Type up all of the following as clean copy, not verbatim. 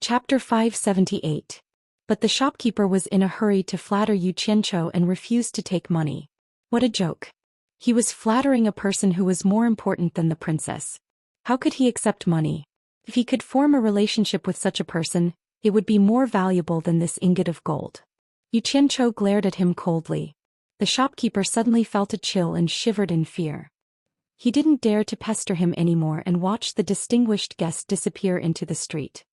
Chapter 578. But the shopkeeper was in a hurry to flatter Yu Qianqiu and refused to take money. What a joke. He was flattering a person who was more important than the princess. How could he accept money? If he could form a relationship with such a person, it would be more valuable than this ingot of gold. Yu Qianqiu glared at him coldly. The shopkeeper suddenly felt a chill and shivered in fear. He didn't dare to pester him anymore and watched the distinguished guest disappear into the street.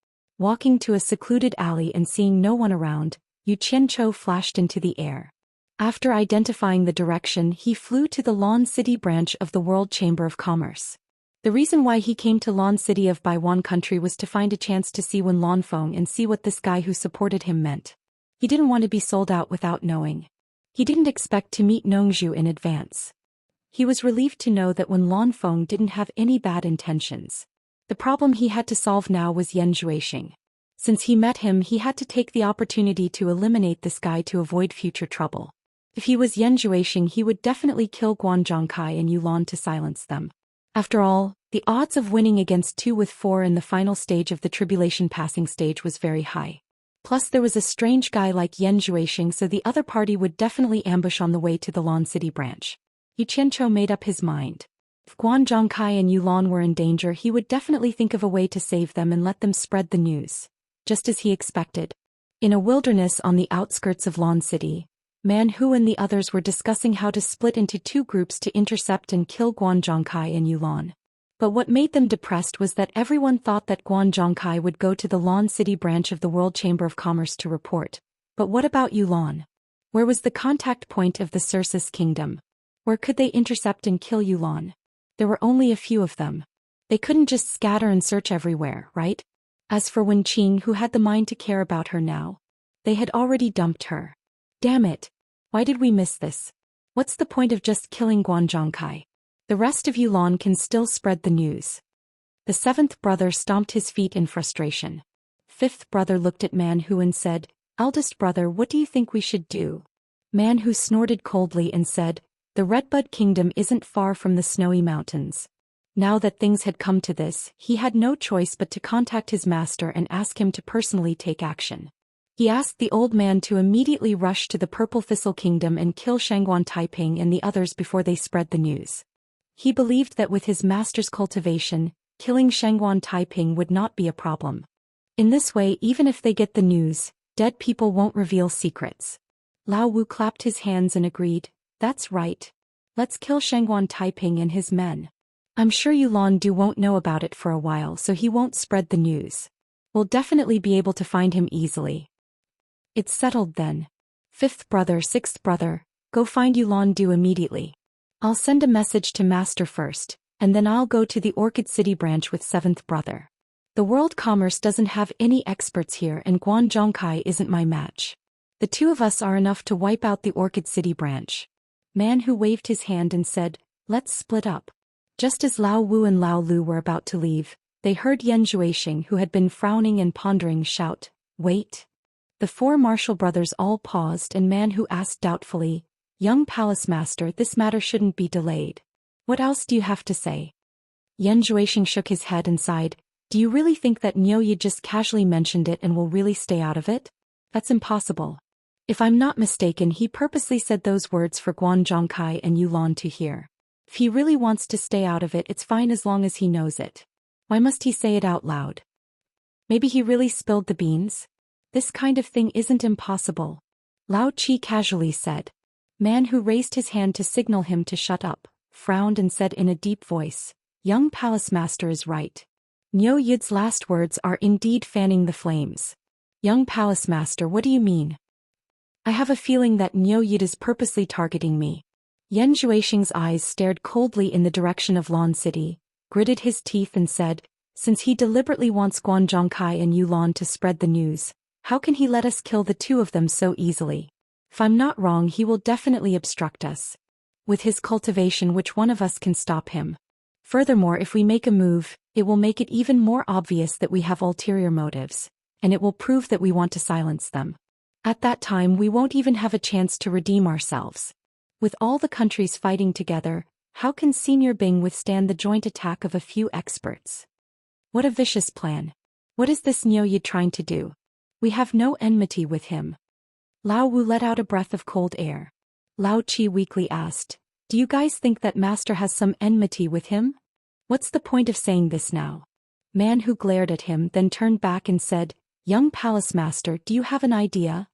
Walking to a secluded alley and seeing no one around, Yu Qianqiu flashed into the air. After identifying the direction, he flew to the Lan City branch of the World Chamber of Commerce. The reason why he came to Lan City of Baiwan country was to find a chance to see Wen Lanfeng and see what this guy who supported him meant. He didn't want to be sold out without knowing. He didn't expect to meet Nongzhu in advance. He was relieved to know that Wen Lanfeng didn't have any bad intentions. The problem he had to solve now was Yan Zhuixing. Since he met him, he had to take the opportunity to eliminate this guy to avoid future trouble. If he was Yan Zhuixing, he would definitely kill Guan Zhongkai and Yulan to silence them. After all, the odds of winning against 2 with 4 in the final stage of the tribulation passing stage was very high. Plus there was a strange guy like Yan Zhuixing, so the other party would definitely ambush on the way to the Lan City branch. Yu Qianqiu made up his mind. If Guan Zhongkai and Yulan were in danger, he would definitely think of a way to save them and let them spread the news. Just as he expected. In a wilderness on the outskirts of Lan City, Man Hu and the others were discussing how to split into 2 groups to intercept and kill Guan Zhongkai and Yulan. But what made them depressed was that everyone thought that Guan Zhongkai would go to the Lan City branch of the World Chamber of Commerce to report. But what about Yulan? Where was the contact point of the Circus Kingdom? Where could they intercept and kill Yulan? There were only a few of them. They couldn't just scatter and search everywhere, right? As for Wen Qing, who had the mind to care about her now, they had already dumped her. Damn it! Why did we miss this? What's the point of just killing Guan Zhongkai? The rest of Yulan can still spread the news. The 7th brother stomped his feet in frustration. 5th brother looked at Man Hu and said, "Eldest brother, what do you think we should do?" Man Hu snorted coldly and said, "The Redbud Kingdom isn't far from the snowy mountains." Now that things had come to this, he had no choice but to contact his master and ask him to personally take action. He asked the old man to immediately rush to the Purple Thistle Kingdom and kill Shangguan Taiping and the others before they spread the news. He believed that with his master's cultivation, killing Shangguan Taiping would not be a problem. In this way, even if they get the news, dead people won't reveal secrets. Lao Wu clapped his hands and agreed, "That's right. Let's kill Shangguan Taiping and his men. I'm sure Yulan Du won't know about it for a while, so he won't spread the news. We'll definitely be able to find him easily." It's settled then. 5th brother, 6th brother, go find Yulan Du immediately. I'll send a message to Master first, and then I'll go to the Orchid City branch with 7th brother. The World Commerce doesn't have any experts here and Guan Zhongkai isn't my match. The 2 of us are enough to wipe out the Orchid City branch. Man Hu waved his hand and said, "Let's split up." Just as Lao Wu and Lao Lu were about to leave, they heard Yan Zhuixing, who had been frowning and pondering, shout, "Wait." The 4 martial brothers all paused and Man Hu asked doubtfully, "Young Palace Master, this matter shouldn't be delayed. What else do you have to say?" Yan Zhuixing shook his head and sighed, "Do you really think that Niu Yi just casually mentioned it and will really stay out of it? That's impossible. If I'm not mistaken, he purposely said those words for Guan Zhongkai and Yulan to hear. If he really wants to stay out of it, it's fine as long as he knows it. Why must he say it out loud? Maybe he really spilled the beans? This kind of thing isn't impossible." Lao Qi casually said. Man Hu raised his hand to signal him to shut up, frowned and said in a deep voice, "Young Palace Master is right. Niu Yid's last words are indeed fanning the flames." "Young Palace Master, what do you mean?" "I have a feeling that Niu Yid is purposely targeting me." Yan Zhuixing's eyes stared coldly in the direction of Lan City, gritted his teeth and said, "Since he deliberately wants Guan Zhongkai and Yulan to spread the news, how can he let us kill the 2 of them so easily? If I'm not wrong, he will definitely obstruct us. With his cultivation, which one of us can stop him? Furthermore, if we make a move, it will make it even more obvious that we have ulterior motives, and it will prove that we want to silence them. At that time, we won't even have a chance to redeem ourselves. With all the countries fighting together, how can Senior Bing withstand the joint attack of a few experts? What a vicious plan. What is this Niu trying to do? We have no enmity with him. Lao Wu let out a breath of cold air. Lao Qi weakly asked, do you guys think that master has some enmity with him? What's the point of saying this now? Man Hu glared at him, then turned back and said, young palace master, do you have an idea?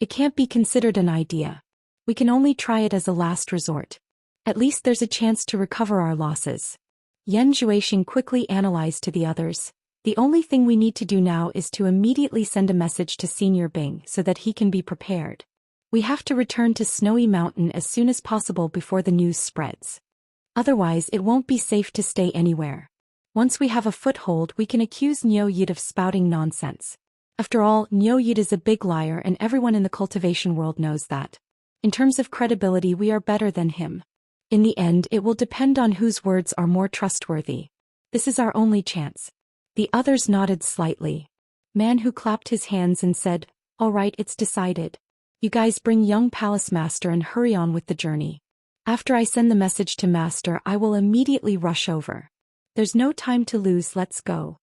It can't be considered an idea. We can only try it as a last resort. At least there's a chance to recover our losses. Yan Zhuixing quickly analyzed to the others. The only thing we need to do now is to immediately send a message to Senior Bing so that he can be prepared. We have to return to Snowy Mountain as soon as possible before the news spreads. Otherwise it won't be safe to stay anywhere. Once we have a foothold, we can accuse Niu of spouting nonsense. After all, Niu is a big liar and everyone in the cultivation world knows that. In terms of credibility, we are better than him. In the end, it will depend on whose words are more trustworthy. This is our only chance. The others nodded slightly. Man Hu clapped his hands and said, all right, it's decided. You guys bring young palace master and hurry on with the journey. After I send the message to master, I will immediately rush over. There's no time to lose, let's go.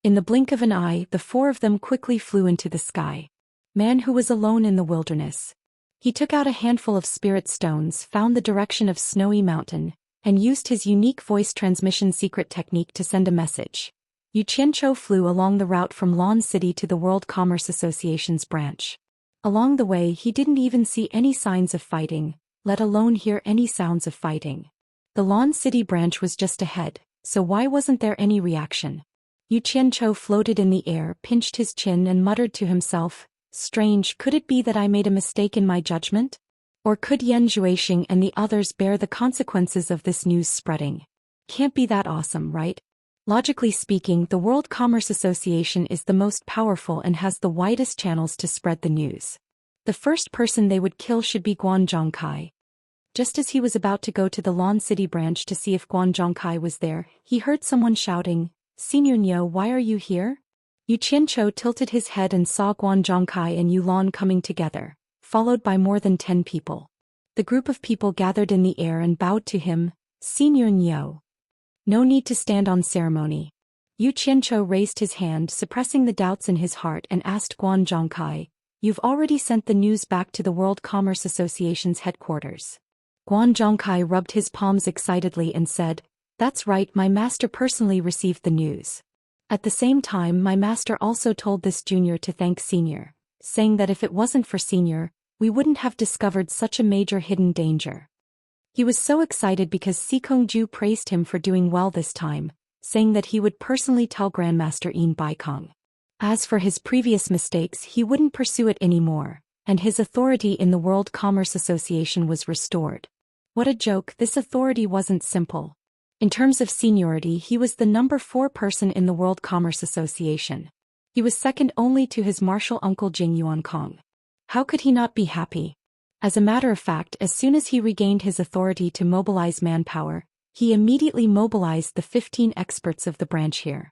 In the blink of an eye, the four of them quickly flew into the sky. Man Hu was alone in the wilderness. He took out a handful of spirit stones, found the direction of Snowy Mountain, and used his unique voice transmission secret technique to send a message. Yu Qianzhou flew along the route from Lan City to the World Commerce Association's branch. Along the way, he didn't even see any signs of fighting, let alone hear any sounds of fighting. The Lan City branch was just ahead, so why wasn't there any reaction? Yu Qianzhou floated in the air, pinched his chin and muttered to himself, strange, could it be that I made a mistake in my judgment? Or could Yan Zhuixing and the others bear the consequences of this news spreading? Can't be that awesome, right? Logically speaking, the World Commerce Association is the most powerful and has the widest channels to spread the news. The first person they would kill should be Guan Zhongkai. Just as he was about to go to the Lan City branch to see if Guan Zhongkai was there, he heard someone shouting, Senior Niu, why are you here? Yu Qianzhou tilted his head and saw Guan Zhongkai and Yu Lan coming together, followed by more than 10 people. The group of people gathered in the air and bowed to him, Senior Niu. No need to stand on ceremony. Yu Qianzhou raised his hand, suppressing the doubts in his heart, and asked Guan Zhongkai, you've already sent the news back to the World Commerce Association's headquarters. Guan Zhongkai rubbed his palms excitedly and said, that's right, my master personally received the news. At the same time, my master also told this junior to thank Senior, saying that if it wasn't for Senior, we wouldn't have discovered such a major hidden danger. He was so excited because Sikongju praised him for doing well this time, saying that he would personally tell Grandmaster Yin Baikong. As for his previous mistakes, he wouldn't pursue it anymore, and his authority in the World Commerce Association was restored. What a joke, this authority wasn't simple. In terms of seniority, he was the number 4 person in the World Commerce Association. He was second only to his martial uncle Jing Yuankong. How could he not be happy? As a matter of fact, as soon as he regained his authority to mobilize manpower, he immediately mobilized the 15 experts of the branch here.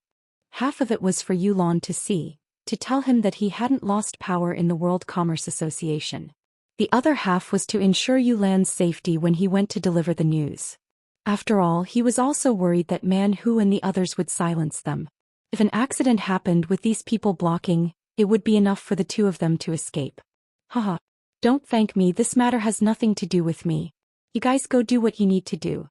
Half of it was for Yu Lan to see, to tell him that he hadn't lost power in the World Commerce Association. The other half was to ensure Yu Lan's safety when he went to deliver the news. After all, he was also worried that Man Hu and the others would silence them. If an accident happened with these people blocking, it would be enough for the 2 of them to escape. Haha. Don't thank me, this matter has nothing to do with me. You guys go do what you need to do.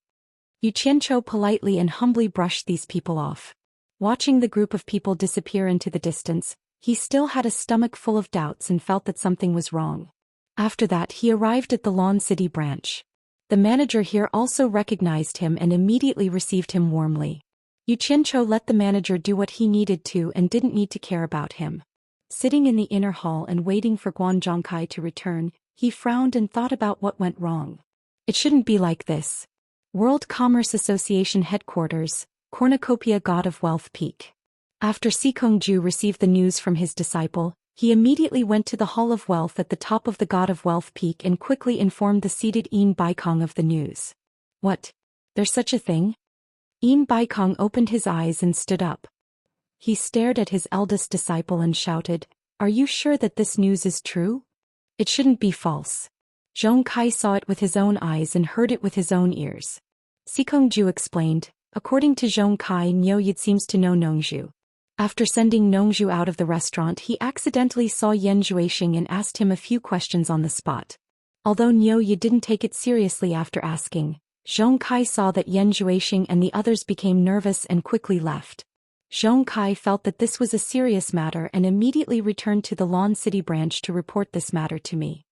Yu Qianzhou politely and humbly brushed these people off. Watching the group of people disappear into the distance, he still had a stomach full of doubts and felt that something was wrong. After that, he arrived at the Lan City branch. The manager here also recognized him and immediately received him warmly. Yu Qianzhou let the manager do what he needed to and didn't need to care about him. Sitting in the inner hall and waiting for Guan Zhongkai to return, he frowned and thought about what went wrong. It shouldn't be like this. World Commerce Association Headquarters, Cornucopia God of Wealth Peak. After Sikongju received the news from his disciple, he immediately went to the Hall of Wealth at the top of the God of Wealth Peak and quickly informed the seated Yin Baikong of the news. What? There's such a thing? Yin Baikong opened his eyes and stood up. He stared at his eldest disciple and shouted, are you sure that this news is true? It shouldn't be false. Zhong Kai saw it with his own eyes and heard it with his own ears. Sikongju explained, according to Zhong Kai, Niu seems to know Nongzhu. After sending Nongzhu out of the restaurant, he accidentally saw Yan Zhuixing and asked him a few questions on the spot. Although Niu Yi didn't take it seriously after asking, Zhong Kai saw that Yan Zhuixing and the others became nervous and quickly left. Zhong Kai felt that this was a serious matter and immediately returned to the Lan City branch to report this matter to me.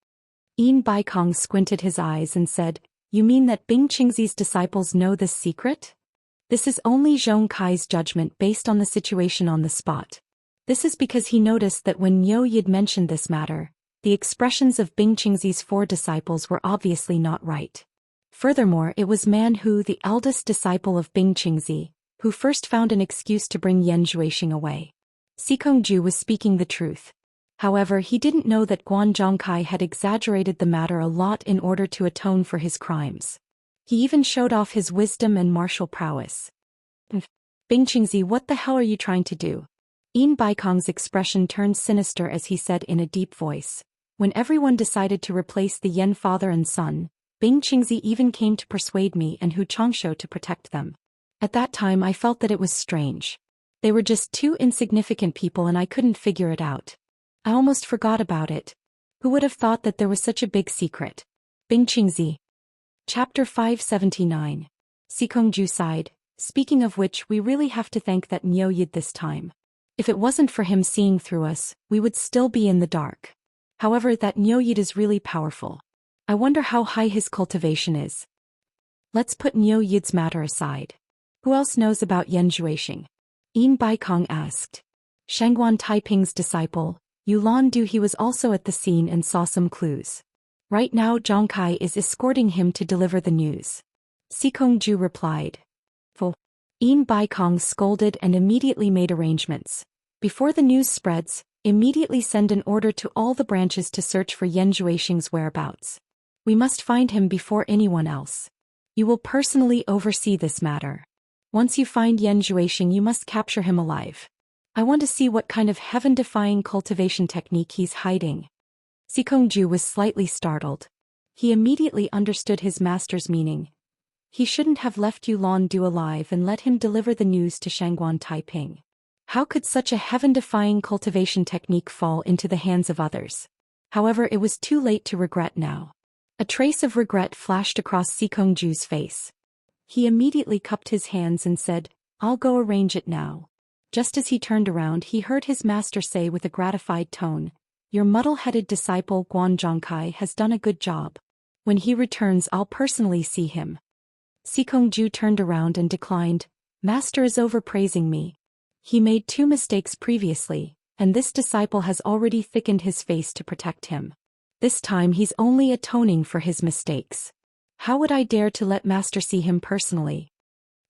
Yin Baikong squinted his eyes and said, "You mean that Bing Qingzi's disciples know this secret?" This is only Zhong Kai's judgment based on the situation on the spot. This is because he noticed that when Niu Yi mentioned this matter, the expressions of Bing Qingzi's 4 disciples were obviously not right. Furthermore, it was Man Hu, the eldest disciple of Bing Qingzi, who first found an excuse to bring Yan Zhuixing away. Sikongju was speaking the truth. However, he didn't know that Guan Zhongkai had exaggerated the matter a lot in order to atone for his crimes. He even showed off his wisdom and martial prowess. "Bing Qingzi, what the hell are you trying to do?" Yin Baikong's expression turned sinister as he said in a deep voice. "When everyone decided to replace the Yan father and son, Bing Qingzi even came to persuade me and Hu Changsho to protect them. At that time I felt that it was strange. They were just 2 insignificant people and I couldn't figure it out. I almost forgot about it. Who would have thought that there was such a big secret?" Bing Qingzi. Chapter 579. Sikongju sighed. "Speaking of which, we really have to thank that Niu Yi this time. If it wasn't for him seeing through us, we would still be in the dark. However, that Niu Yi is really powerful. I wonder how high his cultivation is. Let's put Niu Yi's matter aside. Who else knows about Yan Zhuixing?" Yin Baikong asked. Shangguan Taiping's disciple, Yulan Du. He was also at the scene and saw some clues. Right now Zhong Kai is escorting him to deliver the news. Sikongju replied. Yin Baikong scolded and immediately made arrangements. "Before the news spreads, immediately send an order to all the branches to search for Yan Zhuixing's whereabouts. We must find him before anyone else. You will personally oversee this matter. Once you find Yan Zhuixing, you must capture him alive. I want to see what kind of heaven-defying cultivation technique he's hiding." Sikongju was slightly startled. He immediately understood his master's meaning. He shouldn't have left Yulan Du alive and let him deliver the news to Shangguan Taiping. How could such a heaven-defying cultivation technique fall into the hands of others? However, it was too late to regret now. A trace of regret flashed across Sikongju's face. He immediately cupped his hands and said, "I'll go arrange it now." Just as he turned around, he heard his master say with a gratified tone, "Your muddle-headed disciple Guan Zhongkai has done a good job. When he returns, I'll personally see him." Sikongju turned around and declined. "Master is overpraising me. He made 2 mistakes previously, and this disciple has already thickened his face to protect him. This time he's only atoning for his mistakes. How would I dare to let master see him personally?"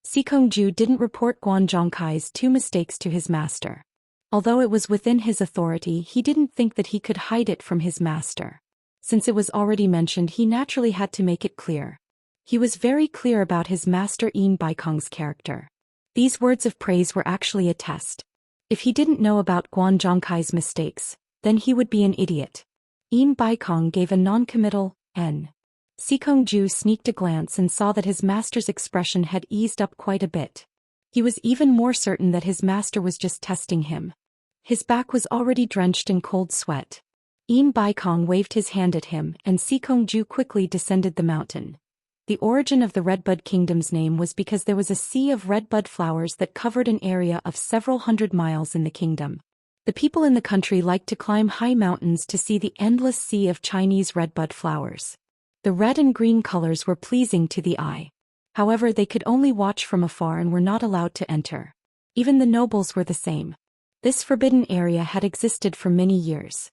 Sikongju didn't report Guan Zhongkai's 2 mistakes to his master. Although it was within his authority, he didn't think that he could hide it from his master. Since it was already mentioned, he naturally had to make it clear. He was very clear about his master Yin Baikong's character. These words of praise were actually a test. If he didn't know about Guan Zhongkai's mistakes, then he would be an idiot. Yin Baikong gave a non-committal N. Sikongju sneaked a glance and saw that his master's expression had eased up quite a bit. He was even more certain that his master was just testing him. His back was already drenched in cold sweat. Yin Baikong waved his hand at him and Sikongju quickly descended the mountain. The origin of the Redbud Kingdom's name was because there was a sea of redbud flowers that covered an area of several hundred miles in the kingdom. The people in the country liked to climb high mountains to see the endless sea of Chinese redbud flowers. The red and green colors were pleasing to the eye. However, they could only watch from afar and were not allowed to enter. Even the nobles were the same. This forbidden area had existed for many years.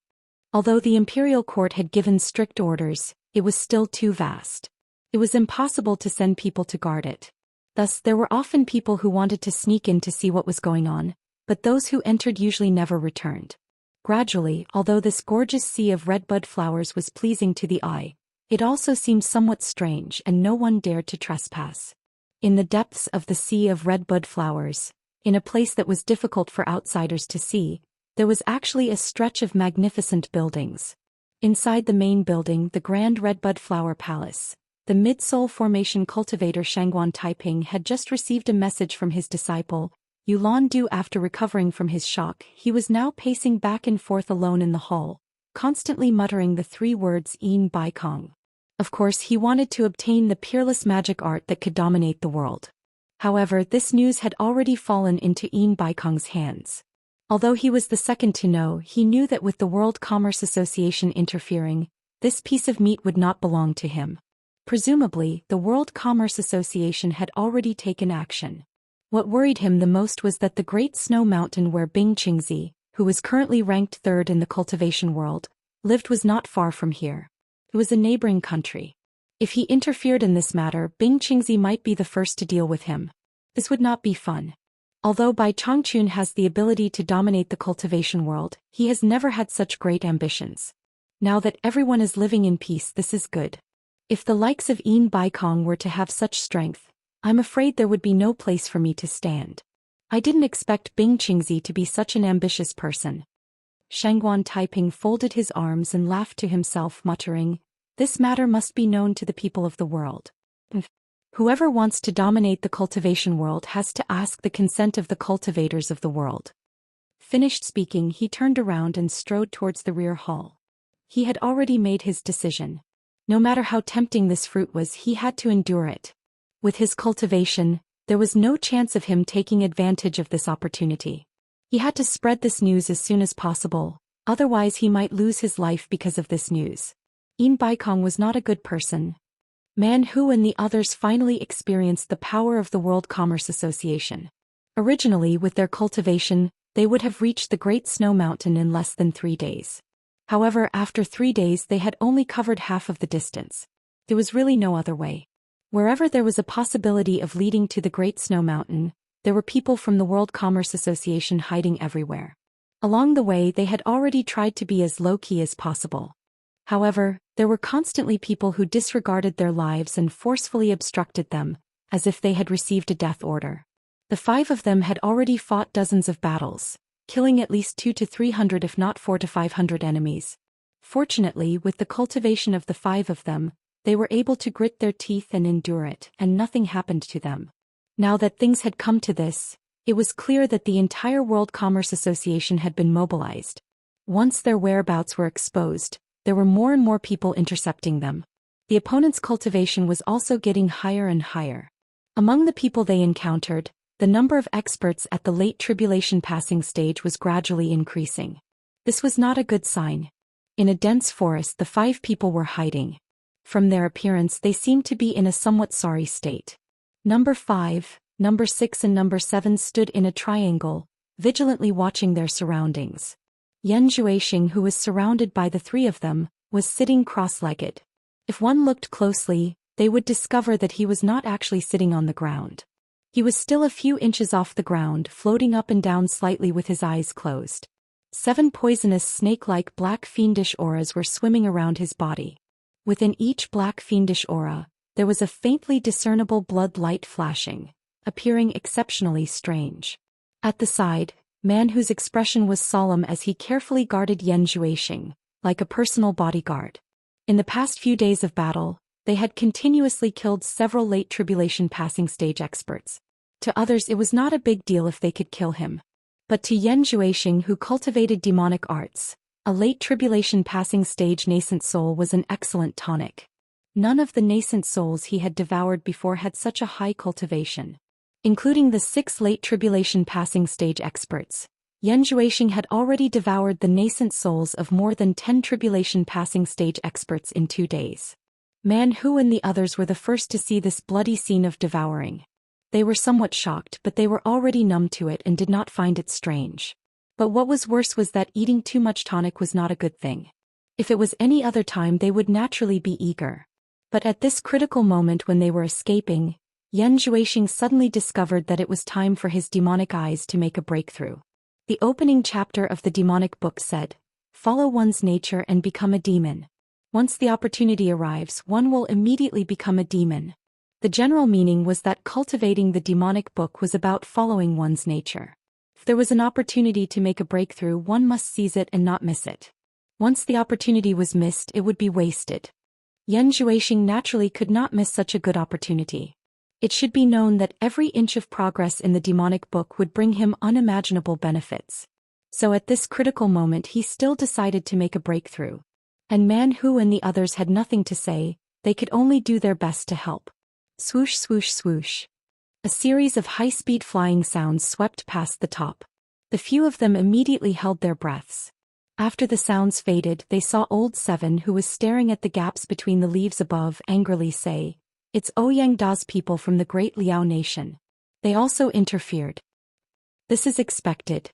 Although the imperial court had given strict orders, it was still too vast. It was impossible to send people to guard it. Thus, there were often people who wanted to sneak in to see what was going on, but those who entered usually never returned. Gradually, although this gorgeous sea of redbud flowers was pleasing to the eye, it also seemed somewhat strange and no one dared to trespass. In the depths of the sea of redbud flowers, in a place that was difficult for outsiders to see, there was actually a stretch of magnificent buildings. Inside the main building, the Grand Redbud Flower Palace, the Mid-Soul Formation cultivator Shangguan Taiping had just received a message from his disciple, Yulan Du. After recovering from his shock, he was now pacing back and forth alone in the hall, constantly muttering the 3 words Yin Bai Kong. Of course, he wanted to obtain the peerless magic art that could dominate the world. However, this news had already fallen into Yin Bai Kong's hands. Although he was the second to know, he knew that with the World Commerce Association interfering, this piece of meat would not belong to him. Presumably, the World Commerce Association had already taken action. What worried him the most was that the Great Snow Mountain where Bing Qingzi, who was currently ranked 3rd in the cultivation world, lived was not far from here. It was a neighboring country. If he interfered in this matter, Bing Qingzi might be the first to deal with him. This would not be fun. Although Bai Changchun has the ability to dominate the cultivation world, he has never had such great ambitions. Now that everyone is living in peace, this is good. If the likes of Yin Bai Kong were to have such strength, I'm afraid there would be no place for me to stand. I didn't expect Bing Qingzi to be such an ambitious person. Shangguan Taiping folded his arms and laughed to himself, muttering, "This matter must be known to the people of the world. Whoever wants to dominate the cultivation world has to ask the consent of the cultivators of the world." Finished speaking, he turned around and strode towards the rear hall. He had already made his decision. No matter how tempting this fruit was, he had to endure it. With his cultivation, there was no chance of him taking advantage of this opportunity. He had to spread this news as soon as possible, otherwise he might lose his life because of this news. Yin Baikong was not a good person. Man Hu and the others finally experienced the power of the World Commerce Association. Originally, with their cultivation, they would have reached the Great Snow Mountain in less than 3 days. However, after 3 days they had only covered half of the distance. There was really no other way. Wherever there was a possibility of leading to the Great Snow Mountain, there were people from the World Commerce Association hiding everywhere. Along the way they had already tried to be as low-key as possible. However, there were constantly people who disregarded their lives and forcefully obstructed them, as if they had received a death order. The 5 of them had already fought dozens of battles, killing at least 200 to 300 if not 400 to 500 enemies. Fortunately, with the cultivation of the 5 of them, they were able to grit their teeth and endure it, and nothing happened to them. Now that things had come to this, it was clear that the entire World Commerce Association had been mobilized. Once their whereabouts were exposed, there were more and more people intercepting them. The opponent's cultivation was also getting higher and higher. Among the people they encountered, the number of experts at the late tribulation passing stage was gradually increasing. This was not a good sign. In a dense forest, the 5 people were hiding. From their appearance, they seemed to be in a somewhat sorry state. Number 5, Number 6 and Number 7 stood in a triangle, vigilantly watching their surroundings. Yan Zhuixing, who was surrounded by the 3 of them, was sitting cross-legged. If one looked closely, they would discover that he was not actually sitting on the ground. He was still a few inches off the ground, floating up and down slightly with his eyes closed. 7 poisonous snake-like black fiendish auras were swimming around his body. Within each black fiendish aura, there was a faintly discernible blood light flashing, appearing exceptionally strange. At the side, Man Hu's expression was solemn as he carefully guarded Yan Zhuixing, like a personal bodyguard. In the past few days of battle, they had continuously killed several late tribulation passing stage experts. To others it was not a big deal if they could kill him. But to Yan Zhuixing, who cultivated demonic arts, a late tribulation passing stage nascent soul was an excellent tonic. None of the nascent souls he had devoured before had such a high cultivation. Including the 6 late tribulation passing stage experts, Yan Zhuixing had already devoured the nascent souls of more than 10 tribulation passing stage experts in 2 days. Man Hu and the others were the first to see this bloody scene of devouring. They were somewhat shocked, but they were already numb to it and did not find it strange. But what was worse was that eating too much tonic was not a good thing. If it was any other time they would naturally be eager. But at this critical moment when they were escaping, Yan Zhuixing suddenly discovered that it was time for his demonic eyes to make a breakthrough. The opening chapter of the demonic book said, "Follow one's nature and become a demon. Once the opportunity arrives, one will immediately become a demon." The general meaning was that cultivating the demonic book was about following one's nature. If there was an opportunity to make a breakthrough, one must seize it and not miss it. Once the opportunity was missed, it would be wasted. Yan Zhuixing naturally could not miss such a good opportunity. It should be known that every inch of progress in the demonic book would bring him unimaginable benefits. So at this critical moment he still decided to make a breakthrough. And Man Hu and the others had nothing to say, they could only do their best to help. Swoosh swoosh swoosh. A series of high-speed flying sounds swept past the top. The few of them immediately held their breaths. After the sounds faded, they saw old Seven, who was staring at the gaps between the leaves above, angrily say, "It's Ouyang Da's people from the great Liao nation. They also interfered. This is expected.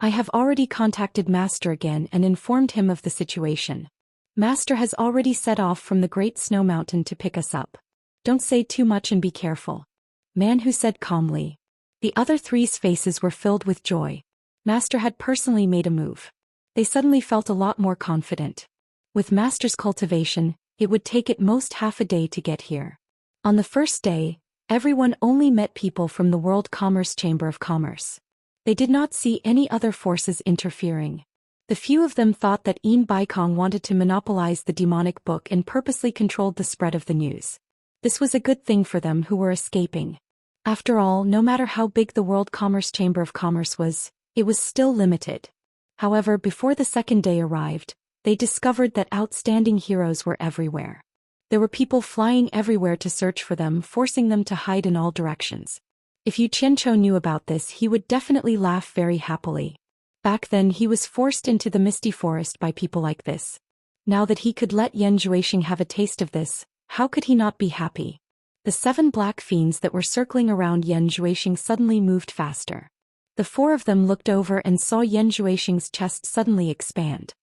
I have already contacted Master again and informed him of the situation. Master has already set off from the Great Snow Mountain to pick us up. Don't say too much and be careful." Man Hu said calmly. The other three's faces were filled with joy. Master had personally made a move. They suddenly felt a lot more confident. With Master's cultivation, it would take at most half a day to get here. On the first day, everyone only met people from the World Commerce Chamber of Commerce. They did not see any other forces interfering. The few of them thought that Yin Baikong wanted to monopolize the demonic book and purposely controlled the spread of the news. This was a good thing for them who were escaping. After all, no matter how big the World Commerce Chamber of Commerce was, it was still limited. However, before the second day arrived, they discovered that outstanding heroes were everywhere. There were people flying everywhere to search for them, forcing them to hide in all directions. If Yu Qianqiu knew about this, he would definitely laugh very happily. Back then he was forced into the misty forest by people like this. Now that he could let Yan Zhuixing have a taste of this, how could he not be happy? The 7 black fiends that were circling around Yan Zhuixing suddenly moved faster. The 4 of them looked over and saw Yan Zhuixing's chest suddenly expand.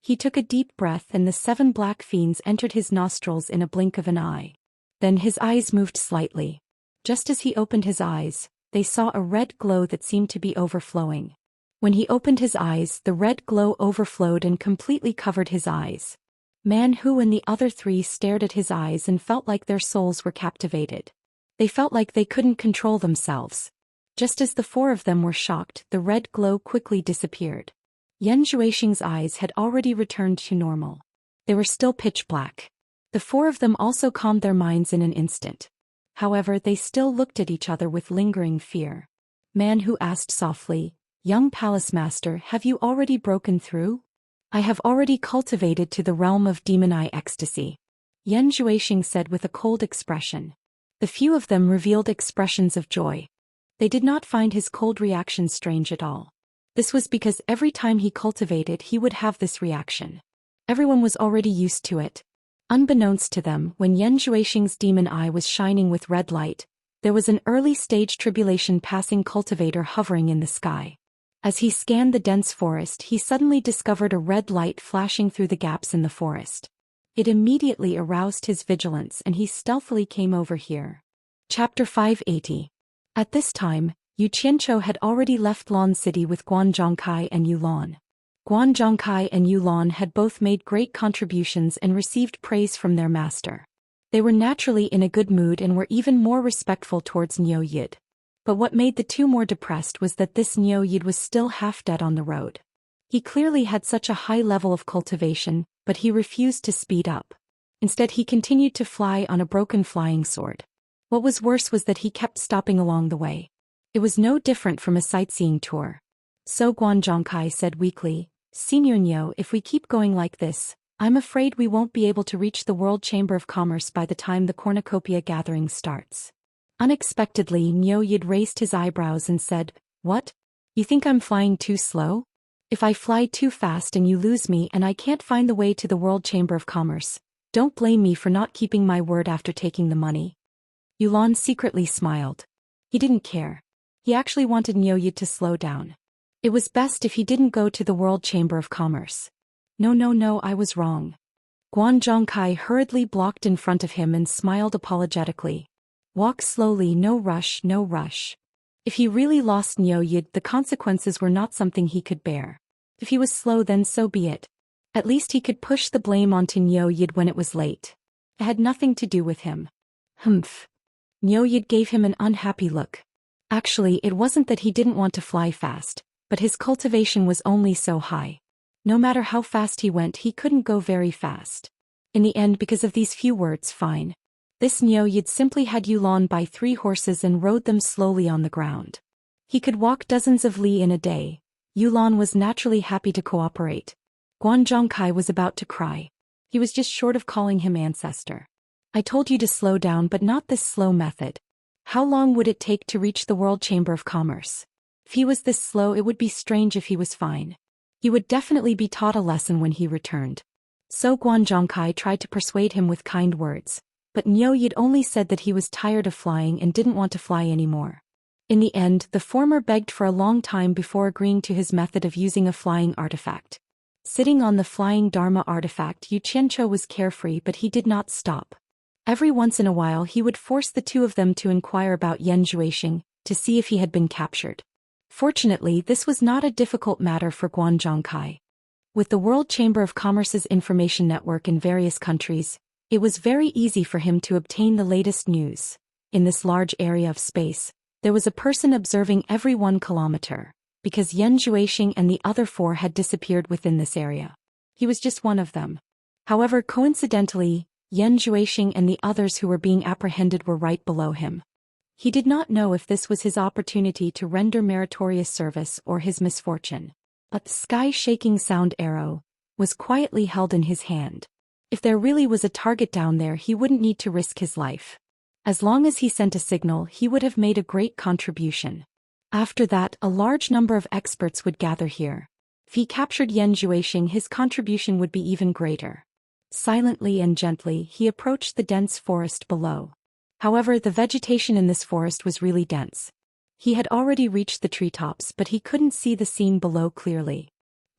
He took a deep breath and the 7 black fiends entered his nostrils in a blink of an eye. Then his eyes moved slightly. Just as he opened his eyes, they saw a red glow that seemed to be overflowing. When he opened his eyes, the red glow overflowed and completely covered his eyes. Man Hu and the other 3 stared at his eyes and felt like their souls were captivated. They felt like they couldn't control themselves. Just as the 4 of them were shocked, the red glow quickly disappeared. Yan Zhuixing's eyes had already returned to normal. They were still pitch black. The 4 of them also calmed their minds in an instant. However, they still looked at each other with lingering fear. Man Hu asked softly, "Young Palace Master, have you already broken through?" "I have already cultivated to the realm of demon eye ecstasy," Yan Zhuixing said with a cold expression. The few of them revealed expressions of joy. They did not find his cold reaction strange at all. This was because every time he cultivated he would have this reaction. Everyone was already used to it. Unbeknownst to them, when Yan Zhuixing's demon eye was shining with red light, there was an early-stage tribulation passing cultivator hovering in the sky. As he scanned the dense forest, he suddenly discovered a red light flashing through the gaps in the forest. It immediately aroused his vigilance and he stealthily came over here. Chapter 580. At this time, Yu Qianqiu had already left Lan City with Guan Zhongkai and Yu Lan. Guan Zhongkai and Yu Lan had both made great contributions and received praise from their master. They were naturally in a good mood and were even more respectful towards Niu Yid. But what made the 2 more depressed was that this Niu Yid was still half dead on the road. He clearly had such a high level of cultivation, but he refused to speed up. Instead he continued to fly on a broken flying sword. What was worse was that he kept stopping along the way. It was no different from a sightseeing tour. So Guan Zhongkai said weakly, "Senior Niu, if we keep going like this, I'm afraid we won't be able to reach the World Chamber of Commerce by the time the cornucopia gathering starts." Unexpectedly, Niu Yid raised his eyebrows and said, "What? You think I'm flying too slow? If I fly too fast and you lose me and I can't find the way to the World Chamber of Commerce, don't blame me for not keeping my word after taking the money." Yulan secretly smiled. He didn't care. He actually wanted Niu Yid to slow down. It was best if he didn't go to the World Chamber of Commerce. No, I was wrong." Guan Zhongkai hurriedly blocked in front of him and smiled apologetically. "Walk slowly, no rush, no rush." If he really lost Niu Yid, the consequences were not something he could bear. If he was slow, then so be it. At least he could push the blame onto Niu Yid when it was late. It had nothing to do with him. Humph. Niu Yid gave him an unhappy look. Actually, it wasn't that he didn't want to fly fast, but his cultivation was only so high. No matter how fast he went, he couldn't go very fast. In the end, because of these few words, fine. This Niu simply had Yulon buy 3 horses and rode them slowly on the ground. He could walk dozens of li in a day. Yulon was naturally happy to cooperate. Guan Zhongkai was about to cry. He was just short of calling him ancestor. I told you to slow down, but not this slow method. How long would it take to reach the World Chamber of Commerce? If he was this slow, it would be strange if he was fine. He would definitely be taught a lesson when he returned. So Guan Zhongkai tried to persuade him with kind words, but Niu only said that he was tired of flying and didn't want to fly anymore. In the end, the former begged for a long time before agreeing to his method of using a flying artifact. Sitting on the flying Dharma artifact, Xianxia was carefree, but he did not stop. Every once in a while he would force the 2 of them to inquire about Zhou to see if he had been captured. Fortunately, this was not a difficult matter for Guan Zhongkai. With the World Chamber of Commerce's information network in various countries, it was very easy for him to obtain the latest news. In this large area of space, there was a person observing every 1 kilometer, because Zhou and the other 4 had disappeared within this area. He was just one of them. However, coincidentally, Zhou and the others who were being apprehended were right below him. He did not know if this was his opportunity to render meritorious service or his misfortune. But the sky-shaking sound arrow was quietly held in his hand. If there really was a target down there, he wouldn't need to risk his life. As long as he sent a signal, he would have made a great contribution. After that, a large number of experts would gather here. If he captured Zhou, his contribution would be even greater. Silently and gently, he approached the dense forest below. However, the vegetation in this forest was really dense. He had already reached the treetops, but he couldn't see the scene below clearly.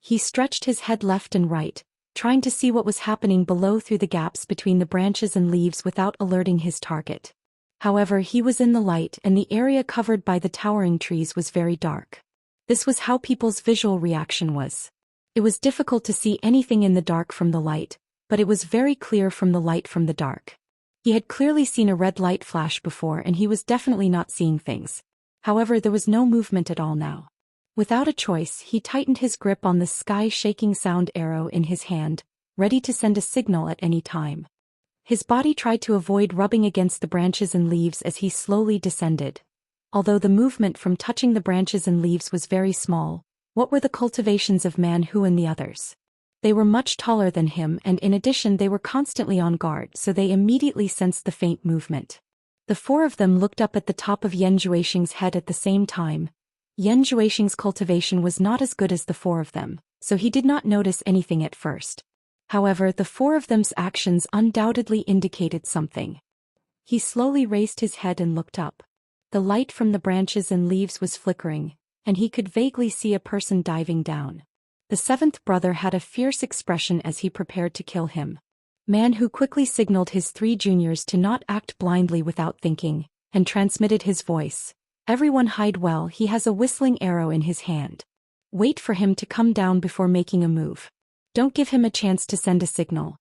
He stretched his head left and right, trying to see what was happening below through the gaps between the branches and leaves without alerting his target. However, he was in the light, and the area covered by the towering trees was very dark. This was how people's visual reaction was. It was difficult to see anything in the dark from the light, but it was very clear from the light from the dark. He had clearly seen a red light flash before, and he was definitely not seeing things. However, there was no movement at all now. Without a choice, he tightened his grip on the sky-shaking sound arrow in his hand, ready to send a signal at any time. His body tried to avoid rubbing against the branches and leaves as he slowly descended. Although the movement from touching the branches and leaves was very small, what were the cultivations of Man Hu and the others? They were much taller than him, and in addition they were constantly on guard, so they immediately sensed the faint movement. The 4 of them looked up at the top of Zhou's head at the same time. Zhou's cultivation was not as good as the 4 of them, so he did not notice anything at first. However, the 4 of them's actions undoubtedly indicated something. He slowly raised his head and looked up. The light from the branches and leaves was flickering, and he could vaguely see a person diving down. The 7th brother had a fierce expression as he prepared to kill him. Man Hu quickly signaled his 3 juniors to not act blindly without thinking, and transmitted his voice. Everyone hide well, he has a whistling arrow in his hand. Wait for him to come down before making a move. Don't give him a chance to send a signal.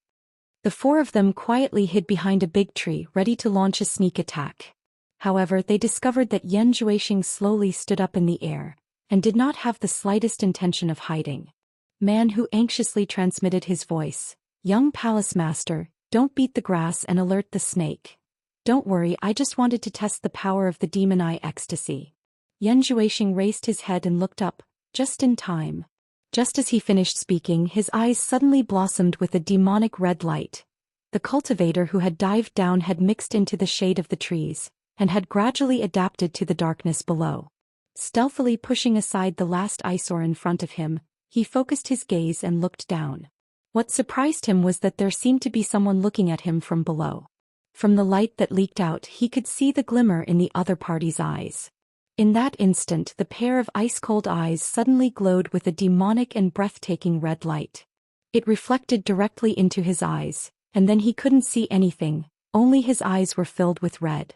The 4 of them quietly hid behind a big tree, ready to launch a sneak attack. However, they discovered that Zhou slowly stood up in the air, and did not have the slightest intention of hiding. Man Hu anxiously transmitted his voice. Young Palace Master, don't beat the grass and alert the snake. Don't worry, I just wanted to test the power of the demon eye ecstasy. Zhou raised his head and looked up, just in time. Just as he finished speaking, his eyes suddenly blossomed with a demonic red light. The cultivator who had dived down had mixed into the shade of the trees, and had gradually adapted to the darkness below. Stealthily pushing aside the last eyesore in front of him, he focused his gaze and looked down. What surprised him was that there seemed to be someone looking at him from below. From the light that leaked out, he could see the glimmer in the other party's eyes. In that instant, the pair of ice-cold eyes suddenly glowed with a demonic and breathtaking red light. It reflected directly into his eyes, and then he couldn't see anything, only his eyes were filled with red.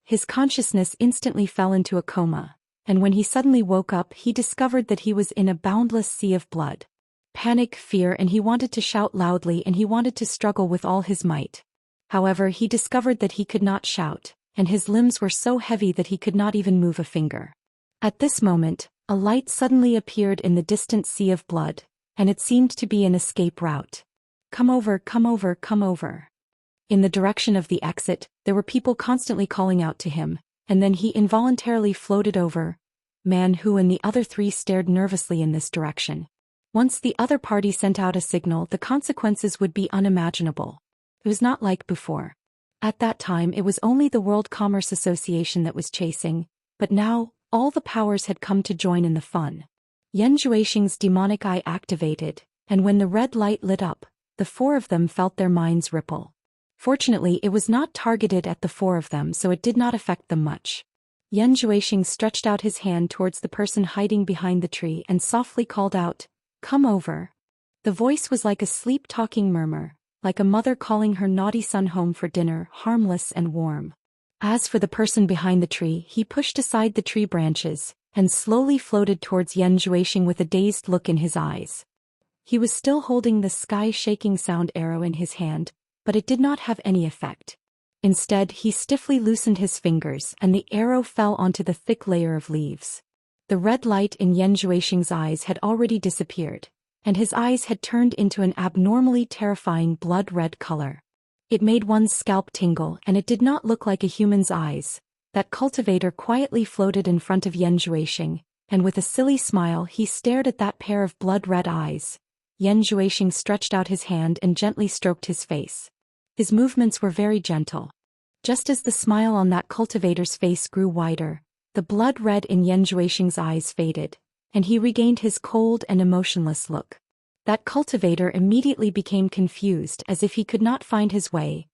His consciousness instantly fell into a coma, and when he suddenly woke up, he discovered that he was in a boundless sea of blood. Panic, fear, and he wanted to shout loudly, and he wanted to struggle with all his might. However, he discovered that he could not shout, and his limbs were so heavy that he could not even move a finger. At this moment, a light suddenly appeared in the distant sea of blood, and it seemed to be an escape route. Come over, come over, come over. In the direction of the exit, there were people constantly calling out to him, and then he involuntarily floated over. Man Hu and the other three stared nervously in this direction. Once the other party sent out a signal, the consequences would be unimaginable. It was not like before. At that time it was only the World Commerce Association that was chasing, but now, all the powers had come to join in the fun. Yan Zhuixing's demonic eye activated, and when the red light lit up, the four of them felt their minds ripple. Fortunately, it was not targeted at the four of them, so it did not affect them much. Yan Zhuixing stretched out his hand towards the person hiding behind the tree and softly called out, "Come over." The voice was like a sleep-talking murmur, like a mother calling her naughty son home for dinner, harmless and warm. As for the person behind the tree, he pushed aside the tree branches and slowly floated towards Yan Zhuixing with a dazed look in his eyes. He was still holding the sky-shaking sound arrow in his hand, but it did not have any effect. Instead, he stiffly loosened his fingers and the arrow fell onto the thick layer of leaves. The red light in Yan Zhuixing's eyes had already disappeared, and his eyes had turned into an abnormally terrifying blood-red color. It made one's scalp tingle, and it did not look like a human's eyes. That cultivator quietly floated in front of Yan Zhuixing, and with a silly smile he stared at that pair of blood-red eyes. Yan Zhuixing stretched out his hand and gently stroked his face. His movements were very gentle. Just as the smile on that cultivator's face grew wider, the blood red in Yan Zhuixing's eyes faded, and he regained his cold and emotionless look. That cultivator immediately became confused, as if he could not find his way.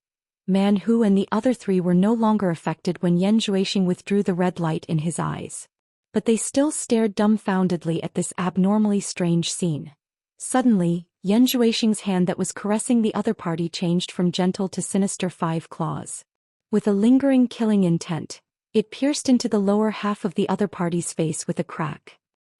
Man Hu and the other three were no longer affected when Yan Zhuixing withdrew the red light in his eyes. But they still stared dumbfoundedly at this abnormally strange scene. Suddenly, Yan Zhuixing's hand that was caressing the other party changed from gentle to sinister 5 claws. With a lingering killing intent, it pierced into the lower half of the other party's face with a crack.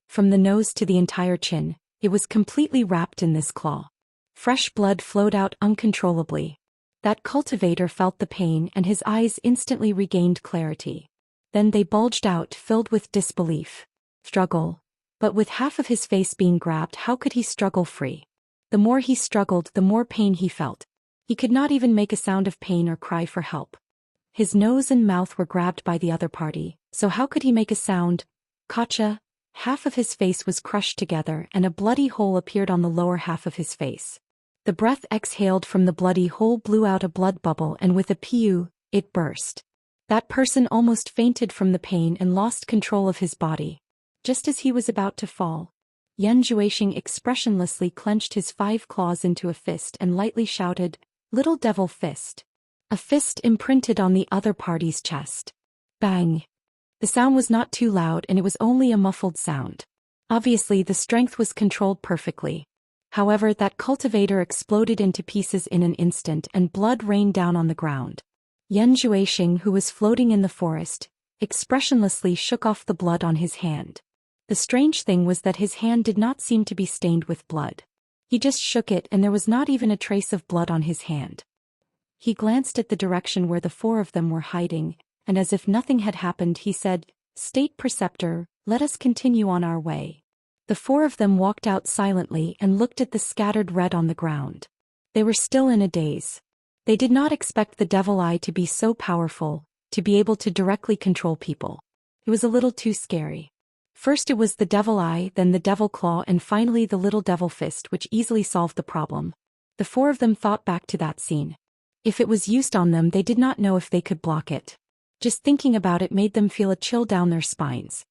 From the nose to the entire chin, it was completely wrapped in this claw. Fresh blood flowed out uncontrollably. That cultivator felt the pain and his eyes instantly regained clarity. Then they bulged out, filled with disbelief. Struggle. But with half of his face being grabbed, how could he struggle free? The more he struggled, the more pain he felt. He could not even make a sound of pain or cry for help. His nose and mouth were grabbed by the other party, so how could he make a sound? Gotcha. Half of his face was crushed together and a bloody hole appeared on the lower half of his face. The breath exhaled from the bloody hole blew out a blood bubble, and with a pew, it burst. That person almost fainted from the pain and lost control of his body. Just as he was about to fall, Yan Zhuixing expressionlessly clenched his 5 claws into a fist and lightly shouted, "Little devil fist." A fist imprinted on the other party's chest. Bang! The sound was not too loud and it was only a muffled sound. Obviously, the strength was controlled perfectly. However, that cultivator exploded into pieces in an instant and blood rained down on the ground. Yan Zhuixing, who was floating in the forest, expressionlessly shook off the blood on his hand. The strange thing was that his hand did not seem to be stained with blood. He just shook it and there was not even a trace of blood on his hand. He glanced at the direction where the 4 of them were hiding, and as if nothing had happened he said, "State Preceptor, let us continue on our way." The 4 of them walked out silently and looked at the scattered red on the ground. They were still in a daze. They did not expect the Devil Eye to be so powerful, to be able to directly control people. It was a little too scary. First it was the Devil Eye, then the Devil Claw, and finally the Little Devil Fist, which easily solved the problem. The 4 of them thought back to that scene. If it was used on them, they did not know if they could block it. Just thinking about it made them feel a chill down their spines.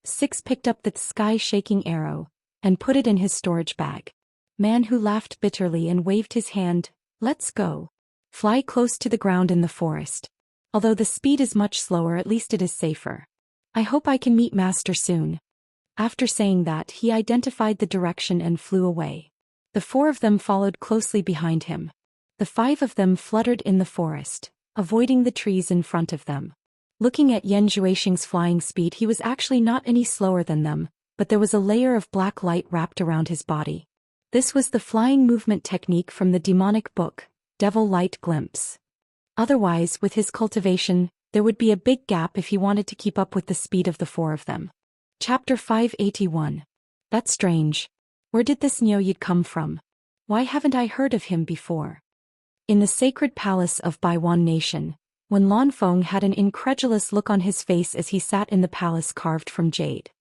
6 picked up the sky-shaking arrow and put it in his storage bag. Man Hu laughed bitterly and waved his hand, "Let's go. Fly close to the ground in the forest. Although the speed is much slower, at least it is safer. I hope I can meet Master soon." After saying that, he identified the direction and flew away. The 4 of them followed closely behind him. The 5 of them fluttered in the forest, avoiding the trees in front of them. Looking at Yan Zhuixing's flying speed, he was actually not any slower than them, but there was a layer of black light wrapped around his body. This was the flying movement technique from the demonic book, Devil Light Glimpse. Otherwise, with his cultivation, there would be a big gap if he wanted to keep up with the speed of the 4 of them. Chapter 581. That's strange. Where did this Niuyid come from? Why haven't I heard of him before? In the sacred palace of Baiwan Nation, when Lan Feng had an incredulous look on his face as he sat in the palace carved from jade.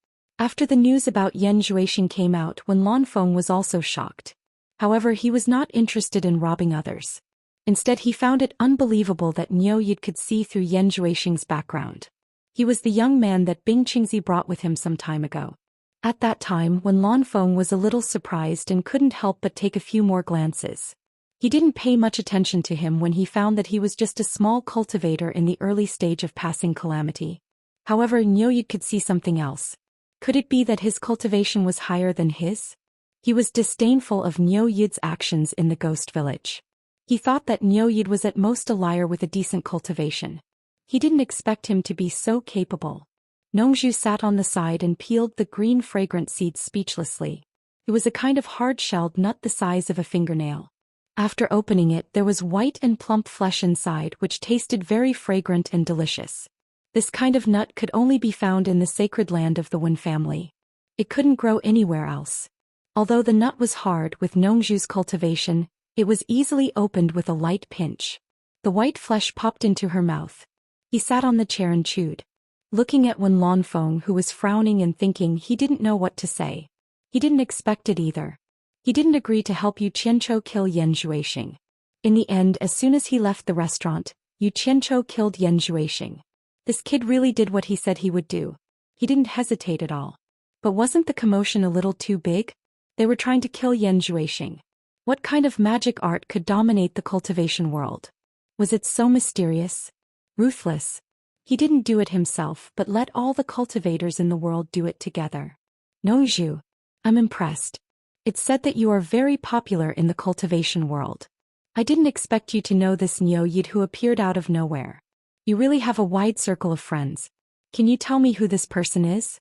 After the news about Yan Zhuixing came out, when Lan Feng was also shocked. However, he was not interested in robbing others. Instead, he found it unbelievable that Niu Yid could see through Yan Zhuixing's background. He was the young man that Bing Qingzi brought with him some time ago. At that time, when Lan Feng was a little surprised and couldn't help but take a few more glances. He didn't pay much attention to him when he found that he was just a small cultivator in the early stage of passing calamity. However, Niu Yid could see something else. Could it be that his cultivation was higher than his? He was disdainful of Niu Yid's actions in the ghost village. He thought that Niu Yid was at most a liar with a decent cultivation. He didn't expect him to be so capable. Nongzhu sat on the side and peeled the green fragrant seeds speechlessly. It was a kind of hard-shelled nut the size of a fingernail. After opening it, there was white and plump flesh inside which tasted very fragrant and delicious. This kind of nut could only be found in the sacred land of the Wen family. It couldn't grow anywhere else. Although the nut was hard with Nongzhu's cultivation, it was easily opened with a light pinch. The white flesh popped into her mouth. He sat on the chair and chewed. Looking at Wen Lanfeng, who was frowning and thinking he didn't know what to say. He didn't expect it either. He didn't agree to help Yu Qianchou kill Yan Zhuixing. In the end, as soon as he left the restaurant, Yu Qianchou killed Yan Zhuixing. This kid really did what he said he would do. He didn't hesitate at all. But wasn't the commotion a little too big? They were trying to kill Yan Zhuixing. What kind of magic art could dominate the cultivation world? Was it so mysterious? Ruthless? He didn't do it himself but let all the cultivators in the world do it together. Nongzhu, I'm impressed. It's said that you are very popular in the cultivation world. I didn't expect you to know this Niu Yid who appeared out of nowhere. You really have a wide circle of friends. Can you tell me who this person is?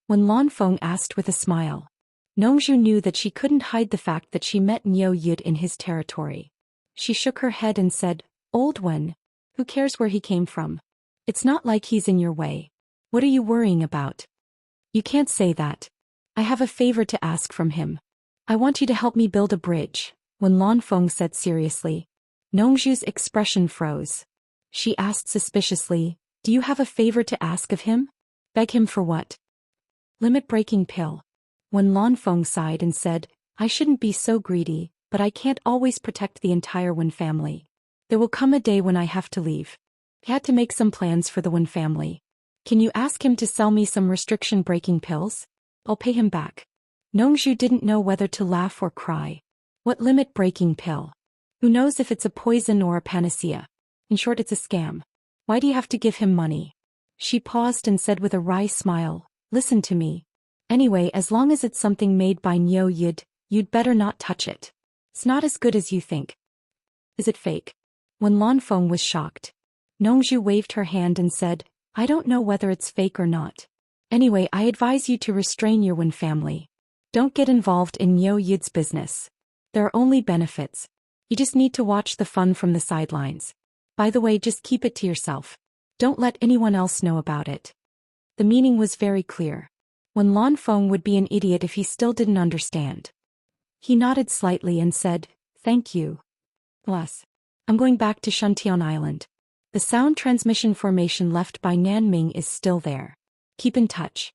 When Lanfeng asked with a smile. Nongzhu knew that she couldn't hide the fact that she met Niu Yid in his territory. She shook her head and said, Old one. Who cares where he came from? It's not like he's in your way. What are you worrying about? You can't say that. I have a favor to ask from him. I want you to help me build a bridge, when Lanfeng said seriously. Nongzhu's expression froze. She asked suspiciously, Do you have a favor to ask of him? Beg him for what? Limit-breaking pill. When Lanfeng sighed and said, I shouldn't be so greedy, but I can't always protect the entire Wen family. There will come a day when I have to leave. I had to make some plans for the Wen family. Can you ask him to sell me some restriction-breaking pills? I'll pay him back. Nongzhu didn't know whether to laugh or cry. What limit-breaking pill? Who knows if it's a poison or a panacea? In short, it's a scam. Why do you have to give him money? She paused and said with a wry smile, Listen to me. Anyway, as long as it's something made by Niu Yid, you'd better not touch it. It's not as good as you think. Is it fake? When Lanfeng was shocked. Nongzhu waved her hand and said, I don't know whether it's fake or not. Anyway, I advise you to restrain your Wen family. Don't get involved in Niu Yid's business. There are only benefits. You just need to watch the fun from the sidelines. By the way, just keep it to yourself. Don't let anyone else know about it. The meaning was very clear. When Lanfeng would be an idiot if he still didn't understand. He nodded slightly and said, Thank you. Plus, I'm going back to Shuntian Island. The sound transmission formation left by Nanming is still there. Keep in touch.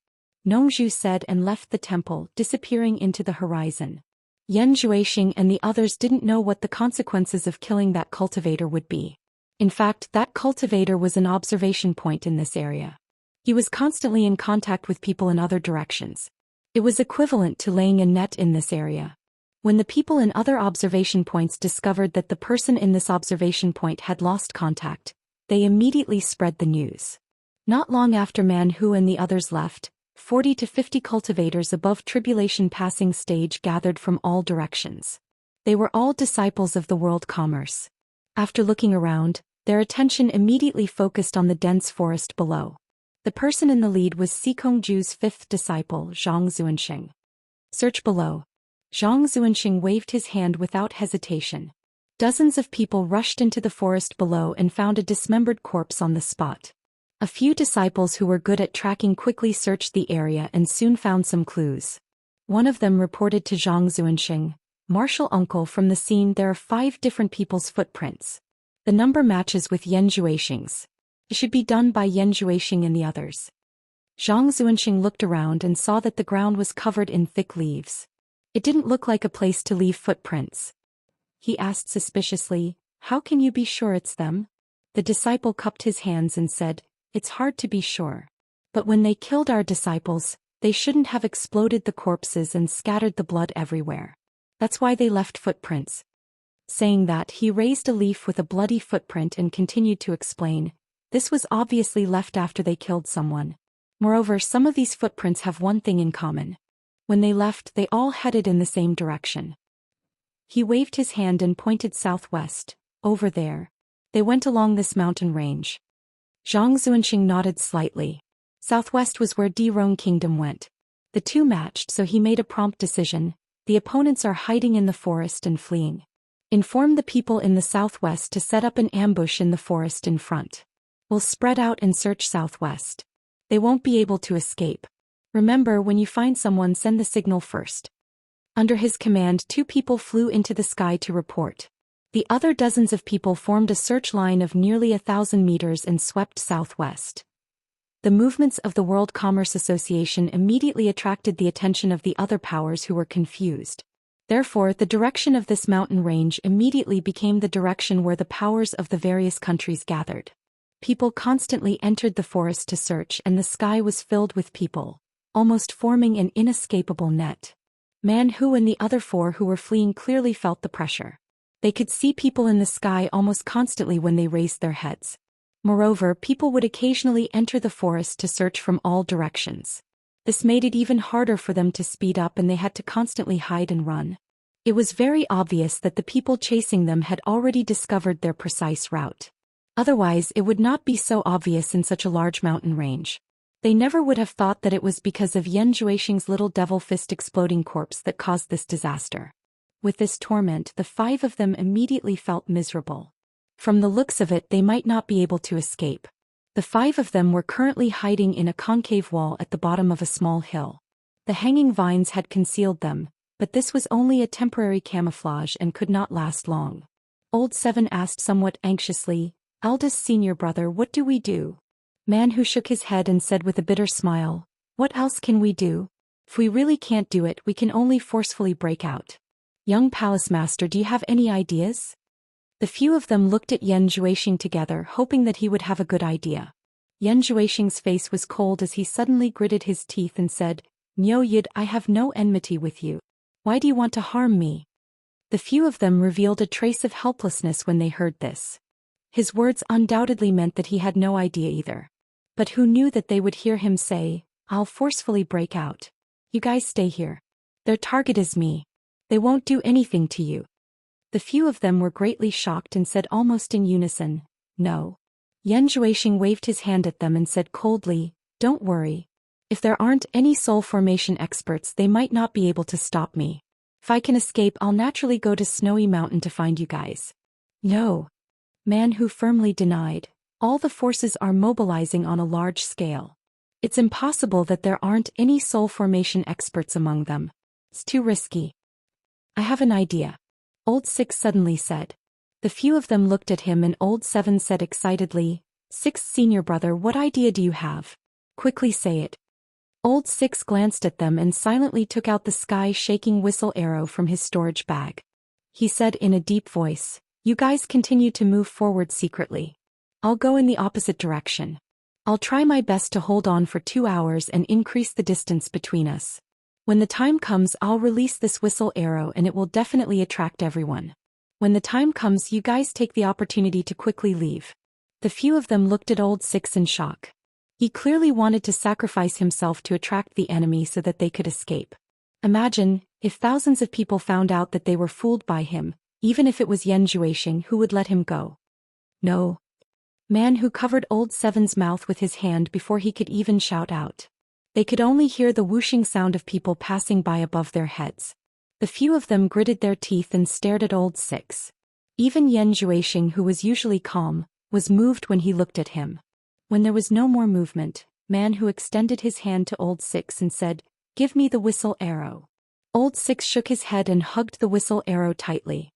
Nongzhu said and left the temple, disappearing into the horizon. Yan Zhuixing and the others didn't know what the consequences of killing that cultivator would be. In fact, that cultivator was an observation point in this area. He was constantly in contact with people in other directions. It was equivalent to laying a net in this area. When the people in other observation points discovered that the person in this observation point had lost contact, they immediately spread the news. Not long after Man Hu and the others left, 40 to 50 cultivators above tribulation passing stage gathered from all directions. They were all disciples of the world commerce. After looking around, their attention immediately focused on the dense forest below. The person in the lead was Sikongju's fifth disciple, Zhang Zuanxing. Search below. Zhang Zuanxing waved his hand without hesitation. Dozens of people rushed into the forest below and found a dismembered corpse on the spot. A few disciples who were good at tracking quickly searched the area and soon found some clues. One of them reported to Zhang Zuanxing, Martial uncle, from the scene there are 5 different people's footprints. The number matches with Yan Zhuixing's. It should be done by Yan Zhuixing and the others. Zhang Zuanxing looked around and saw that the ground was covered in thick leaves. It didn't look like a place to leave footprints. He asked suspiciously, "How can you be sure it's them?" The disciple cupped his hands and said, "It's hard to be sure. But when they killed our disciples, they shouldn't have exploded the corpses and scattered the blood everywhere. That's why they left footprints." Saying that, he raised a leaf with a bloody footprint and continued to explain, "This was obviously left after they killed someone. Moreover, some of these footprints have one thing in common. When they left, they all headed in the same direction." He waved his hand and pointed southwest. "Over there. They went along this mountain range." Zhang Zuanxing nodded slightly. Southwest was where Dirong Kingdom went. The two matched, so he made a prompt decision. The opponents are hiding in the forest and fleeing. Inform the people in the southwest to set up an ambush in the forest in front. We'll spread out and search southwest. They won't be able to escape. Remember, when you find someone, send the signal first. Under his command, 2 people flew into the sky to report. The other dozens of people formed a search line of nearly 1,000 meters and swept southwest. The movements of the World Commerce Association immediately attracted the attention of the other powers, who were confused. Therefore, the direction of this mountain range immediately became the direction where the powers of the various countries gathered. People constantly entered the forest to search, and the sky was filled with people, almost forming an inescapable net. Man Hu and the other 4 who were fleeing clearly felt the pressure. They could see people in the sky almost constantly when they raised their heads. Moreover, people would occasionally enter the forest to search from all directions. This made it even harder for them to speed up, and they had to constantly hide and run. It was very obvious that the people chasing them had already discovered their precise route. Otherwise, it would not be so obvious in such a large mountain range. They never would have thought that it was because of Yan Zhuixing's little devil fist exploding corpse that caused this disaster. With this torment, the 5 of them immediately felt miserable. From the looks of it, they might not be able to escape. The 5 of them were currently hiding in a concave wall at the bottom of a small hill. The hanging vines had concealed them, but this was only a temporary camouflage and could not last long. Old 7 asked somewhat anxiously, "Eldest senior brother, what do we do?" Man Hu shook his head and said with a bitter smile, "What else can we do? If we really can't do it, we can only forcefully break out. Young Palace Master, do you have any ideas?" The few of them looked at Yan Zhuixing together, hoping that he would have a good idea. Yan Zhuixing's face was cold as he suddenly gritted his teeth and said, "Niu Yid, I have no enmity with you. Why do you want to harm me?" The few of them revealed a trace of helplessness when they heard this. His words undoubtedly meant that he had no idea either. But who knew that they would hear him say, "I'll forcefully break out. You guys stay here. Their target is me. They won't do anything to you." The few of them were greatly shocked and said almost in unison, "No." Yan Zhuixing waved his hand at them and said coldly, "Don't worry. If there aren't any soul formation experts, they might not be able to stop me. If I can escape, I'll naturally go to Snowy Mountain to find you guys." "No." Man Hu firmly denied. "All the forces are mobilizing on a large scale. It's impossible that there aren't any soul formation experts among them. It's too risky." "I have an idea," Old 6 suddenly said. The few of them looked at him, and Old 7 said excitedly, "Sixth senior brother, what idea do you have? Quickly say it." Old 6 glanced at them and silently took out the sky-shaking whistle arrow from his storage bag. He said in a deep voice, "You guys continue to move forward secretly. I'll go in the opposite direction. I'll try my best to hold on for 2 hours and increase the distance between us. When the time comes, I'll release this whistle arrow and it will definitely attract everyone. When the time comes, you guys take the opportunity to quickly leave." The few of them looked at Old 6 in shock. He clearly wanted to sacrifice himself to attract the enemy so that they could escape. Imagine, if thousands of people found out that they were fooled by him, even if it was Yan Zhuixing, who would let him go? "No." Man Hu covered Old 7's mouth with his hand before he could even shout out. They could only hear the whooshing sound of people passing by above their heads. The few of them gritted their teeth and stared at Old 6. Even Yan Zhuixing, who was usually calm, was moved when he looked at him. When there was no more movement, Man Hu extended his hand to Old 6 and said, "Give me the whistle arrow." Old Six shook his head and hugged the whistle arrow tightly.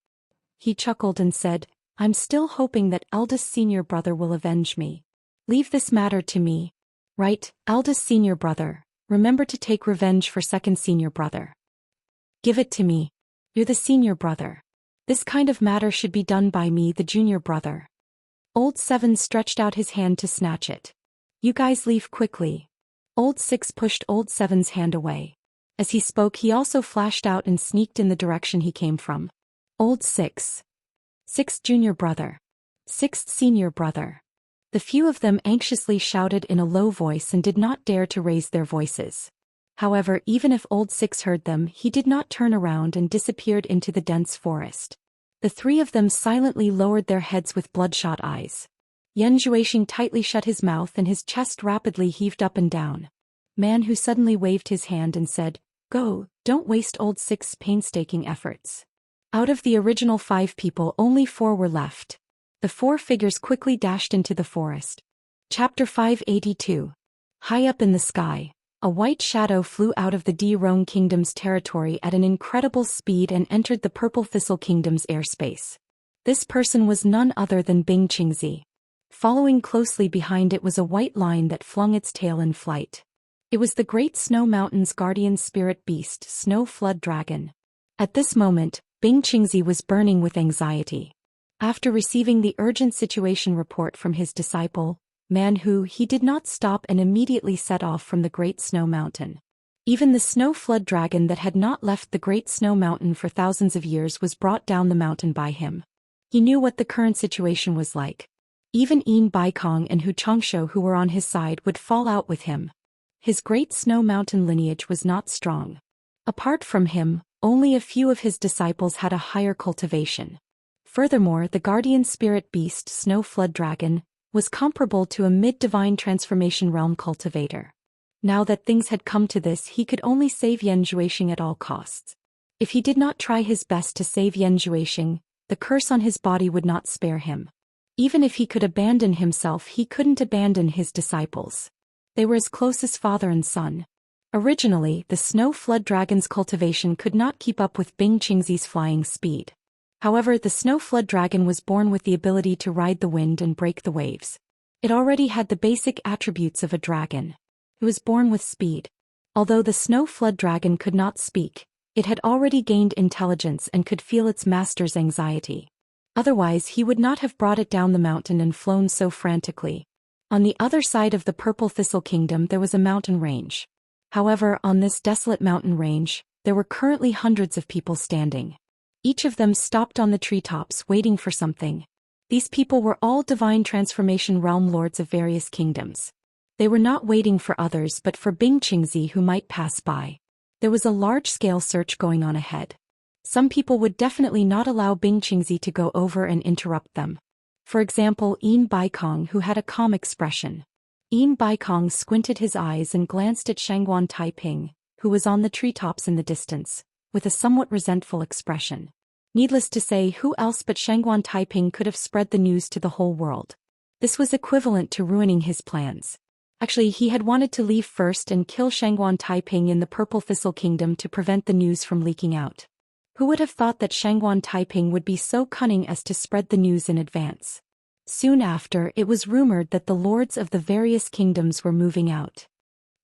He chuckled and said, I'm still hoping that eldest senior brother will avenge me. Leave this matter to me. Right, eldest senior brother, remember to take revenge for second senior brother. Give it to me. You're the senior brother. This kind of matter should be done by me, the junior brother. Old Seven stretched out his hand to snatch it. You guys leave quickly. Old Six pushed Old Seven's hand away. As he spoke, he also flashed out and sneaked in the direction he came from. Old Six. Sixth junior brother. Sixth senior brother. The few of them anxiously shouted in a low voice and did not dare to raise their voices. However, even if Old Six heard them, he did not turn around and disappeared into the dense forest. The three of them silently lowered their heads with bloodshot eyes. Yan Zhuixing tightly shut his mouth and his chest rapidly heaved up and down. Man who suddenly waved his hand and said, Go, don't waste Old Six's painstaking efforts. Out of the original 5 people, only 4 were left. The 4 figures quickly dashed into the forest. Chapter 582. High up in the sky, a white shadow flew out of the Dirong Kingdom's territory at an incredible speed and entered the Purple Thistle Kingdom's airspace. This person was none other than Bing Qingzi. Following closely behind it was a white line that flung its tail in flight. It was the Great Snow Mountain's guardian spirit beast, Snow Flood Dragon. At this moment, Bing Qingzi was burning with anxiety. After receiving the urgent situation report from his disciple, Man Hu, he did not stop and immediately set off from the Great Snow Mountain. Even the Snow Flood Dragon that had not left the Great Snow Mountain for thousands of years was brought down the mountain by him. He knew what the current situation was like. Even Yin Baikong and Hu Changshu, who were on his side, would fall out with him. His Great Snow Mountain lineage was not strong. Apart from him, only a few of his disciples had a higher cultivation. Furthermore, the guardian spirit beast, Snow Flood Dragon, was comparable to a mid-divine transformation realm cultivator. Now that things had come to this, he could only save Yan Zhuixing at all costs. If he did not try his best to save Yan Zhuixing, the curse on his body would not spare him. Even if he could abandon himself, he couldn't abandon his disciples. They were as close as father and son. Originally, the Snow Flood Dragon's cultivation could not keep up with Bing Qingzi's flying speed. However, the Snow Flood Dragon was born with the ability to ride the wind and break the waves. It already had the basic attributes of a dragon. It was born with speed. Although the Snow Flood Dragon could not speak, it had already gained intelligence and could feel its master's anxiety. Otherwise, he would not have brought it down the mountain and flown so frantically. On the other side of the Purple Thistle Kingdom there was a mountain range. However, on this desolate mountain range, there were currently hundreds of people standing. Each of them stopped on the treetops waiting for something. These people were all divine transformation realm lords of various kingdoms. They were not waiting for others but for Bing Qingzi, who might pass by. There was a large-scale search going on ahead. Some people would definitely not allow Bing Qingzi to go over and interrupt them. For example, Yin Baikong, who had a calm expression. Yin Baikong squinted his eyes and glanced at Shangguan Taiping, who was on the treetops in the distance, with a somewhat resentful expression. Needless to say, who else but Shangguan Taiping could have spread the news to the whole world? This was equivalent to ruining his plans. Actually, he had wanted to leave first and kill Shangguan Taiping in the Purple Thistle Kingdom to prevent the news from leaking out. Who would have thought that Shangguan Taiping would be so cunning as to spread the news in advance? Soon after, it was rumored that the lords of the various kingdoms were moving out.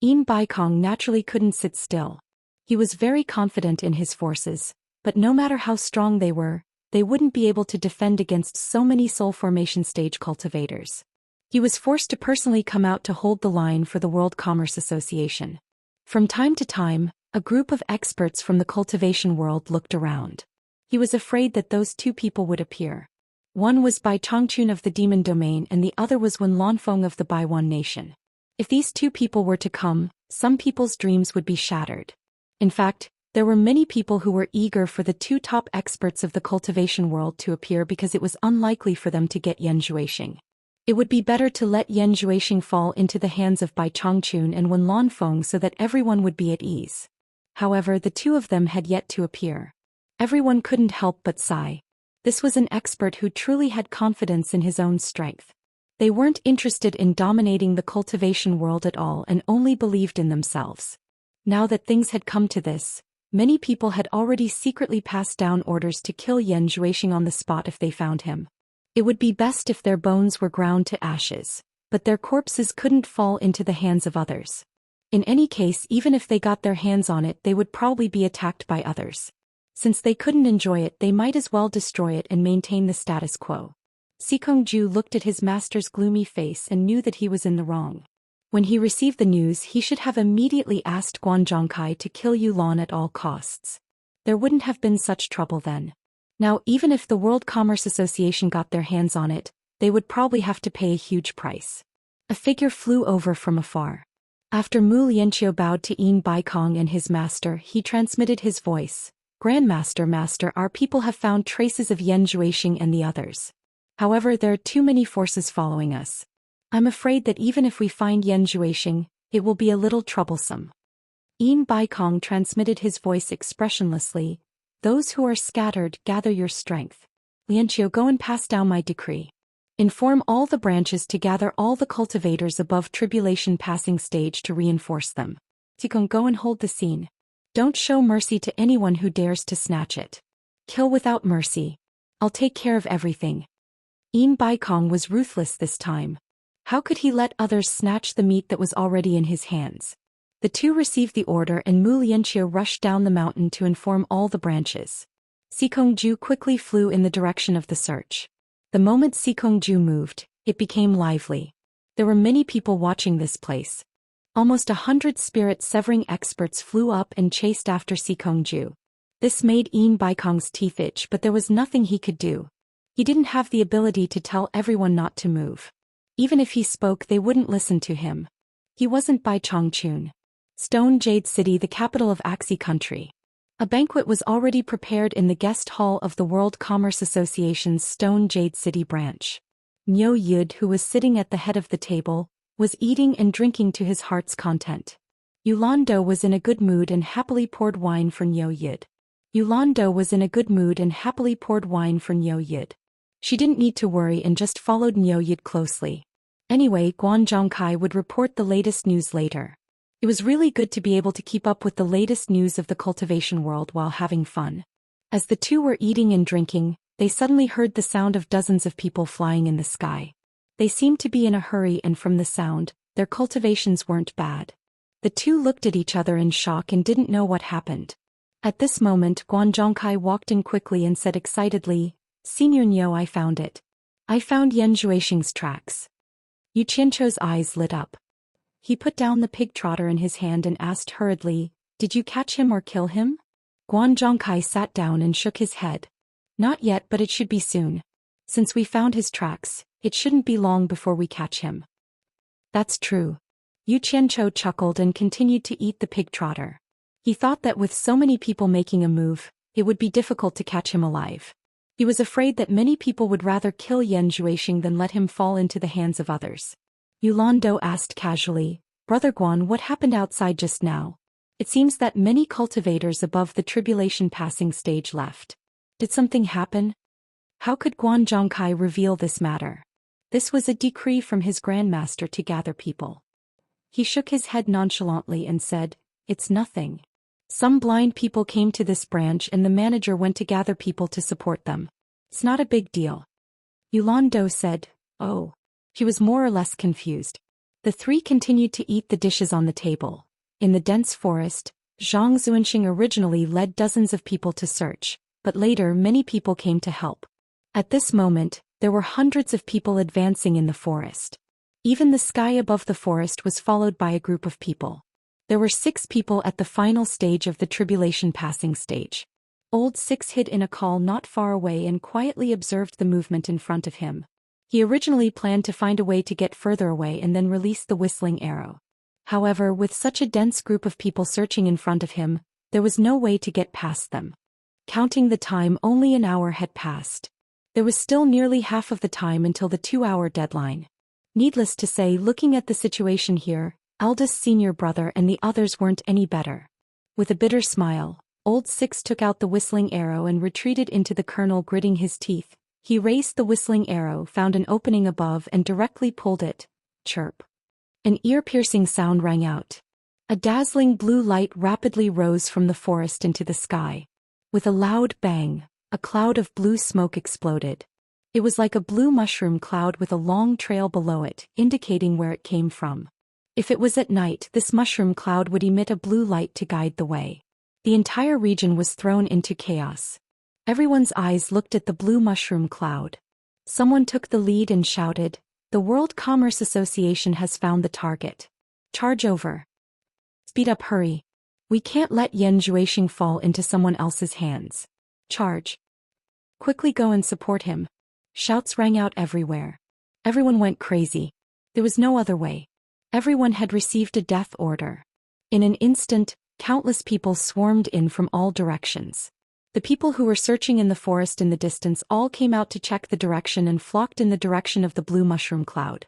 Yin Baikong naturally couldn't sit still. He was very confident in his forces, but no matter how strong they were, they wouldn't be able to defend against so many soul formation stage cultivators. He was forced to personally come out to hold the line for the World Commerce Association. From time to time, a group of experts from the cultivation world looked around. He was afraid that those 2 people would appear. One was Bai Chongqun of the Demon Domain and the other was Wen Lanfeng of the Baiwan Nation. If these 2 people were to come, some people's dreams would be shattered. In fact, there were many people who were eager for the 2 top experts of the cultivation world to appear because it was unlikely for them to get Yan Zhuixing. It would be better to let Yan Zhuixing fall into the hands of Bai Chongqun and Wen Lanfeng so that everyone would be at ease. However, the 2 of them had yet to appear. Everyone couldn't help but sigh. This was an expert who truly had confidence in his own strength. They weren't interested in dominating the cultivation world at all and only believed in themselves. Now that things had come to this, Many people had already secretly passed down orders to kill Yan Zhuixing on the spot if they found him. It would be best if their bones were ground to ashes, but their corpses couldn't fall into the hands of others. In any case, even if they got their hands on it, they would probably be attacked by others. Since they couldn't enjoy it, they might as well destroy it and maintain the status quo. Sikongju looked at his master's gloomy face and knew that he was in the wrong. When he received the news, he should have immediately asked Guan Zhongkai to kill Yulan at all costs. There wouldn't have been such trouble then. Now, even if the World Commerce Association got their hands on it, they would probably have to pay a huge price. A figure flew over from afar. After Mu Lianqiu bowed to Yin Baikong and his master, he transmitted his voice. Grandmaster, Master, our people have found traces of Yan Zhuixing and the others. However, there are too many forces following us. I'm afraid that even if we find Yan Zhuixing, it will be a little troublesome. Yin Baikong transmitted his voice expressionlessly. Those who are scattered, gather your strength. Lianqiu, go and pass down my decree. Inform all the branches to gather all the cultivators above tribulation passing stage to reinforce them. Tikong, go and hold the scene. Don't show mercy to anyone who dares to snatch it. Kill without mercy. I'll take care of everything. Yin Baikong was ruthless this time. How could he let others snatch the meat that was already in his hands? The two received the order and Mu Lianqiu rushed down the mountain to inform all the branches. Sikongju quickly flew in the direction of the search. The moment Sikongju moved, it became lively. There were many people watching this place. Almost 100 spirit-severing experts flew up and chased after Sikongju. This made Yin Baikong's teeth itch, but there was nothing he could do. He didn't have the ability to tell everyone not to move. Even if he spoke, they wouldn't listen to him. He wasn't Bai Chongchun. Stone Jade City, the capital of Axi country. A banquet was already prepared in the guest hall of the World Commerce Association's Stone Jade City branch. Niu Yud, who was sitting at the head of the table, was eating and drinking to his heart's content. Yulando was in a good mood and happily poured wine for Niu Yud. She didn't need to worry and just followed Niu Yud closely. Anyway, Guan Zhongkai would report the latest news later. It was really good to be able to keep up with the latest news of the cultivation world while having fun. As the two were eating and drinking, they suddenly heard the sound of dozens of people flying in the sky. They seemed to be in a hurry, and from the sound, their cultivations weren't bad. The two looked at each other in shock and didn't know what happened. At this moment, Guan Zhongkai walked in quickly and said excitedly, "Senior Niu, I found it. I found Yan Zhuixing's tracks." Yu Qianchou's eyes lit up. He put down the pig trotter in his hand and asked hurriedly, "Did you catch him or kill him?" Guan Zhongkai sat down and shook his head. "Not yet, but it should be soon. Since we found his tracks, it shouldn't be long before we catch him." "That's true." Yu Qianchou chuckled and continued to eat the pig trotter. He thought that with so many people making a move, it would be difficult to catch him alive. He was afraid that many people would rather kill Yan Zhuixing than let him fall into the hands of others. Yulando asked casually, "Brother Guan, what happened outside just now? It seems that many cultivators above the tribulation passing stage left. Did something happen?" How could Guan Zhongkai reveal this matter? This was a decree from his grandmaster to gather people. He shook his head nonchalantly and said, "It's nothing. Some blind people came to this branch and the manager went to gather people to support them. It's not a big deal." Yulando said, "Oh." He was more or less confused. The three continued to eat the dishes on the table. In the dense forest, Zhang Zuanxing originally led dozens of people to search, but later many people came to help. At this moment, there were hundreds of people advancing in the forest. Even the sky above the forest was followed by a group of people. There were 6 people at the final stage of the tribulation passing stage. Old Six hid in a call not far away and quietly observed the movement in front of him. He originally planned to find a way to get further away and then release the whistling arrow. However, with such a dense group of people searching in front of him, there was no way to get past them. Counting the time, only an hour had passed. There was still nearly half of the time until the 2-hour deadline. Needless to say, looking at the situation here, eldest senior brother and the others weren't any better. With a bitter smile, Old Six took out the whistling arrow and retreated into the kernel, gritting his teeth. He raised the whistling arrow, found an opening above and directly pulled it. Chirp. An ear-piercing sound rang out. A dazzling blue light rapidly rose from the forest into the sky. With a loud bang, a cloud of blue smoke exploded. It was like a blue mushroom cloud with a long trail below it, indicating where it came from. If it was at night, this mushroom cloud would emit a blue light to guide the way. The entire region was thrown into chaos. Everyone's eyes looked at the blue mushroom cloud. Someone took the lead and shouted, "The World Commerce Association has found the target. Charge over. Speed up, hurry. We can't let Yan Zhuixing fall into someone else's hands. Charge. Quickly go and support him." Shouts rang out everywhere. Everyone went crazy. There was no other way. Everyone had received a death order. In an instant, countless people swarmed in from all directions. The people who were searching in the forest in the distance all came out to check the direction and flocked in the direction of the blue mushroom cloud.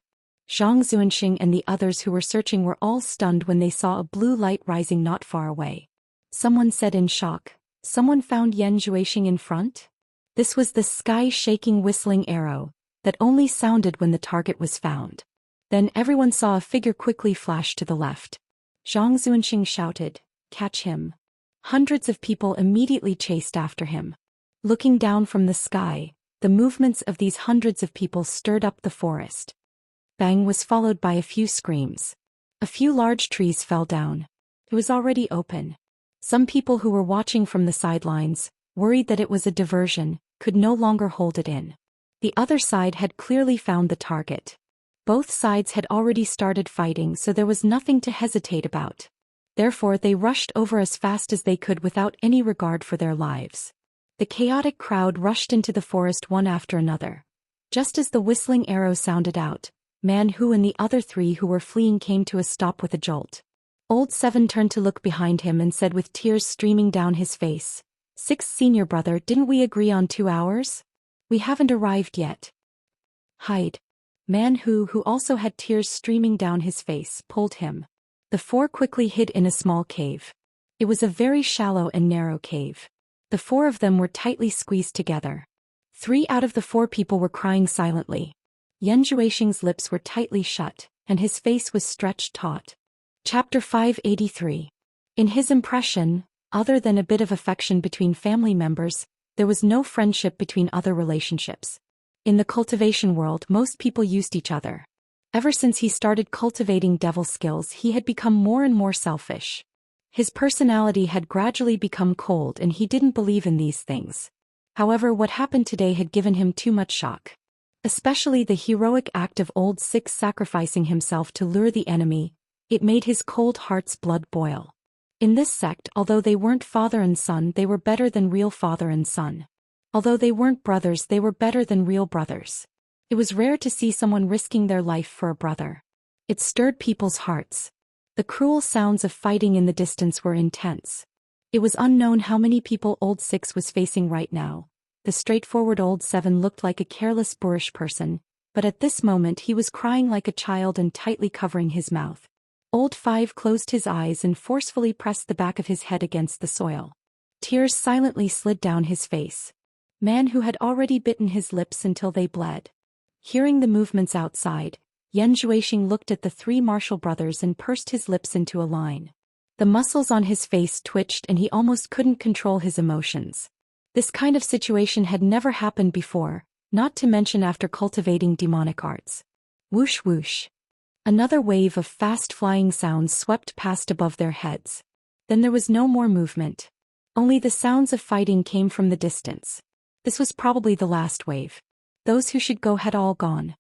Zhang Zuanxing and the others who were searching were all stunned when they saw a blue light rising not far away. Someone said in shock, "Someone found Yan Zhuixing in front?" This was the sky-shaking whistling arrow that only sounded when the target was found. Then everyone saw a figure quickly flash to the left. Zhang Zuanxing shouted, "Catch him." Hundreds of people immediately chased after him. Looking down from the sky, the movements of these hundreds of people stirred up the forest. Bang was followed by a few screams. A few large trees fell down. It was already open. Some people who were watching from the sidelines, worried that it was a diversion, could no longer hold it in. The other side had clearly found the target. Both sides had already started fighting, so there was nothing to hesitate about. Therefore they rushed over as fast as they could without any regard for their lives. The chaotic crowd rushed into the forest one after another. Just as the whistling arrow sounded out, Man Hu and the other three who were fleeing came to a stop with a jolt. Old Seven turned to look behind him and said with tears streaming down his face, "Sixth senior brother, didn't we agree on 2 hours? We haven't arrived yet." "Hide." Man Hu, who also had tears streaming down his face, pulled him. The four quickly hid in a small cave. It was a very shallow and narrow cave. The four of them were tightly squeezed together. 3 out of the 4 people were crying silently. Yan Zhuixing's lips were tightly shut, and his face was stretched taut. Chapter 583. In his impression, other than a bit of affection between family members, there was no friendship between other relationships. In the cultivation world, most people used each other. Ever since he started cultivating devil skills, he had become more and more selfish. His personality had gradually become cold and he didn't believe in these things. However, what happened today had given him too much shock. Especially the heroic act of Old Six sacrificing himself to lure the enemy, it made his cold heart's blood boil. In this sect, although they weren't father and son, they were better than real father and son. Although they weren't brothers, they were better than real brothers. It was rare to see someone risking their life for a brother. It stirred people's hearts. The cruel sounds of fighting in the distance were intense. It was unknown how many people Old Six was facing right now. The straightforward Old Seven looked like a careless, boorish person, but at this moment he was crying like a child and tightly covering his mouth. Old Five closed his eyes and forcefully pressed the back of his head against the soil. Tears silently slid down his face. Man Hu had already bitten his lips until they bled. Hearing the movements outside, Yan Zhuixing looked at the 3 martial brothers and pursed his lips into a line. The muscles on his face twitched and he almost couldn't control his emotions. This kind of situation had never happened before, not to mention after cultivating demonic arts. Whoosh whoosh. Another wave of fast-flying sounds swept past above their heads. Then there was no more movement. Only the sounds of fighting came from the distance. This was probably the last wave. Those who should go had all gone.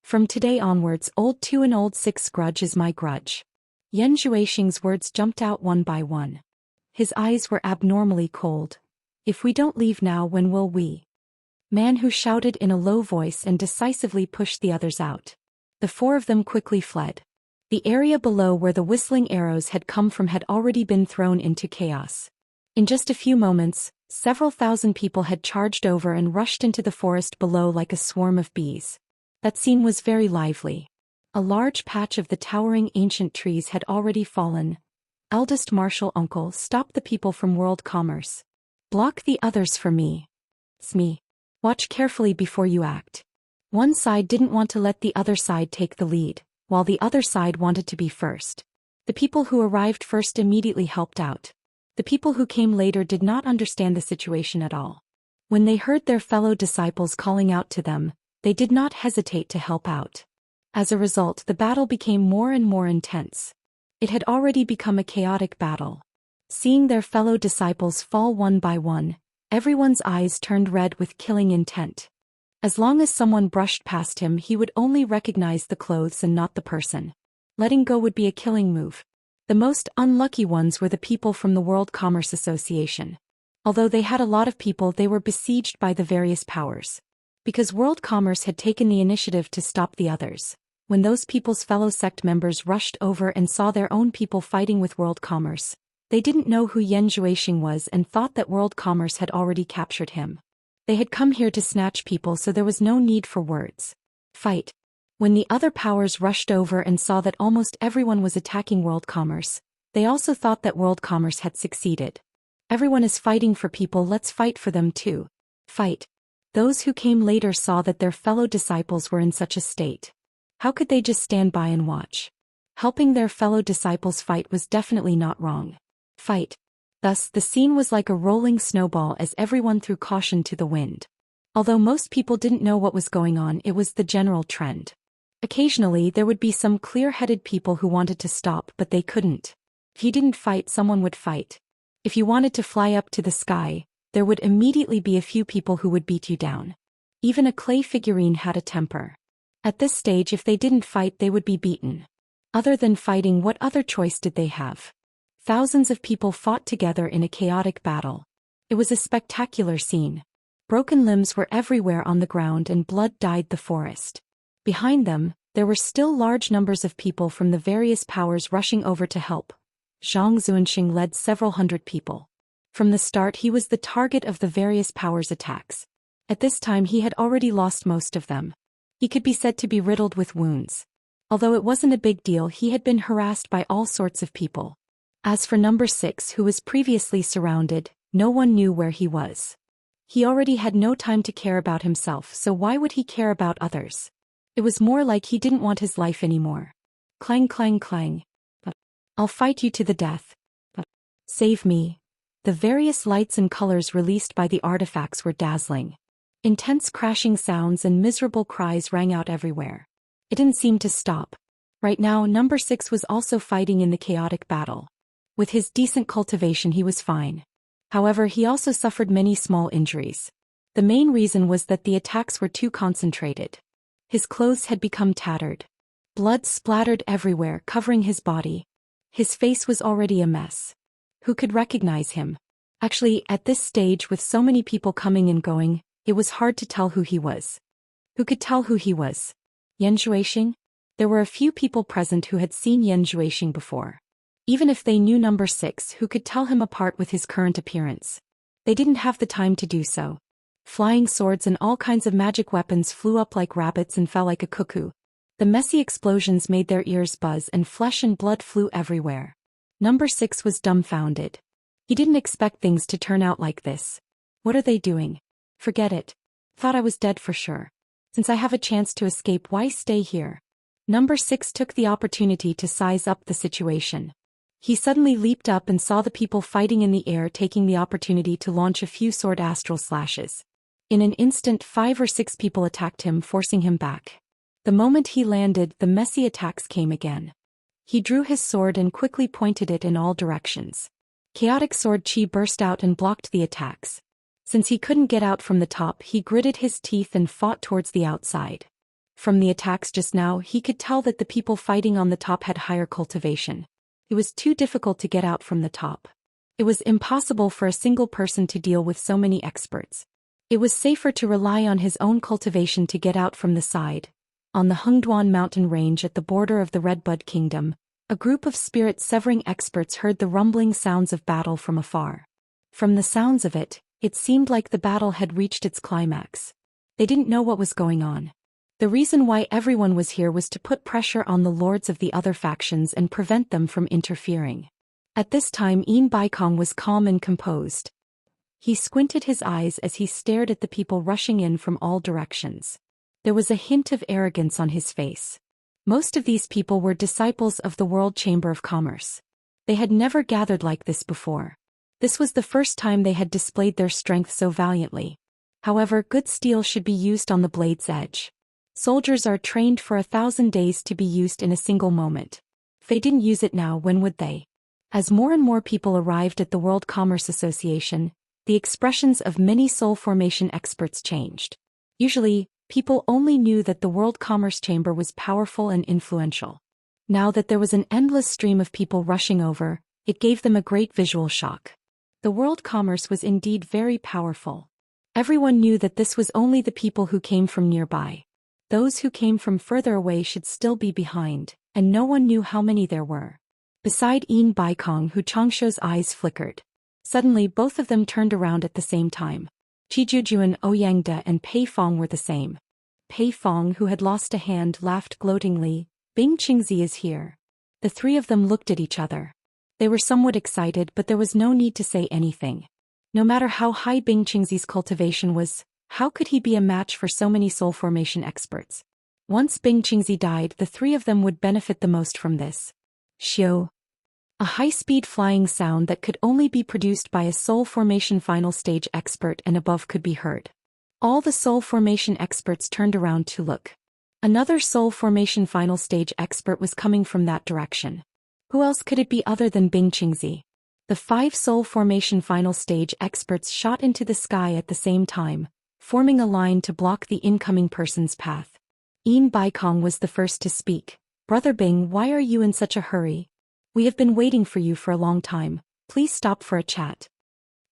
From today onwards, Old 2 and Old 6's grudge is my grudge. Yan Zhuixing's words jumped out one by one. His eyes were abnormally cold. If we don't leave now, when will we? Man Hu shouted in a low voice and decisively pushed the others out. The 4 of them quickly fled. The area below where the whistling arrows had come from had already been thrown into chaos. In just a few moments, several thousand people had charged over and rushed into the forest below like a swarm of bees. That scene was very lively. A large patch of the towering ancient trees had already fallen. Eldest martial uncle, stop the people from world commerce. Block the others for me. Sme. Watch carefully before you act. One side didn't want to let the other side take the lead, while the other side wanted to be first. The people who arrived first immediately helped out. The people who came later did not understand the situation at all. When they heard their fellow disciples calling out to them, they did not hesitate to help out. As a result, the battle became more and more intense. It had already become a chaotic battle. Seeing their fellow disciples fall one by one, everyone's eyes turned red with killing intent. As long as someone brushed past him, he would only recognize the clothes and not the person. Letting go would be a killing move. The most unlucky ones were the people from the World Commerce Association. Although they had a lot of people, they were besieged by the various powers. Because World Commerce had taken the initiative to stop the others. When those people's fellow sect members rushed over and saw their own people fighting with World Commerce, they didn't know who Zhou Xian was and thought that World Commerce had already captured him. They had come here to snatch people, so there was no need for words. Fight. When the other powers rushed over and saw that almost everyone was attacking World Commerce, they also thought that World Commerce had succeeded. Everyone is fighting for people, let's fight for them too. Fight. Those who came later saw that their fellow disciples were in such a state. How could they just stand by and watch? Helping their fellow disciples fight was definitely not wrong. Fight. Thus, the scene was like a rolling snowball as everyone threw caution to the wind. Although most people didn't know what was going on, it was the general trend. Occasionally, there would be some clear-headed people who wanted to stop, but they couldn't. If you didn't fight, someone would fight. If you wanted to fly up to the sky, there would immediately be a few people who would beat you down. Even a clay figurine had a temper. At this stage, if they didn't fight, they would be beaten. Other than fighting, what other choice did they have? Thousands of people fought together in a chaotic battle. It was a spectacular scene. Broken limbs were everywhere on the ground and blood dyed the forest. Behind them, there were still large numbers of people from the various powers rushing over to help. Zhang Zuanxing led several hundred people. From the start, he was the target of the various powers' attacks. At this time, he had already lost most of them. He could be said to be riddled with wounds. Although it wasn't a big deal, he had been harassed by all sorts of people. As for number 6, who was previously surrounded, no one knew where he was. He already had no time to care about himself, so why would he care about others? It was more like he didn't want his life anymore. Clang clang clang. I'll fight you to the death. Save me. The various lights and colors released by the artifacts were dazzling. Intense crashing sounds and miserable cries rang out everywhere. It didn't seem to stop. Right now, number 6 was also fighting in the chaotic battle. With his decent cultivation, he was fine. However, he also suffered many small injuries. The main reason was that the attacks were too concentrated. His clothes had become tattered. Blood splattered everywhere, covering his body. His face was already a mess. Who could recognize him? Actually, at this stage, with so many people coming and going, it was hard to tell who he was. Who could tell who he was? Zhou Xian? There were a few people present who had seen Zhou Xian before. Even if they knew number 6, who could tell him apart with his current appearance? They didn't have the time to do so. Flying swords and all kinds of magic weapons flew up like rabbits and fell like a cuckoo. The messy explosions made their ears buzz and flesh and blood flew everywhere. Number 6 was dumbfounded. He didn't expect things to turn out like this. What are they doing? Forget it. Thought I was dead for sure. Since I have a chance to escape, why stay here? Number 6 took the opportunity to size up the situation. He suddenly leaped up and saw the people fighting in the air, taking the opportunity to launch a few sword astral slashes. In an instant, 5 or 6 people attacked him, forcing him back. The moment he landed, the messy attacks came again. He drew his sword and quickly pointed it in all directions. Chaotic sword chi burst out and blocked the attacks. Since he couldn't get out from the top, he gritted his teeth and fought towards the outside. From the attacks just now, he could tell that the people fighting on the top had higher cultivation. It was too difficult to get out from the top. It was impossible for a single person to deal with so many experts. It was safer to rely on his own cultivation to get out from the side. On the Hengduan mountain range at the border of the Redbud Kingdom, a group of spirit-severing experts heard the rumbling sounds of battle from afar. From the sounds of it, it seemed like the battle had reached its climax. They didn't know what was going on. The reason why everyone was here was to put pressure on the lords of the other factions and prevent them from interfering. At this time, Yin Baikong was calm and composed. He squinted his eyes as he stared at the people rushing in from all directions. There was a hint of arrogance on his face. Most of these people were disciples of the World Chamber of Commerce. They had never gathered like this before. This was the first time they had displayed their strength so valiantly. However, good steel should be used on the blade's edge. Soldiers are trained for 1,000 days to be used in a single moment. If they didn't use it now, when would they? As more and more people arrived at the World Commerce Association, the expressions of many soul formation experts changed. Usually, people only knew that the World Commerce Chamber was powerful and influential. Now that there was an endless stream of people rushing over, it gave them a great visual shock. The World Commerce was indeed very powerful. Everyone knew that this was only the people who came from nearby. Those who came from further away should still be behind, and no one knew how many there were. Beside Yin Baikong, who Changshuo's eyes flickered. Suddenly both of them turned around at the same time. Qijujuan, Ouyangde and Pei Fong were the same. Pei Fong, who had lost a hand, laughed gloatingly. Bing Qingzi is here. The three of them looked at each other. They were somewhat excited, but there was no need to say anything. No matter how high Bing Qingzi's cultivation was, how could he be a match for so many soul formation experts? Once Bing Qingzi died, the three of them would benefit the most from this. Xiu. A high-speed flying sound that could only be produced by a soul formation final stage expert and above could be heard. All the soul formation experts turned around to look. Another soul formation final stage expert was coming from that direction. Who else could it be other than Bing Qingzi? The 5 soul formation final stage experts shot into the sky at the same time, forming a line to block the incoming person's path. Yin Baikong was the first to speak. Brother Bing, why are you in such a hurry? We have been waiting for you for a long time. Please stop for a chat.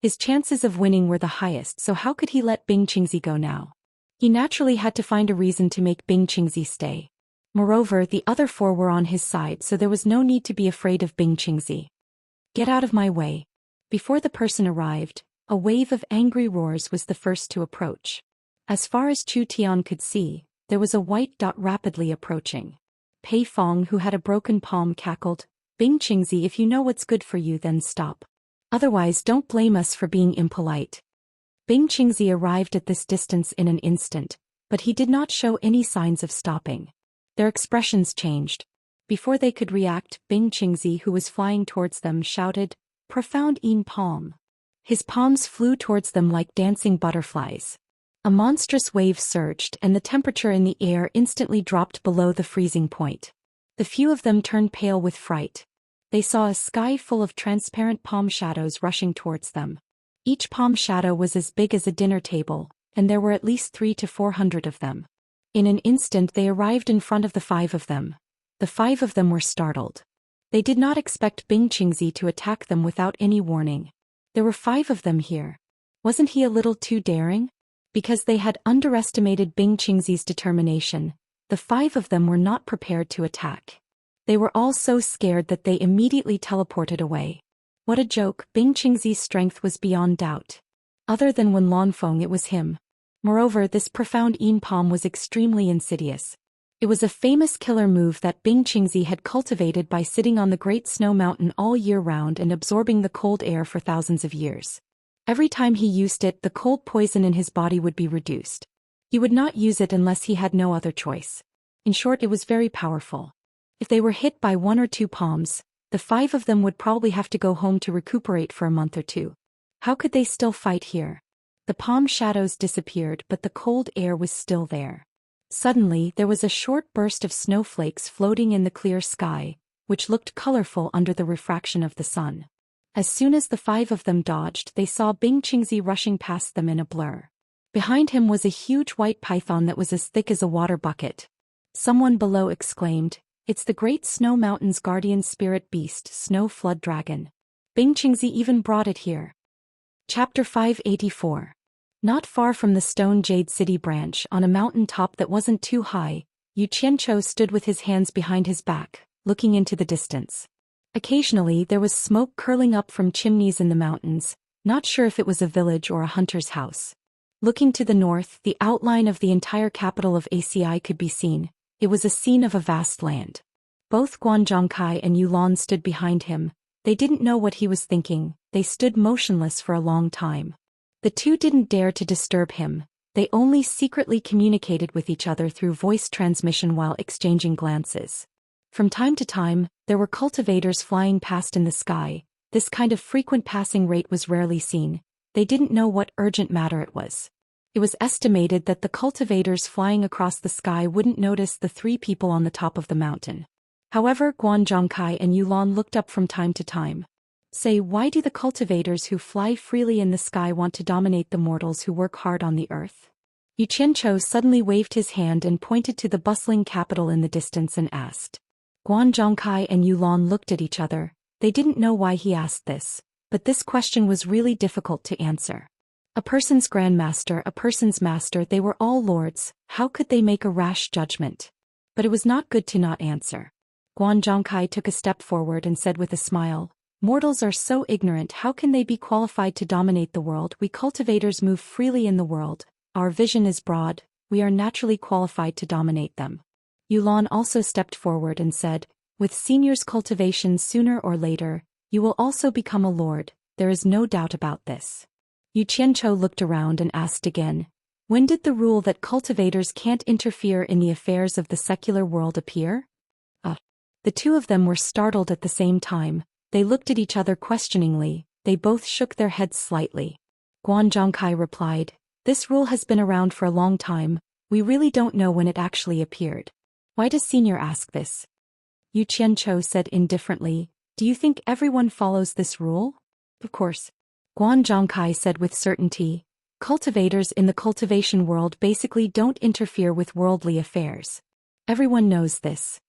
His chances of winning were the highest, so how could he let Bing Qingzi go now? He naturally had to find a reason to make Bing Qingzi stay. Moreover, the other 4 were on his side, so there was no need to be afraid of Bing Qingzi. Get out of my way. Before the person arrived, a wave of angry roars was the first to approach. As far as Chu Tian could see, there was a white dot rapidly approaching. Pei Fong, who had a broken palm, cackled, Bing Qingzi, if you know what's good for you, then stop. Otherwise, don't blame us for being impolite. Bing Qingzi arrived at this distance in an instant, but he did not show any signs of stopping. Their expressions changed. Before they could react, Bing Qingzi, who was flying towards them, shouted, "Profound Yin Palm." His palms flew towards them like dancing butterflies. A monstrous wave surged, and the temperature in the air instantly dropped below the freezing point. The few of them turned pale with fright. They saw a sky full of transparent palm shadows rushing towards them. Each palm shadow was as big as a dinner table, and there were at least 300 to 400 of them. In an instant they arrived in front of the 5 of them. The 5 of them were startled. They did not expect Bing Qingzi to attack them without any warning. There were 5 of them here. Wasn't he a little too daring? Because they had underestimated Bing Qingzi's determination, the 5 of them were not prepared to attack. They were all so scared that they immediately teleported away. What a joke! Bing Qingzi's strength was beyond doubt. Other than Wen Lanfeng, it was him. Moreover, this profound Yin Palm was extremely insidious. It was a famous killer move that Bing Qingzi had cultivated by sitting on the Great Snow Mountain all year round and absorbing the cold air for thousands of years. Every time he used it, the cold poison in his body would be reduced. He would not use it unless he had no other choice. In short, it was very powerful. If they were hit by 1 or 2 palms, the 5 of them would probably have to go home to recuperate for a month or 2. How could they still fight here? The palm shadows disappeared, but the cold air was still there. Suddenly, there was a short burst of snowflakes floating in the clear sky, which looked colorful under the refraction of the sun. As soon as the 5 of them dodged, they saw Bing Qingzi rushing past them in a blur. Behind him was a huge white python that was as thick as a water bucket. Someone below exclaimed, "It's the Great Snow Mountain's guardian spirit beast, Snow Flood Dragon. Bing Qingzi even brought it here." Chapter 584. Not far from the Stone Jade City branch, on a mountain top that wasn't too high, Yu Qianqiu stood with his hands behind his back, looking into the distance. Occasionally there was smoke curling up from chimneys in the mountains, not sure if it was a village or a hunter's house. Looking to the north, the outline of the entire capital of ACI could be seen. It was a scene of a vast land. Both Guan Zhongkai and Yulan stood behind him. They didn't know what he was thinking. They stood motionless for a long time. The two didn't dare to disturb him. They only secretly communicated with each other through voice transmission while exchanging glances. From time to time, there were cultivators flying past in the sky. This kind of frequent passing rate was rarely seen. They didn't know what urgent matter it was. It was estimated that the cultivators flying across the sky wouldn't notice the three people on the top of the mountain. However, Guan Zhongkai and Yulan looked up from time to time. Say, why do the cultivators who fly freely in the sky want to dominate the mortals who work hard on the earth? Yu Qianzhou suddenly waved his hand and pointed to the bustling capital in the distance and asked. Guan Zhongkai and Yulan looked at each other. They didn't know why he asked this, but this question was really difficult to answer. A person's grandmaster, a person's master, they were all lords. How could they make a rash judgment? But it was not good to not answer. Guan Zhongkai took a step forward and said with a smile, "Mortals are so ignorant, how can they be qualified to dominate the world? We cultivators move freely in the world. Our vision is broad, we are naturally qualified to dominate them." Yulan also stepped forward and said, "With seniors' cultivation, sooner or later, you will also become a lord, there is no doubt about this." Yu Qianzhou looked around and asked again, "When did the rule that cultivators can't interfere in the affairs of the secular world appear?" The two of them were startled at the same time. They looked at each other questioningly. They both shook their heads slightly. Guan Zhongkai replied, "This rule has been around for a long time. We really don't know when it actually appeared." "Why does Senior ask this?" Yu Qianzhou said indifferently, "Do you think everyone follows this rule?" "Of course." Guan Zhongkai said with certainty, "Cultivators in the cultivation world basically don't interfere with worldly affairs. Everyone knows this."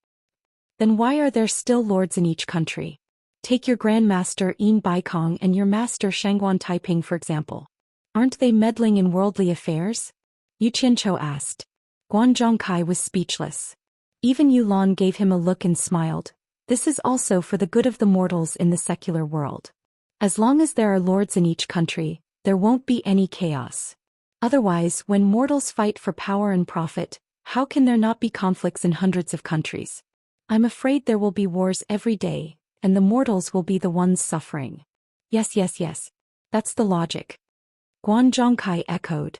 "Then why are there still lords in each country? Take your Grandmaster Yin Baikong and your Master Shangguan Taiping for example. Aren't they meddling in worldly affairs?" Yu Qianzhou asked. Guan Zhongkai was speechless. Even Yulan gave him a look and smiled. "This is also for the good of the mortals in the secular world. As long as there are lords in each country, there won't be any chaos. Otherwise, when mortals fight for power and profit, how can there not be conflicts in hundreds of countries? I'm afraid there will be wars every day, and the mortals will be the ones suffering." Yes. That's the logic." Guan Zhongkai echoed.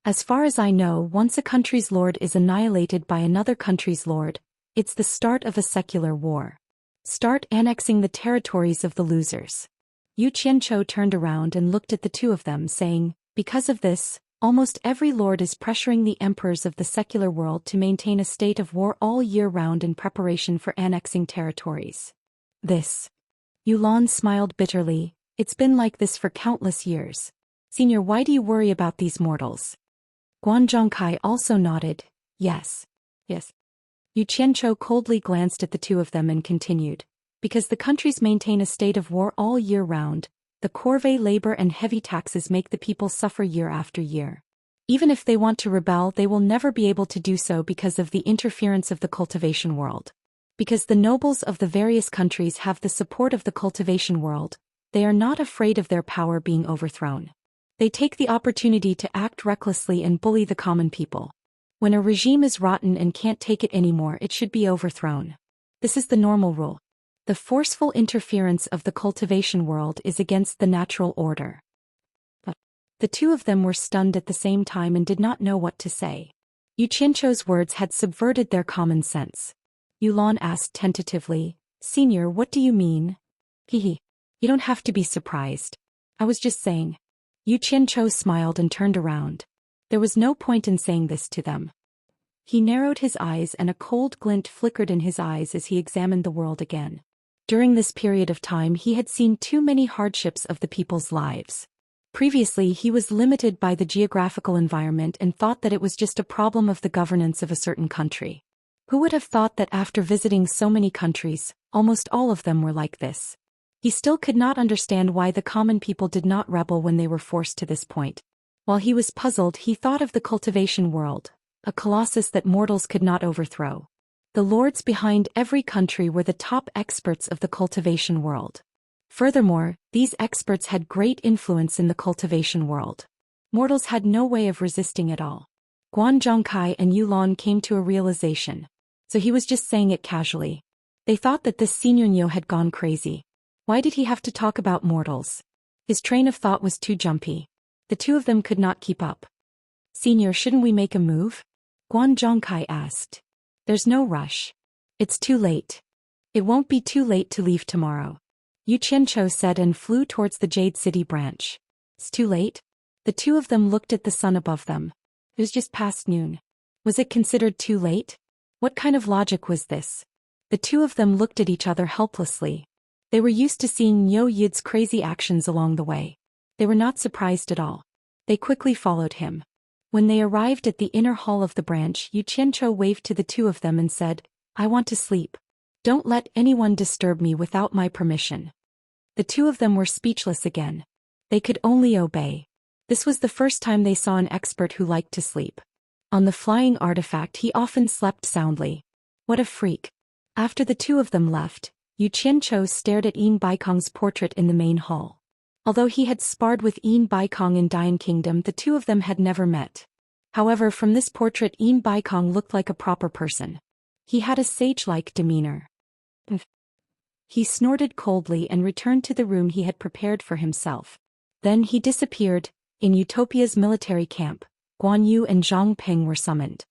"As far as I know, once a country's lord is annihilated by another country's lord, it's the start of a secular war. Start annexing the territories of the losers." Yu Qianzhou turned around and looked at the two of them saying, "Because of this, almost every lord is pressuring the emperors of the secular world to maintain a state of war all year round in preparation for annexing territories." "This." Yulan smiled bitterly, "It's been like this for countless years. Senior, why do you worry about these mortals?" Guan Zhongkai also nodded, Yes. Yu Qianzhou coldly glanced at the two of them and continued, "Because the countries maintain a state of war all year round, the corvée labor and heavy taxes make the people suffer year after year. Even if they want to rebel, they will never be able to do so because of the interference of the cultivation world. Because the nobles of the various countries have the support of the cultivation world, they are not afraid of their power being overthrown. They take the opportunity to act recklessly and bully the common people. When a regime is rotten and can't take it anymore, it should be overthrown. This is the normal rule. The forceful interference of the cultivation world is against the natural order." The two of them were stunned at the same time and did not know what to say. Yu Qianzhou's words had subverted their common sense. Yulan asked tentatively, "Senior, what do you mean?" "You don't have to be surprised. I was just saying." Yu Qianzhou smiled and turned around. There was no point in saying this to them. He narrowed his eyes and a cold glint flickered in his eyes as he examined the world again. During this period of time he had seen too many hardships of the people's lives. Previously he was limited by the geographical environment and thought that it was just a problem of the governance of a certain country. Who would have thought that after visiting so many countries, almost all of them were like this? He still could not understand why the common people did not rebel when they were forced to this point. While he was puzzled, he thought of the cultivation world, a colossus that mortals could not overthrow. The lords behind every country were the top experts of the cultivation world. Furthermore, these experts had great influence in the cultivation world. Mortals had no way of resisting at all. Guan Zhongkai and Yulan came to a realization. So he was just saying it casually. They thought that this Senior had gone crazy. Why did he have to talk about mortals? His train of thought was too jumpy. The two of them could not keep up. Senior, shouldn't we make a move? Guan Zhongkai asked. There's no rush. It's too late. It won't be too late to leave tomorrow. Yu Qianzhou said and flew towards the Jade City branch. It's too late? The two of them looked at the sun above them. It was just past noon. Was it considered too late? What kind of logic was this? The two of them looked at each other helplessly. They were used to seeing Niu Yid's crazy actions along the way. They were not surprised at all. They quickly followed him. When they arrived at the inner hall of the branch, Yu Qianzhou waved to the two of them and said, I want to sleep. Don't let anyone disturb me without my permission. The two of them were speechless again. They could only obey. This was the first time they saw an expert who liked to sleep. On the flying artifact he often slept soundly. What a freak. After the two of them left, Yu Qianzhou stared at Yin Baikong's portrait in the main hall. Although he had sparred with Yin Baikong in Dian Kingdom, the two of them had never met. However, from this portrait Yin Baikong looked like a proper person. He had a sage-like demeanor. He snorted coldly and returned to the room he had prepared for himself. Then he disappeared. In Utopia's military camp, Guan Yu and Zhang Ping were summoned.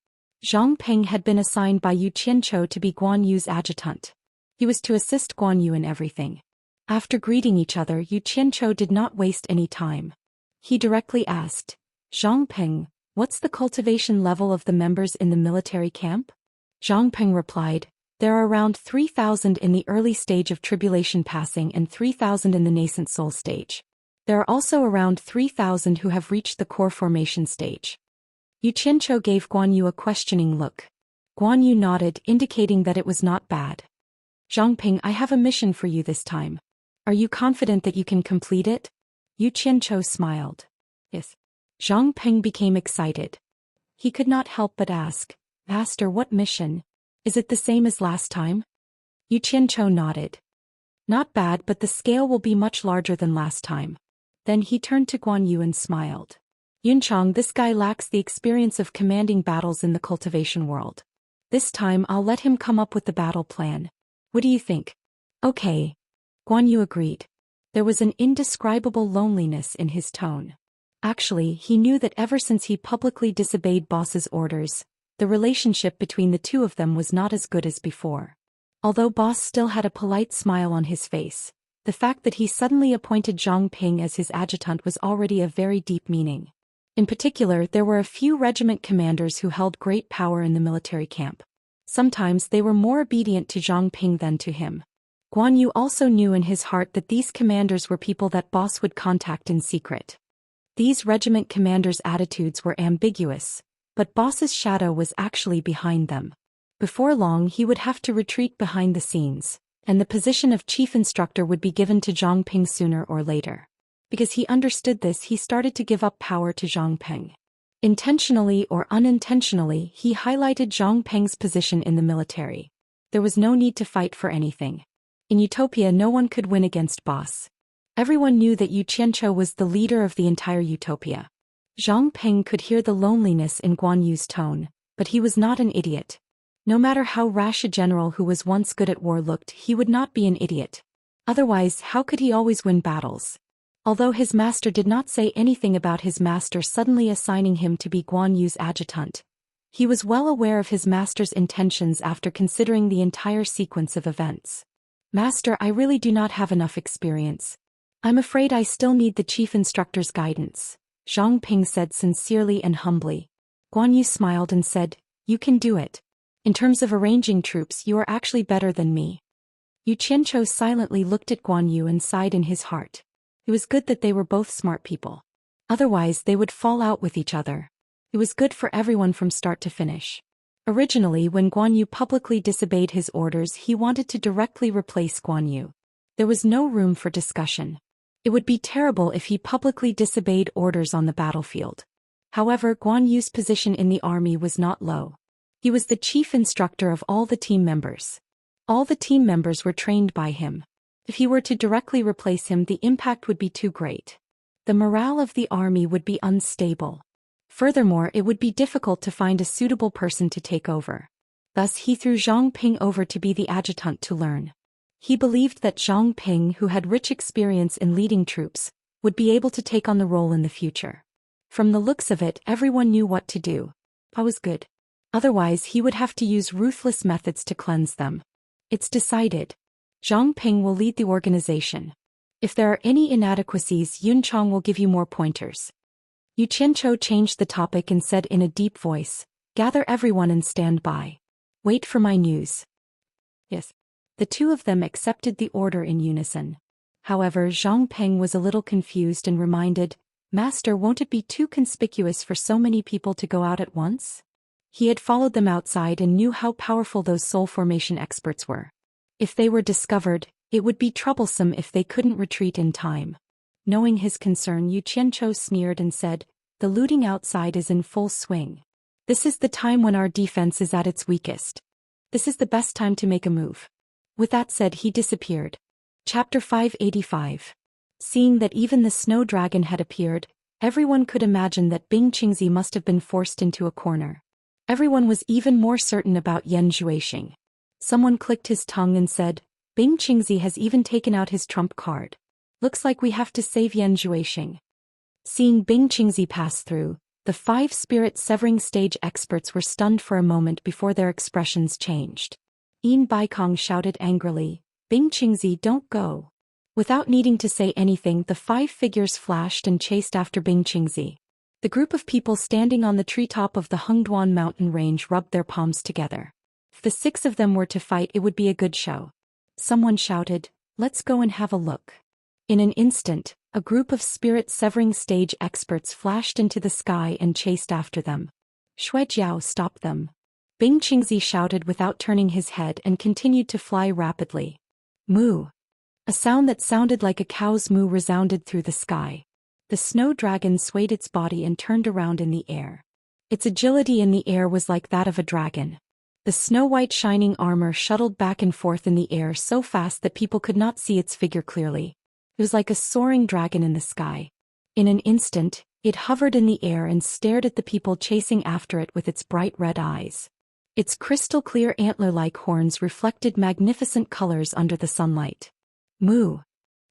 Zhang Ping had been assigned by Yu Qianzhou to be Guan Yu's adjutant. He was to assist Guan Yu in everything. After greeting each other, Yu Qianzhou did not waste any time. He directly asked, Zhang Ping, what's the cultivation level of the members in the military camp? Zhang Ping replied, there are around 3,000 in the early stage of tribulation passing and 3,000 in the nascent soul stage. There are also around 3,000 who have reached the core formation stage. Yu Qianzhou gave Guan Yu a questioning look. Guan Yu nodded, indicating that it was not bad. Zhang Ping, I have a mission for you this time. Are you confident that you can complete it? Yu Qianzhou smiled. Yes. Zhang Ping became excited. He could not help but ask, Master, what mission? Is it the same as last time? Yu Qianzhou nodded. Not bad, but the scale will be much larger than last time. Then he turned to Guan Yu and smiled. Yunchang, this guy lacks the experience of commanding battles in the cultivation world. This time I'll let him come up with the battle plan. What do you think? Okay. Guan Yu agreed. There was an indescribable loneliness in his tone. Actually, he knew that ever since he publicly disobeyed boss's orders, the relationship between the two of them was not as good as before. Although boss still had a polite smile on his face, the fact that he suddenly appointed Zhang Ping as his adjutant was already of very deep meaning. In particular, there were a few regiment commanders who held great power in the military camp. Sometimes they were more obedient to Zhang Ping than to him. Guan Yu also knew in his heart that these commanders were people that boss would contact in secret. These regiment commanders' attitudes were ambiguous, but boss's shadow was actually behind them. Before long he would have to retreat behind the scenes, and the position of chief instructor would be given to Zhang Ping sooner or later. Because he understood this, he started to give up power to Zhang Ping. Intentionally or unintentionally, he highlighted Zhang Ping's position in the military. There was no need to fight for anything. In Utopia, no one could win against boss. Everyone knew that Yu Qianzhou was the leader of the entire Utopia. Zhang Ping could hear the loneliness in Guan Yu's tone, but he was not an idiot. No matter how rash a general who was once good at war looked, he would not be an idiot. Otherwise, how could he always win battles? Although his master did not say anything about his master suddenly assigning him to be Guan Yu's adjutant, he was well aware of his master's intentions after considering the entire sequence of events. Master, I really do not have enough experience. I'm afraid I still need the chief instructor's guidance, Zhang Ping said sincerely and humbly. Guan Yu smiled and said, you can do it. In terms of arranging troops, you are actually better than me. Yu Qianzhou silently looked at Guan Yu and sighed in his heart. It was good that they were both smart people. Otherwise they would fall out with each other. It was good for everyone from start to finish. Originally, when Guan Yu publicly disobeyed his orders, he wanted to directly replace Guan Yu. There was no room for discussion. It would be terrible if he publicly disobeyed orders on the battlefield. However, Guan Yu's position in the army was not low. He was the chief instructor of all the team members. All the team members were trained by him. If he were to directly replace him, the impact would be too great. The morale of the army would be unstable. Furthermore, it would be difficult to find a suitable person to take over. Thus he threw Zhang Ping over to be the adjutant to learn. He believed that Zhang Ping, who had rich experience in leading troops, would be able to take on the role in the future. From the looks of it, everyone knew what to do. That was good. Otherwise, he would have to use ruthless methods to cleanse them. It's decided. Zhang Ping will lead the organization. If there are any inadequacies, Yun Chong will give you more pointers. Yu Qianzhou changed the topic and said in a deep voice, "Gather everyone and stand by. Wait for my news." Yes. The two of them accepted the order in unison. However, Zhang Peng was a little confused and reminded, "Master, won't it be too conspicuous for so many people to go out at once?" He had followed them outside and knew how powerful those soul formation experts were. If they were discovered, it would be troublesome if they couldn't retreat in time. Knowing his concern, Yu Qianzhou sneered and said, "The looting outside is in full swing. This is the time when our defense is at its weakest. This is the best time to make a move." With that said, he disappeared. Chapter 585. Seeing that even the snow dragon had appeared, everyone could imagine that Bing Qingzi must have been forced into a corner. Everyone was even more certain about Yan Zhuixing. Someone clicked his tongue and said, "Bing Qingzi has even taken out his trump card. Looks like we have to save Yan Zhuixing." Seeing Bing Qingzi pass through, the 5 spirit severing stage experts were stunned for a moment before their expressions changed. Yin Baikong shouted angrily, "Bing Qingzi, don't go." Without needing to say anything, the 5 figures flashed and chased after Bing Qingzi. The group of people standing on the treetop of the Hengduan mountain range rubbed their palms together. If the 6 of them were to fight, it would be a good show. Someone shouted, "Let's go and have a look." In an instant, a group of spirit-severing stage experts flashed into the sky and chased after them. Shuijiao stopped them. Bing Qingzi shouted without turning his head and continued to fly rapidly. Moo. A sound that sounded like a cow's moo resounded through the sky. The snow dragon swayed its body and turned around in the air. Its agility in the air was like that of a dragon. The snow-white shining armor shuttled back and forth in the air so fast that people could not see its figure clearly. It was like a soaring dragon in the sky. In an instant, it hovered in the air and stared at the people chasing after it with its bright red eyes. Its crystal-clear antler-like horns reflected magnificent colors under the sunlight. Moo.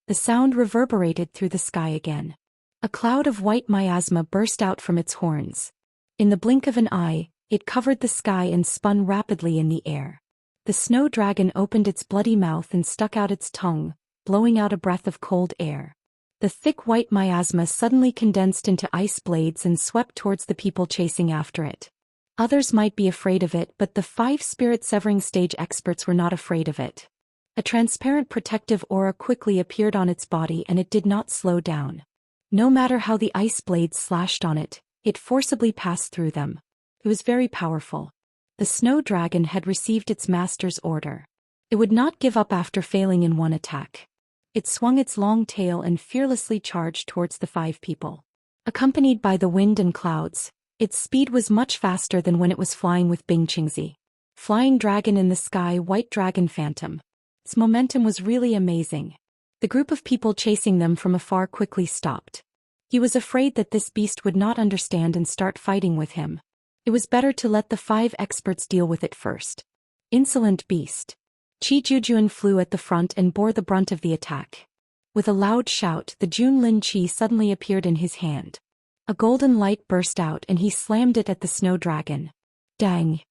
The sound reverberated through the sky again. A cloud of white miasma burst out from its horns. In the blink of an eye, it covered the sky and spun rapidly in the air. The snow dragon opened its bloody mouth and stuck out its tongue, blowing out a breath of cold air. The thick white miasma suddenly condensed into ice blades and swept towards the people chasing after it. Others might be afraid of it, but the 5 spirit-severing stage experts were not afraid of it. A transparent protective aura quickly appeared on its body and it did not slow down. No matter how the ice blades slashed on it, it forcibly passed through them. It was very powerful. The snow dragon had received its master's order. It would not give up after failing in one attack. It swung its long tail and fearlessly charged towards the 5 people. Accompanied by the wind and clouds, its speed was much faster than when it was flying with Bing Qingzi. Flying dragon in the sky, white dragon phantom. Its momentum was really amazing. The group of people chasing them from afar quickly stopped. He was afraid that this beast would not understand and start fighting with him. It was better to let the 5 experts deal with it first. Insolent beast. Qi Jujuan flew at the front and bore the brunt of the attack. With a loud shout, the Junlin Qi suddenly appeared in his hand. A golden light burst out and he slammed it at the snow dragon. Dang!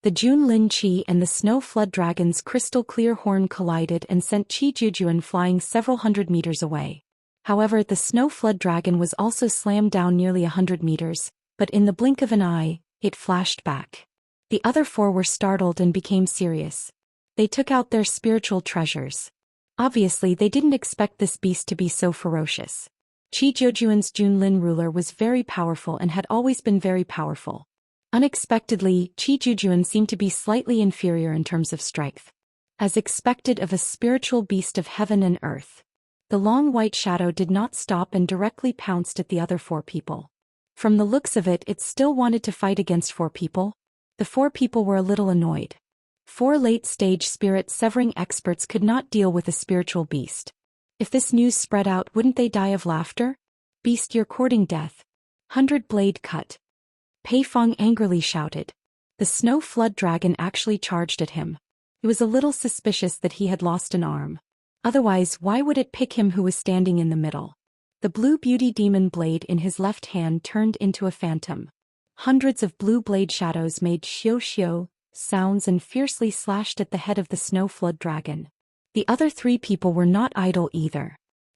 The Junlin Qi and the snow flood dragon's crystal-clear horn collided and sent Qi Jujuan flying several hundred meters away. However, the snow flood dragon was also slammed down nearly 100 meters, but in the blink of an eye, it flashed back. The other 4 were startled and became serious. They took out their spiritual treasures. Obviously, they didn't expect this beast to be so ferocious. Qi Jujuan's Junlin ruler was very powerful and had always been very powerful. Unexpectedly, Qi Jujuan seemed to be slightly inferior in terms of strength. As expected of a spiritual beast of heaven and earth. The long white shadow did not stop and directly pounced at the other 4 people. From the looks of it, it still wanted to fight against 4 people. The 4 people were a little annoyed. 4 late-stage spirit-severing experts could not deal with a spiritual beast. If this news spread out, wouldn't they die of laughter? Beast, you're courting death. 100 blade cut. Pei Feng angrily shouted. The snow flood dragon actually charged at him. It was a little suspicious that he had lost an arm. Otherwise, why would it pick him who was standing in the middle? The blue beauty demon blade in his left hand turned into a phantom. Hundreds of blue blade shadows made xiao sounds and fiercely slashed at the head of the snow flood dragon. The other three people were not idle either.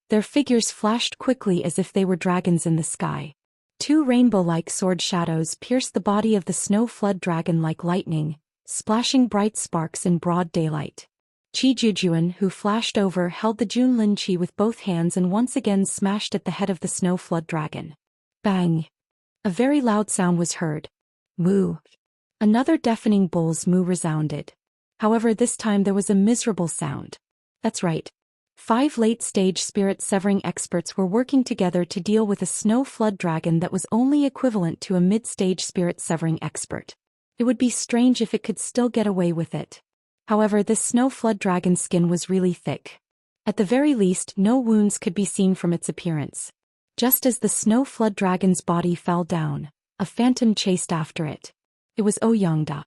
Their figures flashed quickly as if they were dragons in the sky. Two rainbow-like sword shadows pierced the body of the snow flood dragon like lightning, splashing bright sparks in broad daylight. Qi Jujuan, who flashed over, held the Junlin Qi with both hands and once again smashed at the head of the snow flood dragon. Bang! A very loud sound was heard. Moo! Another deafening bull's moo resounded. However, this time there was a miserable sound. That's right. 5 late-stage spirit-severing experts were working together to deal with a snow flood dragon that was only equivalent to a mid-stage spirit-severing expert. It would be strange if it could still get away with it. However, this snow flood dragon's skin was really thick. At the very least, no wounds could be seen from its appearance. Just as the snow flood dragon's body fell down, a phantom chased after it. It was Ouyangda.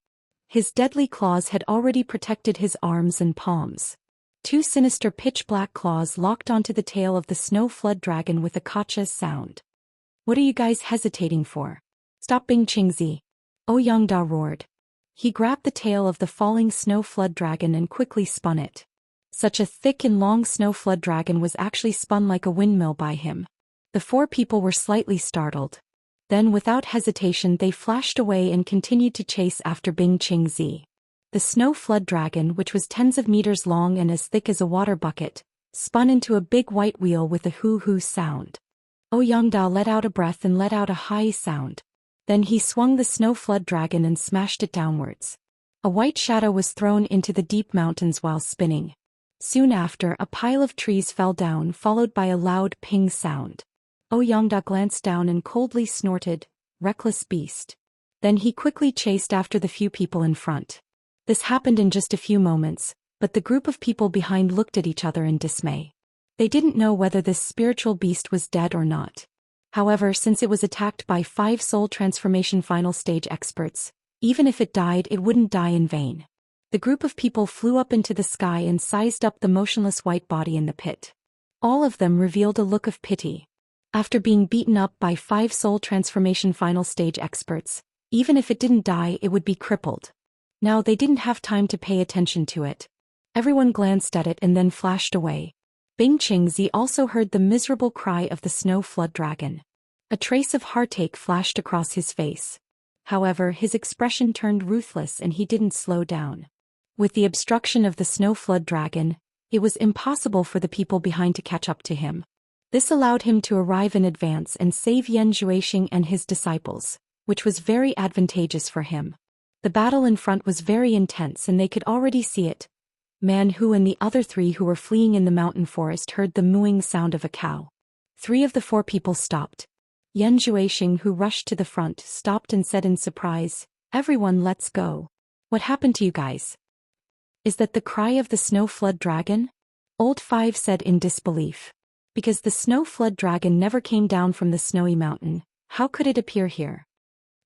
His deadly claws had already protected his arms and palms. 2 sinister pitch-black claws locked onto the tail of the snow flood dragon with a cautious sound. "What are you guys hesitating for? Stop being Qingzi!" Ouyangda roared. He grabbed the tail of the falling snow flood dragon and quickly spun it. Such a thick and long snow flood dragon was actually spun like a windmill by him. The 4 people were slightly startled. Then without hesitation they flashed away and continued to chase after Bing Qingzi. The snow flood dragon, which was tens of meters long and as thick as a water bucket, spun into a big white wheel with a hoo-hoo sound. Ouyangda let out a breath and let out a high sound. Then he swung the snow flood dragon and smashed it downwards. A white shadow was thrown into the deep mountains while spinning. Soon after, a pile of trees fell down, followed by a loud ping sound. Ouyangda glanced down and coldly snorted, "Reckless beast." Then he quickly chased after the few people in front. This happened in just a few moments, but the group of people behind looked at each other in dismay. They didn't know whether this spiritual beast was dead or not. However, since it was attacked by 5 soul transformation final stage experts, even if it died, it wouldn't die in vain. The group of people flew up into the sky and sized up the motionless white body in the pit. All of them revealed a look of pity. After being beaten up by 5 soul transformation final stage experts, even if it didn't die, it would be crippled. Now they didn't have time to pay attention to it. Everyone glanced at it and then flashed away. Bing Qingzi also heard the miserable cry of the snow flood dragon. A trace of heartache flashed across his face. However, his expression turned ruthless and he didn't slow down. With the obstruction of the snow flood dragon, it was impossible for the people behind to catch up to him. This allowed him to arrive in advance and save Yan Zhuixing and his disciples, which was very advantageous for him. The battle in front was very intense and they could already see it. Man Hu and the other 3 who were fleeing in the mountain forest heard the mooing sound of a cow. 3 of the 4 people stopped. Yan Zhuixing, who rushed to the front, stopped and said in surprise, "Everyone, let's go. What happened to you guys? Is that the cry of the snow flood dragon?" Old 5 said in disbelief. Because the snow flood dragon never came down from the snowy mountain, how could it appear here?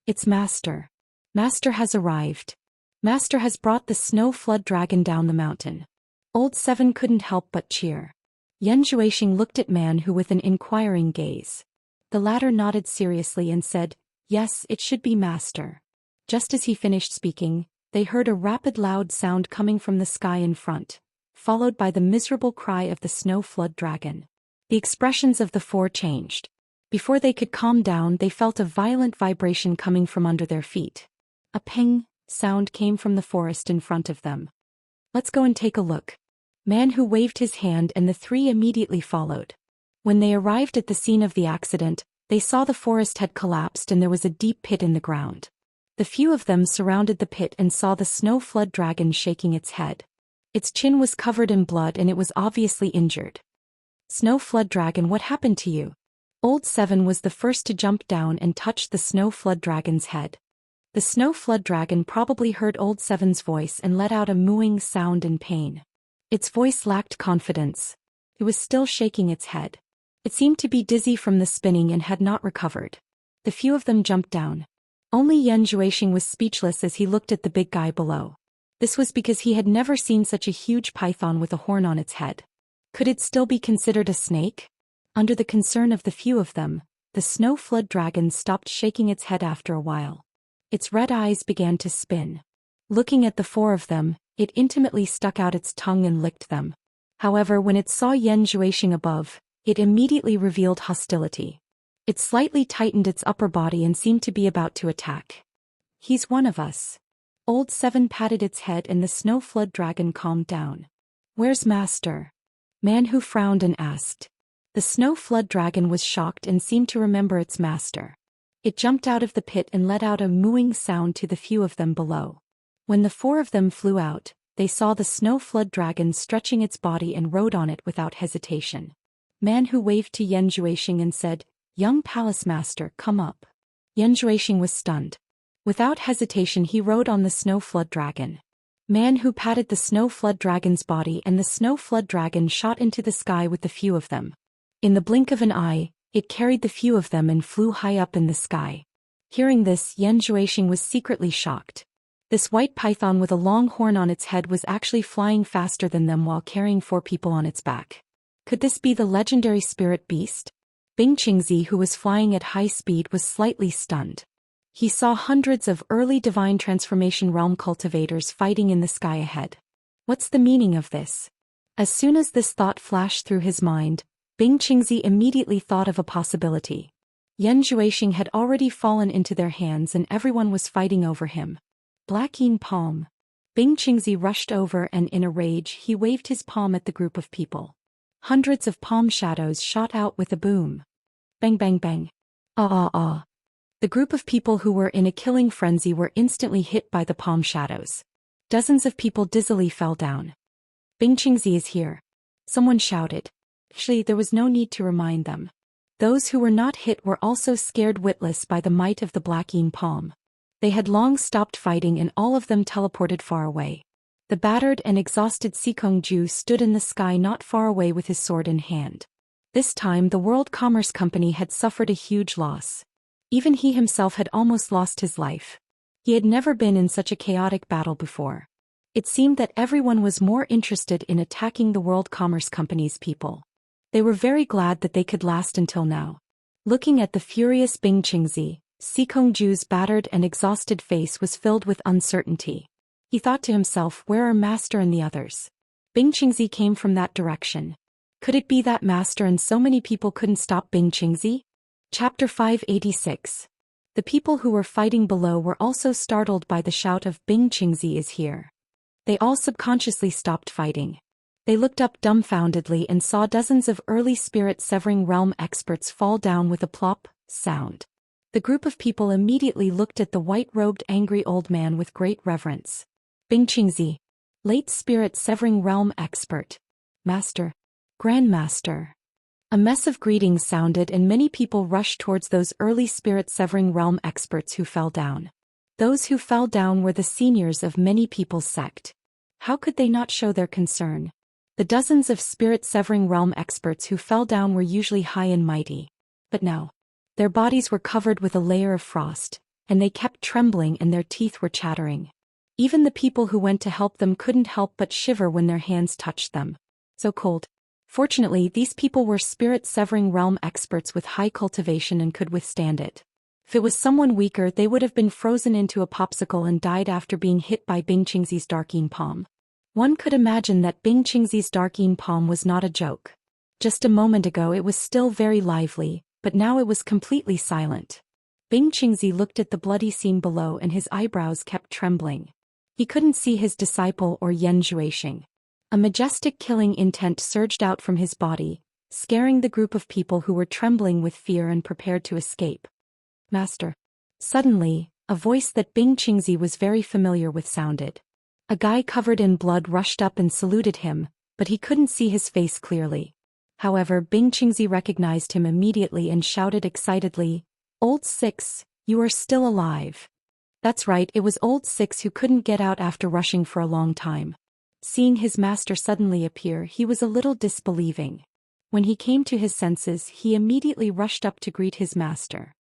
"It's Master. Master has arrived. Master has brought the snow flood dragon down the mountain." Old 7 couldn't help but cheer. Yan Zhuixing looked at Man Hu with an inquiring gaze. The latter nodded seriously and said, "Yes, it should be Master." Just as he finished speaking, they heard a rapid loud sound coming from the sky in front, followed by the miserable cry of the snow flood dragon. The expressions of the 4 changed. Before they could calm down, they felt a violent vibration coming from under their feet. A ping sound came from the forest in front of them. "Let's go and take a look." Man Hu waved his hand and the 3 immediately followed. When they arrived at the scene of the accident, they saw the forest had collapsed and there was a deep pit in the ground. The few of them surrounded the pit and saw the snow flood dragon shaking its head. Its chin was covered in blood and it was obviously injured. "Snow flood dragon, what happened to you?" Old 7 was the first to jump down and touch the snow flood dragon's head. The snow flood dragon probably heard Old 7's voice and let out a mooing sound in pain. Its voice lacked confidence. It was still shaking its head. It seemed to be dizzy from the spinning and had not recovered. The few of them jumped down. Only Yan Zhuixing was speechless as he looked at the big guy below. This was because he had never seen such a huge python with a horn on its head. Could it still be considered a snake? Under the concern of the few of them, the snow flood dragon stopped shaking its head after a while. Its red eyes began to spin. Looking at the four of them, it intimately stuck out its tongue and licked them. However, when it saw Yan Zhuixing above, it immediately revealed hostility. It slightly tightened its upper body and seemed to be about to attack. "He's one of us." Old Seven patted its head and the snow flood dragon calmed down. "Where's Master?" Man Who frowned and asked. The snow flood dragon was shocked and seemed to remember its master. It jumped out of the pit and let out a mooing sound to the few of them below. When the four of them flew out, they saw the snow flood dragon stretching its body and rode on it without hesitation. Man Who waved to Yan Zhuixing and said, "Young Palace Master, come up." Yan Zhuixing was stunned. Without hesitation he rode on the snow flood dragon. Man Who patted the snow flood dragon's body and the snow flood dragon shot into the sky with the few of them. In the blink of an eye, it carried the few of them and flew high up in the sky. Hearing this, Yan Zhuixing was secretly shocked. This white python with a long horn on its head was actually flying faster than them while carrying 4 people on its back. Could this be the legendary spirit beast? Bing Qingzi, who was flying at high speed, was slightly stunned. He saw hundreds of early divine transformation realm cultivators fighting in the sky ahead. What's the meaning of this? As soon as this thought flashed through his mind, Bing Qingzi immediately thought of a possibility. Yan Zhuixing had already fallen into their hands and everyone was fighting over him. Black Yin Palm. Bing Qingzi rushed over and in a rage he waved his palm at the group of people. Hundreds of palm shadows shot out with a boom. Bang bang bang. Ah ah ah. The group of people who were in a killing frenzy were instantly hit by the palm shadows. Dozens of people dizzily fell down. Bing Qingzi is here. Someone shouted. Actually, there was no need to remind them. Those who were not hit were also scared witless by the might of the Black Yin Palm. They had long stopped fighting and all of them teleported far away. The battered and exhausted Sikong Ju stood in the sky not far away with his sword in hand. This time the World Commerce Company had suffered a huge loss. Even he himself had almost lost his life. He had never been in such a chaotic battle before. It seemed that everyone was more interested in attacking the World Commerce Company's people. They were very glad that they could last until now. Looking at the furious Bing Qingzi, Sikong Ju's battered and exhausted face was filled with uncertainty. He thought to himself, where are Master and the others? Bing Qingzi came from that direction. Could it be that Master and so many people couldn't stop Bing Qingzi? Chapter 586. The people who were fighting below were also startled by the shout of Bing Qingzi is here. They all subconsciously stopped fighting. They looked up dumbfoundedly and saw dozens of early spirit-severing realm experts fall down with a plop sound. The group of people immediately looked at the white-robed angry old man with great reverence. Bing Qingzi, late spirit-severing realm expert. Master. Grandmaster. A mess of greetings sounded and many people rushed towards those early spirit-severing realm experts who fell down. Those who fell down were the seniors of many people's sect. How could they not show their concern? The dozens of spirit-severing realm experts who fell down were usually high and mighty. But now, their bodies were covered with a layer of frost, and they kept trembling and their teeth were chattering. Even the people who went to help them couldn't help but shiver when their hands touched them. So cold. Fortunately, these people were spirit-severing realm experts with high cultivation and could withstand it. If it was someone weaker, they would have been frozen into a popsicle and died after being hit by Bing Qingzi's Dark Yin Palm. One could imagine that Bing Qingzi's Dark Yin Palm was not a joke. Just a moment ago it was still very lively, but now it was completely silent. Bing Qingzi looked at the bloody scene below and his eyebrows kept trembling. He couldn't see his disciple or Yan Zhuixing. A majestic killing intent surged out from his body, scaring the group of people who were trembling with fear and prepared to escape. Master. Suddenly, a voice that Bing Qingzi was very familiar with sounded. A guy covered in blood rushed up and saluted him, but he couldn't see his face clearly. However, Bing Qingzi recognized him immediately and shouted excitedly, "Old Six, you are still alive." That's right, it was Old Six who couldn't get out after rushing for a long time. Seeing his master suddenly appear, he was a little disbelieving. When he came to his senses, he immediately rushed up to greet his master.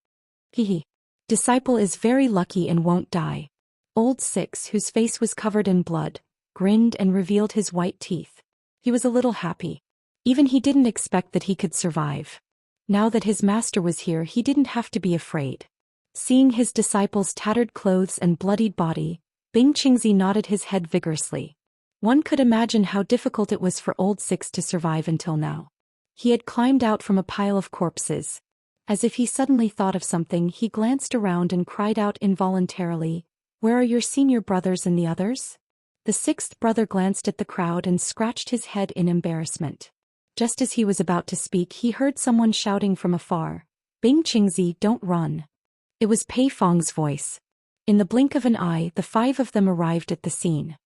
Hehe. Disciple is very lucky and won't die. Old Six, whose face was covered in blood, grinned and revealed his white teeth. He was a little happy. Even he didn't expect that he could survive. Now that his master was here, he didn't have to be afraid. Seeing his disciple's tattered clothes and bloodied body, Bing Qingzi nodded his head vigorously. One could imagine how difficult it was for old Six to survive until now. He had climbed out from a pile of corpses. As if he suddenly thought of something, he glanced around and cried out involuntarily, "Where are your senior brothers and the others?" The sixth brother glanced at the crowd and scratched his head in embarrassment. Just as he was about to speak, he heard someone shouting from afar, "Bing Qingzi, don't run." It was Pei Fong's voice. In the blink of an eye, the five of them arrived at the scene.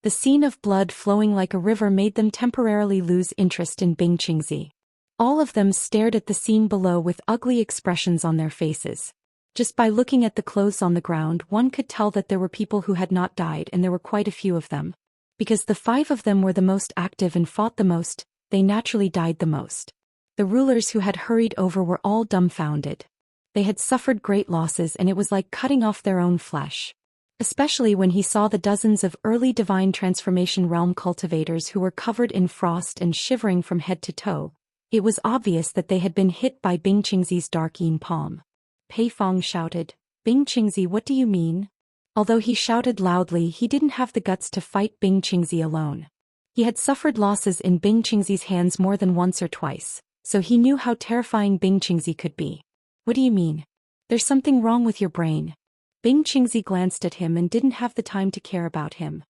The scene of blood flowing like a river made them temporarily lose interest in Bing Qingzi. All of them stared at the scene below with ugly expressions on their faces. Just by looking at the clothes on the ground, one could tell that there were people who had not died, and there were quite a few of them. Because the five of them were the most active and fought the most, they naturally died the most. The rulers who had hurried over were all dumbfounded. They had suffered great losses, and it was like cutting off their own flesh. Especially when he saw the dozens of early divine transformation realm cultivators who were covered in frost and shivering from head to toe. It was obvious that they had been hit by Bing Qingzi's dark yin palm. Pei Fong shouted, "Bing Qingzi, what do you mean?" Although he shouted loudly, he didn't have the guts to fight Bing Qingzi alone. He had suffered losses in Bing Qingzi's hands more than once or twice, so he knew how terrifying Bing Qingzi could be. "What do you mean? There's something wrong with your brain." Bing Qingzi glanced at him and didn't have the time to care about him.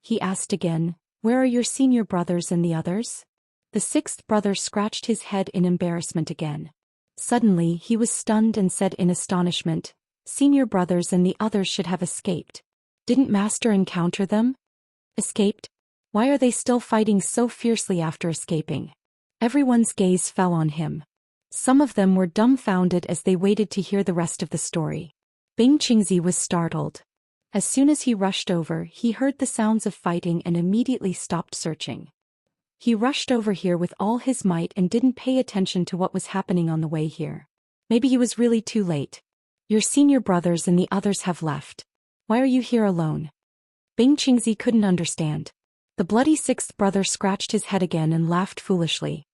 He asked again, "Where are your senior brothers and the others?" The sixth brother scratched his head in embarrassment again. Suddenly, he was stunned and said in astonishment, "Senior brothers and the others should have escaped. Didn't Master encounter them?" "Escaped? Why are they still fighting so fiercely after escaping?" Everyone's gaze fell on him. Some of them were dumbfounded as they waited to hear the rest of the story. Bing Qingzi was startled. As soon as he rushed over, he heard the sounds of fighting and immediately stopped searching. He rushed over here with all his might and didn't pay attention to what was happening on the way here. Maybe he was really too late. "Your senior brothers and the others have left. Why are you here alone?" Bing Qingzi couldn't understand. The bloody sixth brother scratched his head again and laughed foolishly.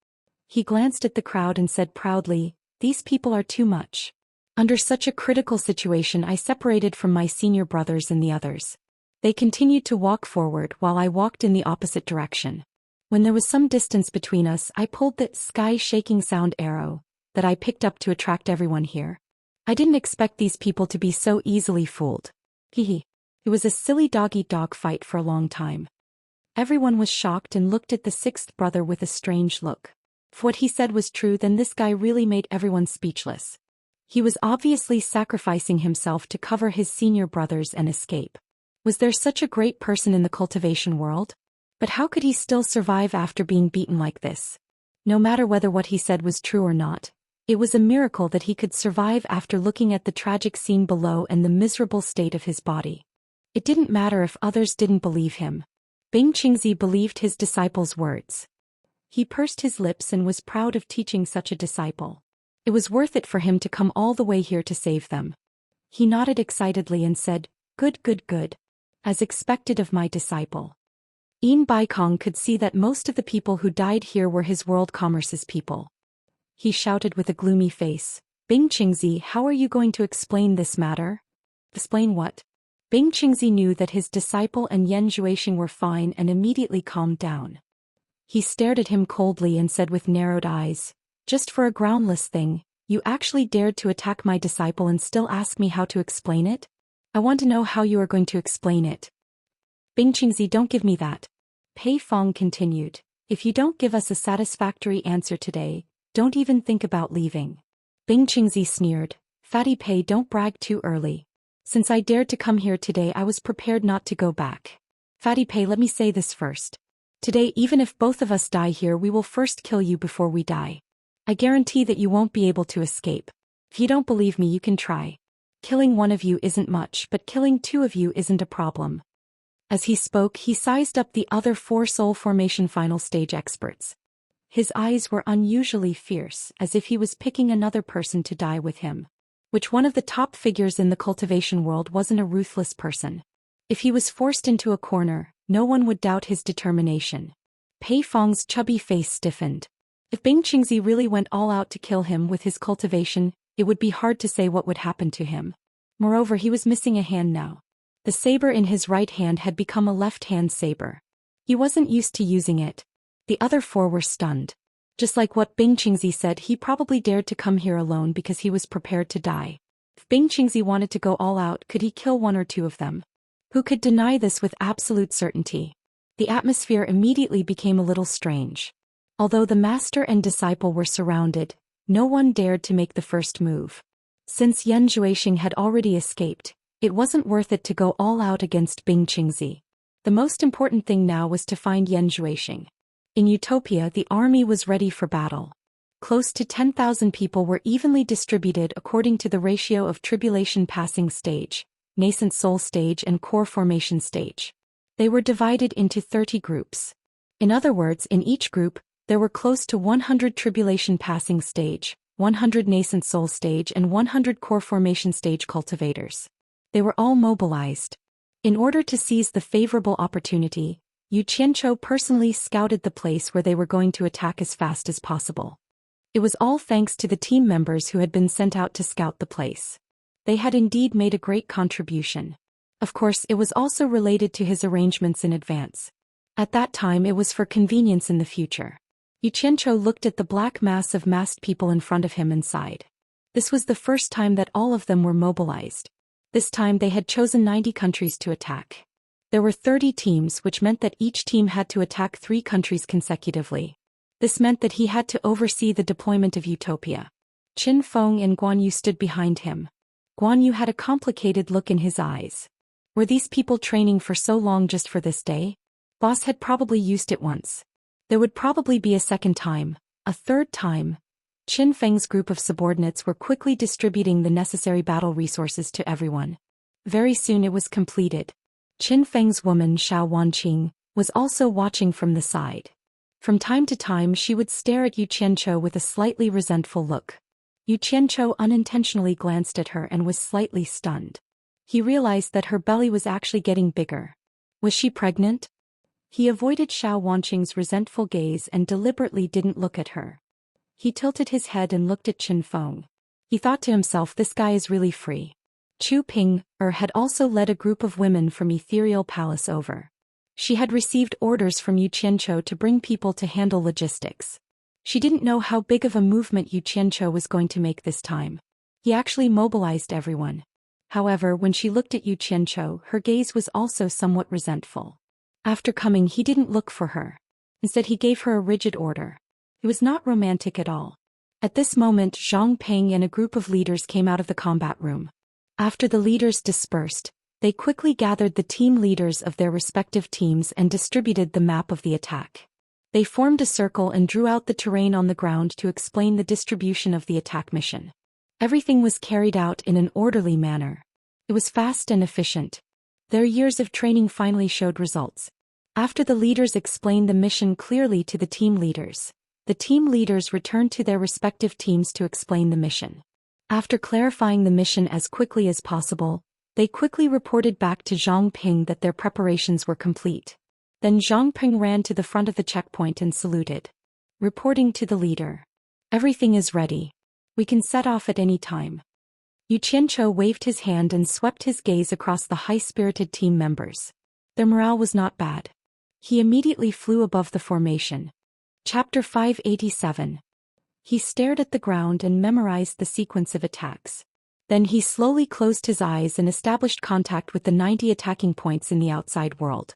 He glanced at the crowd and said proudly, "These people are too much. Under such a critical situation, I separated from my senior brothers and the others. They continued to walk forward while I walked in the opposite direction. When there was some distance between us, I pulled the sky-shaking sound arrow that I picked up to attract everyone here. I didn't expect these people to be so easily fooled. Hehe. It was a silly dog-eat-dog fight for a long time." Everyone was shocked and looked at the sixth brother with a strange look. If what he said was true, then this guy really made everyone speechless. He was obviously sacrificing himself to cover his senior brothers and escape. Was there such a great person in the cultivation world? But how could he still survive after being beaten like this? No matter whether what he said was true or not, it was a miracle that he could survive after looking at the tragic scene below and the miserable state of his body. It didn't matter if others didn't believe him. Bing Qingzi believed his disciple's words. He pursed his lips and was proud of teaching such a disciple. It was worth it for him to come all the way here to save them. He nodded excitedly and said, "Good, good, good. As expected of my disciple." Yin Baikong could see that most of the people who died here were his world commerce's people. He shouted with a gloomy face, "Bing Qingzi, how are you going to explain this matter?" "Explain what?" Bing Qingzi knew that his disciple and Yan Zhuixing were fine and immediately calmed down. He stared at him coldly and said with narrowed eyes, "Just for a groundless thing, you actually dared to attack my disciple and still ask me how to explain it? I want to know how you are going to explain it." "Bing Qingzi, don't give me that." Pei Fong continued, "If you don't give us a satisfactory answer today, don't even think about leaving." Bing Qingzi sneered, "Fatty Pei, don't brag too early. Since I dared to come here today, I was prepared not to go back. Fatty Pei, let me say this first. Today, even if both of us die here, we will first kill you before we die. I guarantee that you won't be able to escape. If you don't believe me, you can try. Killing one of you isn't much, but killing two of you isn't a problem." As he spoke, he sized up the other 4 soul formation final stage experts. His eyes were unusually fierce, as if he was picking another person to die with him. Which one of the top figures in the cultivation world wasn't a ruthless person? If he was forced into a corner, no one would doubt his determination. Pei Fong's chubby face stiffened. If Bing Qingzi really went all out to kill him with his cultivation, it would be hard to say what would happen to him. Moreover, he was missing a hand now. The saber in his right hand had become a left-hand saber. He wasn't used to using it. The other four were stunned. Just like what Bing Qingzi said, he probably dared to come here alone because he was prepared to die. If Bing Qingzi wanted to go all out, could he kill one or two of them? Who could deny this with absolute certainty? The atmosphere immediately became a little strange. Although the master and disciple were surrounded, no one dared to make the first move. Since Yan Zhuixing had already escaped, it wasn't worth it to go all out against Bing Qingzi. The most important thing now was to find Yan Zhuixing. In Utopia, the army was ready for battle. Close to 10,000 people were evenly distributed according to the ratio of tribulation passing stage, nascent soul stage and core formation stage. They were divided into 30 groups. In other words, in each group, there were close to 100 tribulation passing stage, 100 nascent soul stage and 100 core formation stage cultivators. They were all mobilized. In order to seize the favorable opportunity, Yu Qianzhou personally scouted the place where they were going to attack as fast as possible. It was all thanks to the team members who had been sent out to scout the place. They had indeed made a great contribution. Of course, it was also related to his arrangements in advance. At that time it was for convenience in the future. Yu Qianzhou looked at the black mass of masked people in front of him and sighed. This was the first time that all of them were mobilized. This time they had chosen 90 countries to attack. There were 30 teams, which meant that each team had to attack 3 countries consecutively. This meant that he had to oversee the deployment of Utopia. Qin Feng and Guan Yu stood behind him. Guan Yu had a complicated look in his eyes. Were these people training for so long just for this day? Boss had probably used it once. There would probably be a second time, a third time. Qin Feng's group of subordinates were quickly distributing the necessary battle resources to everyone. Very soon it was completed. Qin Feng's woman Xiao Wanqing was also watching from the side. From time to time she would stare at Yu Qianzhou with a slightly resentful look. Yu Qianzhou unintentionally glanced at her and was slightly stunned. He realized that her belly was actually getting bigger. Was she pregnant? He avoided Xiao Wanqing's resentful gaze and deliberately didn't look at her. He tilted his head and looked at Qin Feng. He thought to himself, this guy is really free. Chu Ping had also led a group of women from Ethereal Palace over. She had received orders from Yu Qianzhou to bring people to handle logistics. She didn't know how big of a movement Yu Qianzhou was going to make this time. He actually mobilized everyone. However, when she looked at Yu Qianzhou, her gaze was also somewhat resentful. After coming, he didn't look for her. Instead, he gave her a rigid order. It was not romantic at all. At this moment, Zhang Peng and a group of leaders came out of the combat room. After the leaders dispersed, they quickly gathered the team leaders of their respective teams and distributed the map of the attack. They formed a circle and drew out the terrain on the ground to explain the distribution of the attack mission. Everything was carried out in an orderly manner. It was fast and efficient. Their years of training finally showed results. After the leaders explained the mission clearly to the team leaders returned to their respective teams to explain the mission. After clarifying the mission as quickly as possible, they quickly reported back to Zhang Ping that their preparations were complete. Then Zhang Ping ran to the front of the checkpoint and saluted. Reporting to the leader. Everything is ready. We can set off at any time. Yu Qianzhou waved his hand and swept his gaze across the high-spirited team members. Their morale was not bad. He immediately flew above the formation. Chapter 587. He stared at the ground and memorized the sequence of attacks. Then he slowly closed his eyes and established contact with the 90 attacking points in the outside world.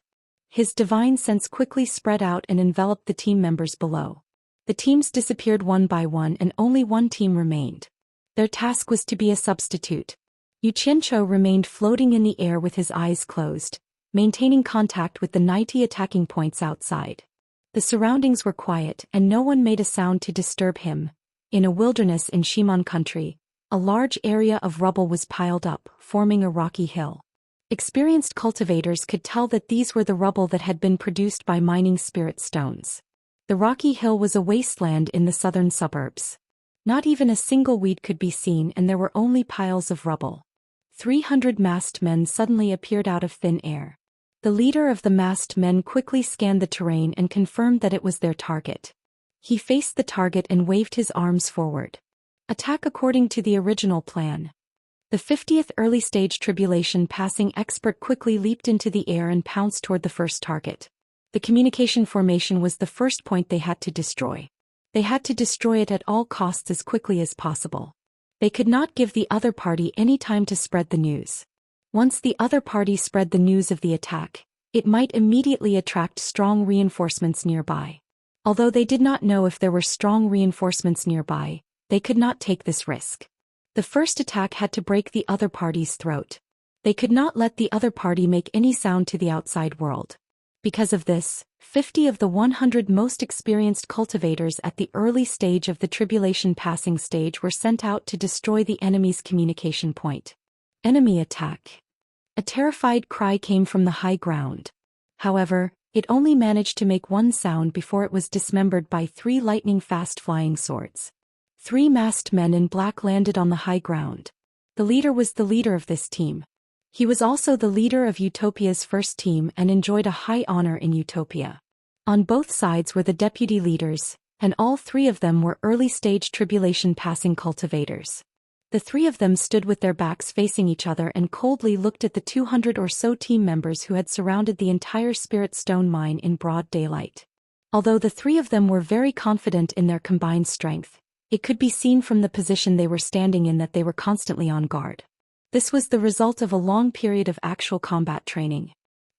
His divine sense quickly spread out and enveloped the team members below. The teams disappeared one by one and only one team remained. Their task was to be a substitute. Yu Qianzhou remained floating in the air with his eyes closed, maintaining contact with the 90 attacking points outside. The surroundings were quiet and no one made a sound to disturb him. In a wilderness in Shiman country, a large area of rubble was piled up, forming a rocky hill. Experienced cultivators could tell that these were the rubble that had been produced by mining spirit stones. The rocky hill was a wasteland in the southern suburbs. Not even a single weed could be seen and there were only piles of rubble. 300 masked men suddenly appeared out of thin air. The leader of the masked men quickly scanned the terrain and confirmed that it was their target. He faced the target and waved his arms forward. Attack according to the original plan. The 50th early-stage tribulation passing expert quickly leaped into the air and pounced toward the first target. The communication formation was the first point they had to destroy. They had to destroy it at all costs as quickly as possible. They could not give the other party any time to spread the news. Once the other party spread the news of the attack, it might immediately attract strong reinforcements nearby. Although they did not know if there were strong reinforcements nearby, they could not take this risk. The first attack had to break the other party's throat. They could not let the other party make any sound to the outside world. Because of this, 50 of the 100 most experienced cultivators at the early stage of the tribulation passing stage were sent out to destroy the enemy's communication point. Enemy attack. A terrified cry came from the high ground. However, it only managed to make one sound before it was dismembered by 3 lightning-fast flying swords. 3 masked men in black landed on the high ground. The leader was the leader of this team. He was also the leader of Utopia's first team and enjoyed a high honor in Utopia. On both sides were the deputy leaders, and all 3 of them were early-stage tribulation-passing cultivators. The 3 of them stood with their backs facing each other and coldly looked at the 200 or so team members who had surrounded the entire Spirit Stone mine in broad daylight. Although the 3 of them were very confident in their combined strength, it could be seen from the position they were standing in that they were constantly on guard. This was the result of a long period of actual combat training.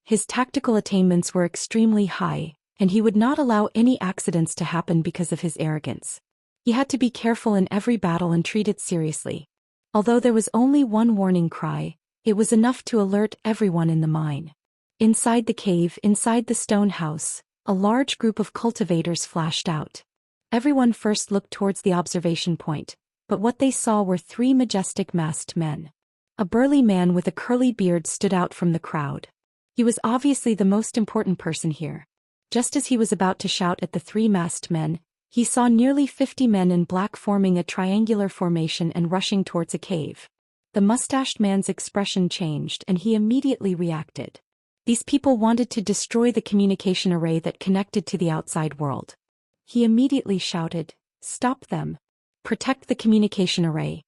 His tactical attainments were extremely high, and he would not allow any accidents to happen because of his arrogance. He had to be careful in every battle and treat it seriously. Although there was only one warning cry, it was enough to alert everyone in the mine. Inside the cave, inside the stone house, a large group of cultivators flashed out. Everyone first looked towards the observation point, but what they saw were 3 majestic masked men. A burly man with a curly beard stood out from the crowd. He was obviously the most important person here. Just as he was about to shout at the 3 masked men, he saw nearly 50 men in black forming a triangular formation and rushing towards a cave. The mustached man's expression changed and he immediately reacted. These people wanted to destroy the communication array that connected to the outside world. He immediately shouted, "Stop them! Protect the communication array!"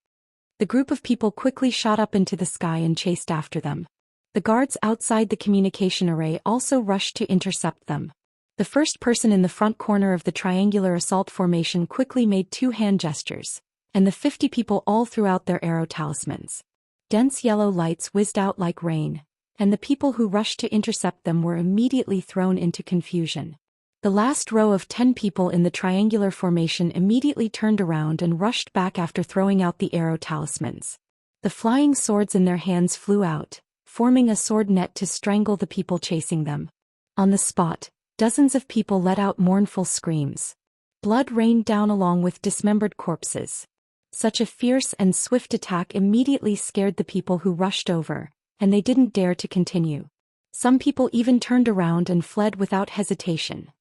The group of people quickly shot up into the sky and chased after them. The guards outside the communication array also rushed to intercept them. The first person in the front corner of the triangular assault formation quickly made 2 hand gestures, and the 50 people all threw out their arrow talismans. Dense yellow lights whizzed out like rain, and the people who rushed to intercept them were immediately thrown into confusion. The last row of 10 people in the triangular formation immediately turned around and rushed back after throwing out the arrow talismans. The flying swords in their hands flew out, forming a sword net to strangle the people chasing them. On the spot, dozens of people let out mournful screams. Blood rained down along with dismembered corpses. Such a fierce and swift attack immediately scared the people who rushed over, and they didn't dare to continue. Some people even turned around and fled without hesitation.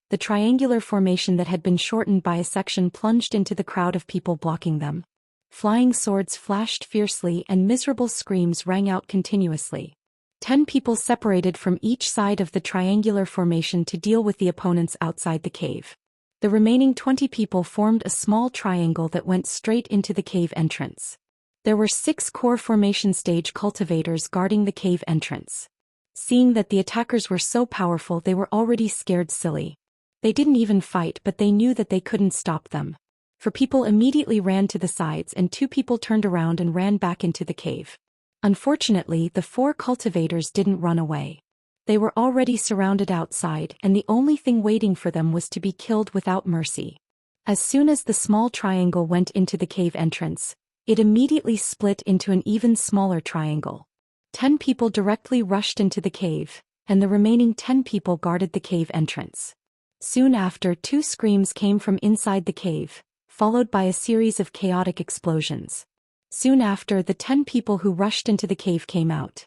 The triangular formation that had been shortened by a section plunged into the crowd of people blocking them. Flying swords flashed fiercely and miserable screams rang out continuously. 10 people separated from each side of the triangular formation to deal with the opponents outside the cave. The remaining 20 people formed a small triangle that went straight into the cave entrance. There were 6 core formation stage cultivators guarding the cave entrance. Seeing that the attackers were so powerful, they were already scared silly. They didn't even fight, but they knew that they couldn't stop them. 4 people immediately ran to the sides and 2 people turned around and ran back into the cave. Unfortunately, the 4 cultivators didn't run away. They were already surrounded outside, and the only thing waiting for them was to be killed without mercy. As soon as the small triangle went into the cave entrance, it immediately split into an even smaller triangle. 10 people directly rushed into the cave, and the remaining 10 people guarded the cave entrance. Soon after, 2 screams came from inside the cave, followed by a series of chaotic explosions. Soon after, the 10 people who rushed into the cave came out.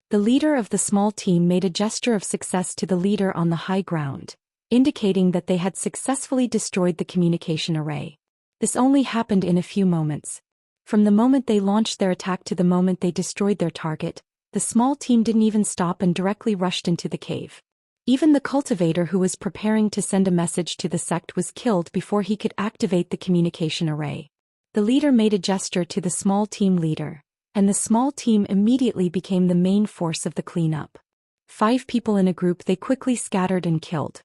The leader of the small team made a gesture of success to the leader on the high ground, indicating that they had successfully destroyed the communication array. This only happened in a few moments. From the moment they launched their attack to the moment they destroyed their target, the small team didn't even stop and directly rushed into the cave. Even the cultivator who was preparing to send a message to the sect was killed before he could activate the communication array. The leader made a gesture to the small team leader, and the small team immediately became the main force of the cleanup. 5 people in a group they quickly scattered and killed.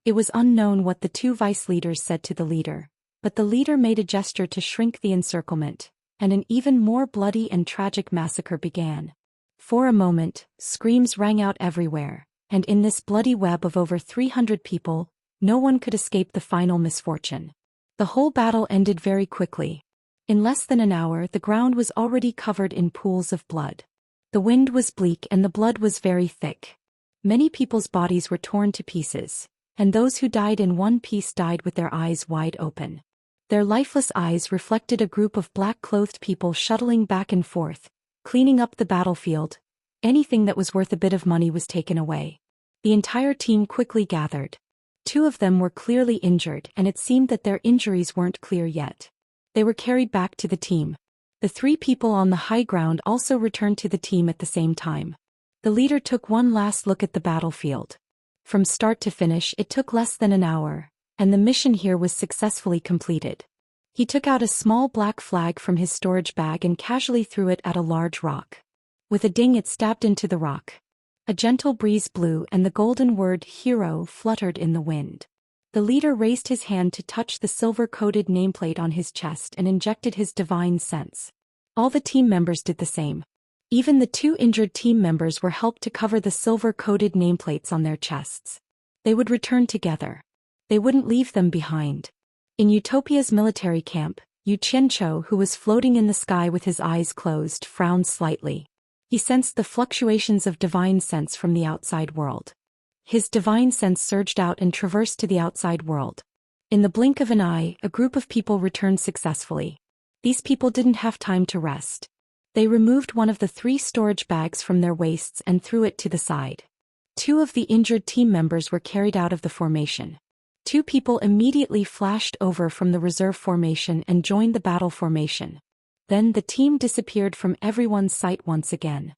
It was unknown what the 2 vice leaders said to the leader, but the leader made a gesture to shrink the encirclement, and an even more bloody and tragic massacre began. For a moment, screams rang out everywhere, and in this bloody web of over 300 people, no one could escape the final misfortune. The whole battle ended very quickly. In less than an hour the ground was already covered in pools of blood. The wind was bleak and the blood was very thick. Many people's bodies were torn to pieces, and those who died in one piece died with their eyes wide open. Their lifeless eyes reflected a group of black-clothed people shuttling back and forth, cleaning up the battlefield. Anything that was worth a bit of money was taken away. The entire team quickly gathered. 2 of them were clearly injured, and it seemed that their injuries weren't clear yet. They were carried back to the team. The 3 people on the high ground also returned to the team at the same time. The leader took one last look at the battlefield. From start to finish it took less than an hour, and the mission here was successfully completed. He took out a small black flag from his storage bag and casually threw it at a large rock. With a ding it stabbed into the rock. A gentle breeze blew and the golden word "hero" fluttered in the wind. The leader raised his hand to touch the silver-coated nameplate on his chest and injected his divine sense. All the team members did the same. Even the 2 injured team members were helped to cover the silver-coated nameplates on their chests. They would return together. They wouldn't leave them behind. In Utopia's military camp, Xianxia, who was floating in the sky with his eyes closed, frowned slightly. He sensed the fluctuations of divine sense from the outside world. His divine sense surged out and traversed to the outside world. In the blink of an eye, a group of people returned successfully. These people didn't have time to rest. They removed one of the 3 storage bags from their waists and threw it to the side. 2 of the injured team members were carried out of the formation. 2 people immediately flashed over from the reserve formation and joined the battle formation. Then the team disappeared from everyone's sight once again.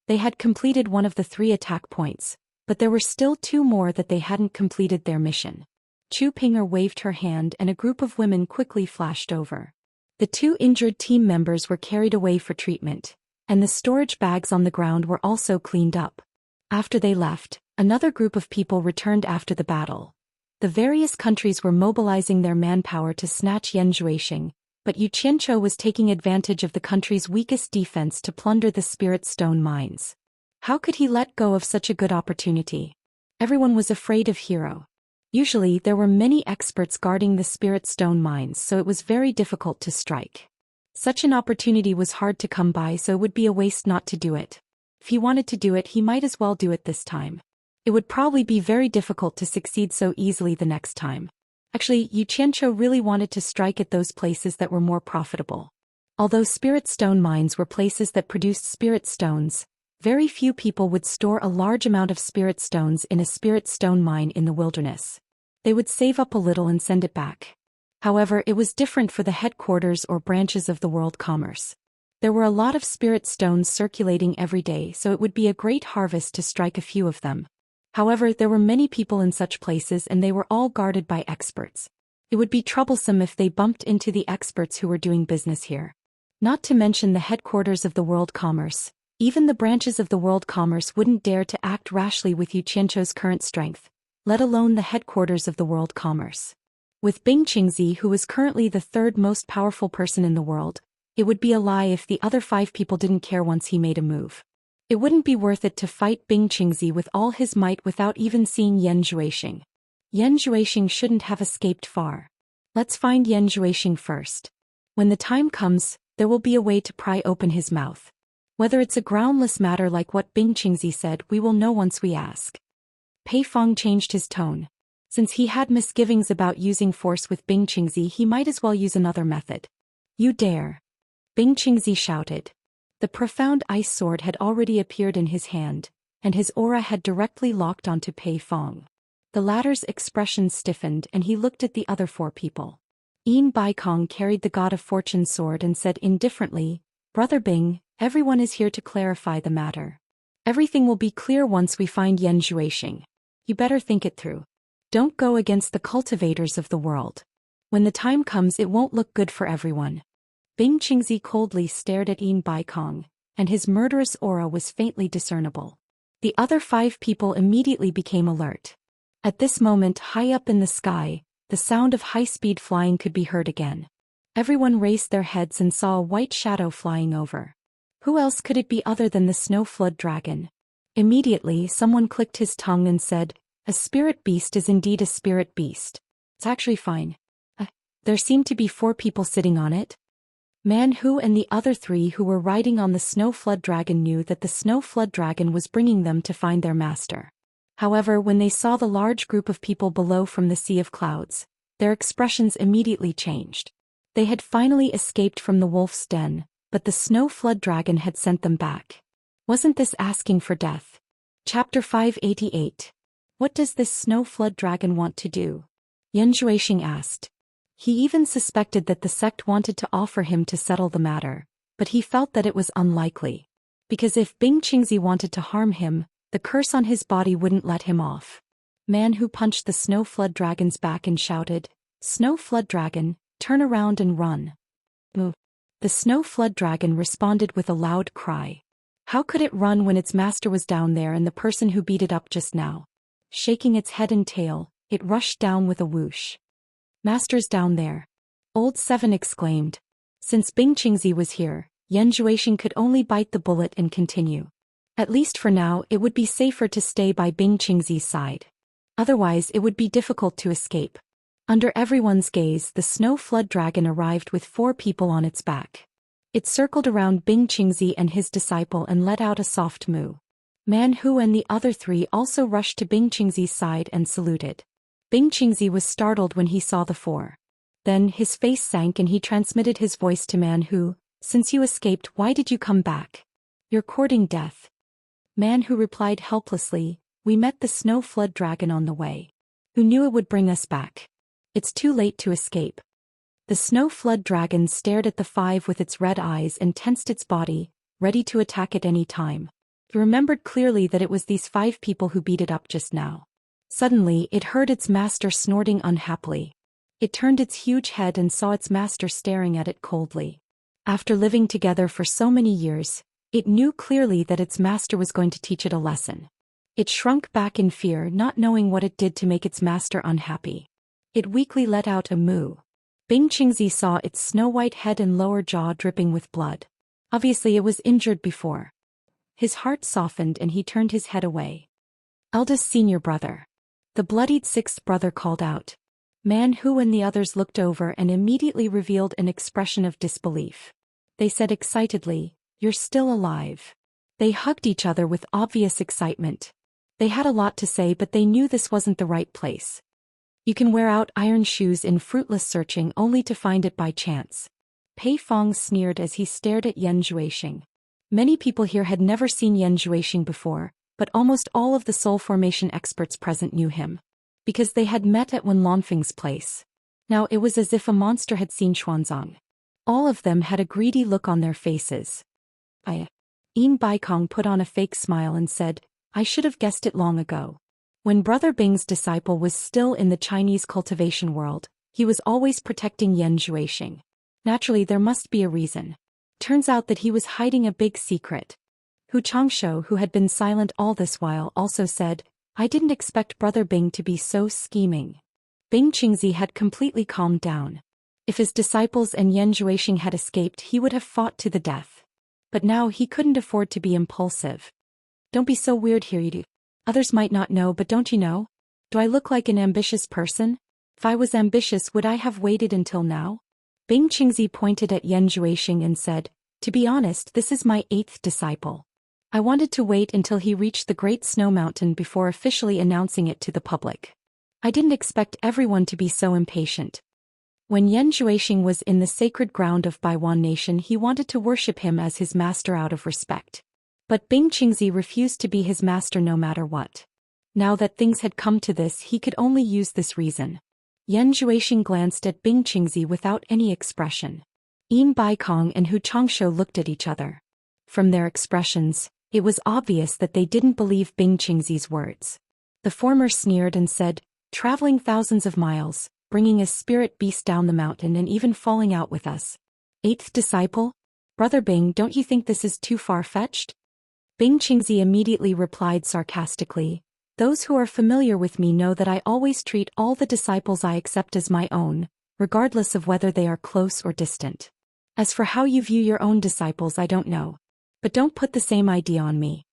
They had completed one of the 3 attack points, but there were still 2 more that they hadn't completed their mission. Chu Pinger waved her hand and a group of women quickly flashed over. The 2 injured team members were carried away for treatment, and the storage bags on the ground were also cleaned up. After they left, another group of people returned after the battle. The various countries were mobilizing their manpower to snatch Zhou, but Xianxia was taking advantage of the country's weakest defense to plunder the spirit stone mines. How could he let go of such a good opportunity? Everyone was afraid of Hero. Usually there were many experts guarding the spirit stone mines, so it was very difficult to strike. Such an opportunity was hard to come by, so it would be a waste not to do it. If he wanted to do it, he might as well do it this time. It would probably be very difficult to succeed so easily the next time. Actually, Xianxia really wanted to strike at those places that were more profitable. Although spirit stone mines were places that produced spirit stones, very few people would store a large amount of spirit stones in a spirit stone mine in the wilderness. They would save up a little and send it back. However, it was different for the headquarters or branches of the world commerce. There were a lot of spirit stones circulating every day, so it would be a great harvest to strike a few of them. However, there were many people in such places and they were all guarded by experts. It would be troublesome if they bumped into the experts who were doing business here. Not to mention the headquarters of the world commerce. Even the branches of the world commerce wouldn't dare to act rashly with Xianxia's current strength, let alone the headquarters of the world commerce. With Bing Qingzi, who was currently the 3rd most powerful person in the world, it would be a lie if the other 5 people didn't care once he made a move. It wouldn't be worth it to fight Bing Qingzi with all his might without even seeing Zhou. Zhou shouldn't have escaped far. Let's find Zhou first. When the time comes, there will be a way to pry open his mouth. Whether it's a groundless matter like what Bing Qingzi said, we will know once we ask. Pei Fong changed his tone. Since he had misgivings about using force with Bing Qingzi, he might as well use another method. You dare! Bing Qingzi shouted. The profound ice sword had already appeared in his hand, and his aura had directly locked onto Pei Fong. The latter's expression stiffened and he looked at the other 4 people. Yin Baikong carried the God of Fortune sword and said indifferently, "Brother Bing, everyone is here to clarify the matter. Everything will be clear once we find Zhou. You better think it through. Don't go against the cultivators of the world. When the time comes, it won't look good for everyone. Bing Qingzi coldly stared at Yin Baikong, and his murderous aura was faintly discernible. The other 5 people immediately became alert. At this moment, high up in the sky, the sound of high-speed flying could be heard again. Everyone raised their heads and saw a white shadow flying over. Who else could it be other than the snow flood dragon? Immediately, someone clicked his tongue and said, "A spirit beast is indeed a spirit beast. It's actually fine." There seemed to be 4 people sitting on it. Man Hu and the other 3 who were riding on the snow flood dragon knew that the snow flood dragon was bringing them to find their master. However, when they saw the large group of people below from the sea of clouds, their expressions immediately changed. They had finally escaped from the wolf's den, but the snow flood dragon had sent them back. Wasn't this asking for death? Chapter 588. What does this snow flood dragon want to do? Yan Zhuixing asked. He even suspected that the sect wanted to offer him to settle the matter, but he felt that it was unlikely. Because if Bing Qingzi wanted to harm him, the curse on his body wouldn't let him off. Man Hu punched the snow flood dragon's back and shouted, "Snow flood dragon, turn around and run." Move. The snow flood dragon responded with a loud cry. How could it run when its master was down there and the person who beat it up just now? Shaking its head and tail, it rushed down with a whoosh. "Master's down there," Old Seven exclaimed. Since Bing Qingzi was here, Yan Zhuixing could only bite the bullet and continue. At least for now, it would be safer to stay by Bing Qingzi's side. Otherwise, it would be difficult to escape. Under everyone's gaze, the snow flood dragon arrived with 4 people on its back. It circled around Bing Qingzi and his disciple and let out a soft moo. Man Hu and the other 3 also rushed to Bing Qingzi's side and saluted. Bing Qingzi was startled when he saw the 4. Then his face sank and he transmitted his voice to Man Hu, "Since you escaped, why did you come back? You're courting death." Man Hu replied helplessly, "We met the snow flood dragon on the way. Who knew it would bring us back? It's too late to escape." The snow flood dragon stared at the 5 with its red eyes and tensed its body, ready to attack at any time. He remembered clearly that it was these 5 people who beat it up just now. Suddenly, it heard its master snorting unhappily. It turned its huge head and saw its master staring at it coldly. After living together for so many years, it knew clearly that its master was going to teach it a lesson. It shrunk back in fear, not knowing what it did to make its master unhappy. It weakly let out a moo. Bing Qingzi saw its snow-white head and lower jaw dripping with blood. Obviously it was injured before. His heart softened and he turned his head away. "Eldest senior brother." The bloodied 6th brother called out. Man Hu and the others looked over and immediately revealed an expression of disbelief. They said excitedly, "You're still alive." They hugged each other with obvious excitement. They had a lot to say, but they knew this wasn't the right place. You can wear out iron shoes in fruitless searching only to find it by chance. Pei Fong sneered as he stared at Yan Zhuixing. Many people here had never seen Yan Zhuixing before, but almost all of the soul formation experts present knew him. Because they had met at Wen Lonfeng's place. Now it was as if a monster had seen Xuanzang. All of them had a greedy look on their faces. Yin Baikong put on a fake smile and said, "I should have guessed it long ago." When Brother Bing's disciple was still in the Chinese cultivation world, he was always protecting Yan Zhuixing. Naturally, there must be a reason. Turns out that he was hiding a big secret. Hu Changshou, who had been silent all this while, also said, "I didn't expect Brother Bing to be so scheming." Bing Qingzi had completely calmed down. If his disciples and Yan Zhuixing had escaped, he would have fought to the death. But now he couldn't afford to be impulsive. "Don't be so weird here, you do. Others might not know, but don't you know? Do I look like an ambitious person? If I was ambitious, would I have waited until now?" Bing Qingzi pointed at Yan Zhuixing and said, "To be honest, this is my 8th disciple. I wanted to wait until he reached the Great Snow Mountain before officially announcing it to the public. I didn't expect everyone to be so impatient." When Yan Zhuixing was in the sacred ground of Baiwan Nation, he wanted to worship him as his master out of respect. But Bing Qingzi refused to be his master no matter what. Now that things had come to this, he could only use this reason. Yan Zhuixing glanced at Bing Qingzi without any expression. Yin Baikong and Hu Changshou looked at each other. From their expressions, it was obvious that they didn't believe Bing Qingzi's words. The former sneered and said, "Traveling thousands of miles, bringing a spirit beast down the mountain and even falling out with us. Eighth disciple? Brother Bing, don't you think this is too far-fetched?" Bing Qingzi immediately replied sarcastically, "Those who are familiar with me know that I always treat all the disciples I accept as my own, regardless of whether they are close or distant. As for how you view your own disciples, I don't know. But don't put the same idea on me."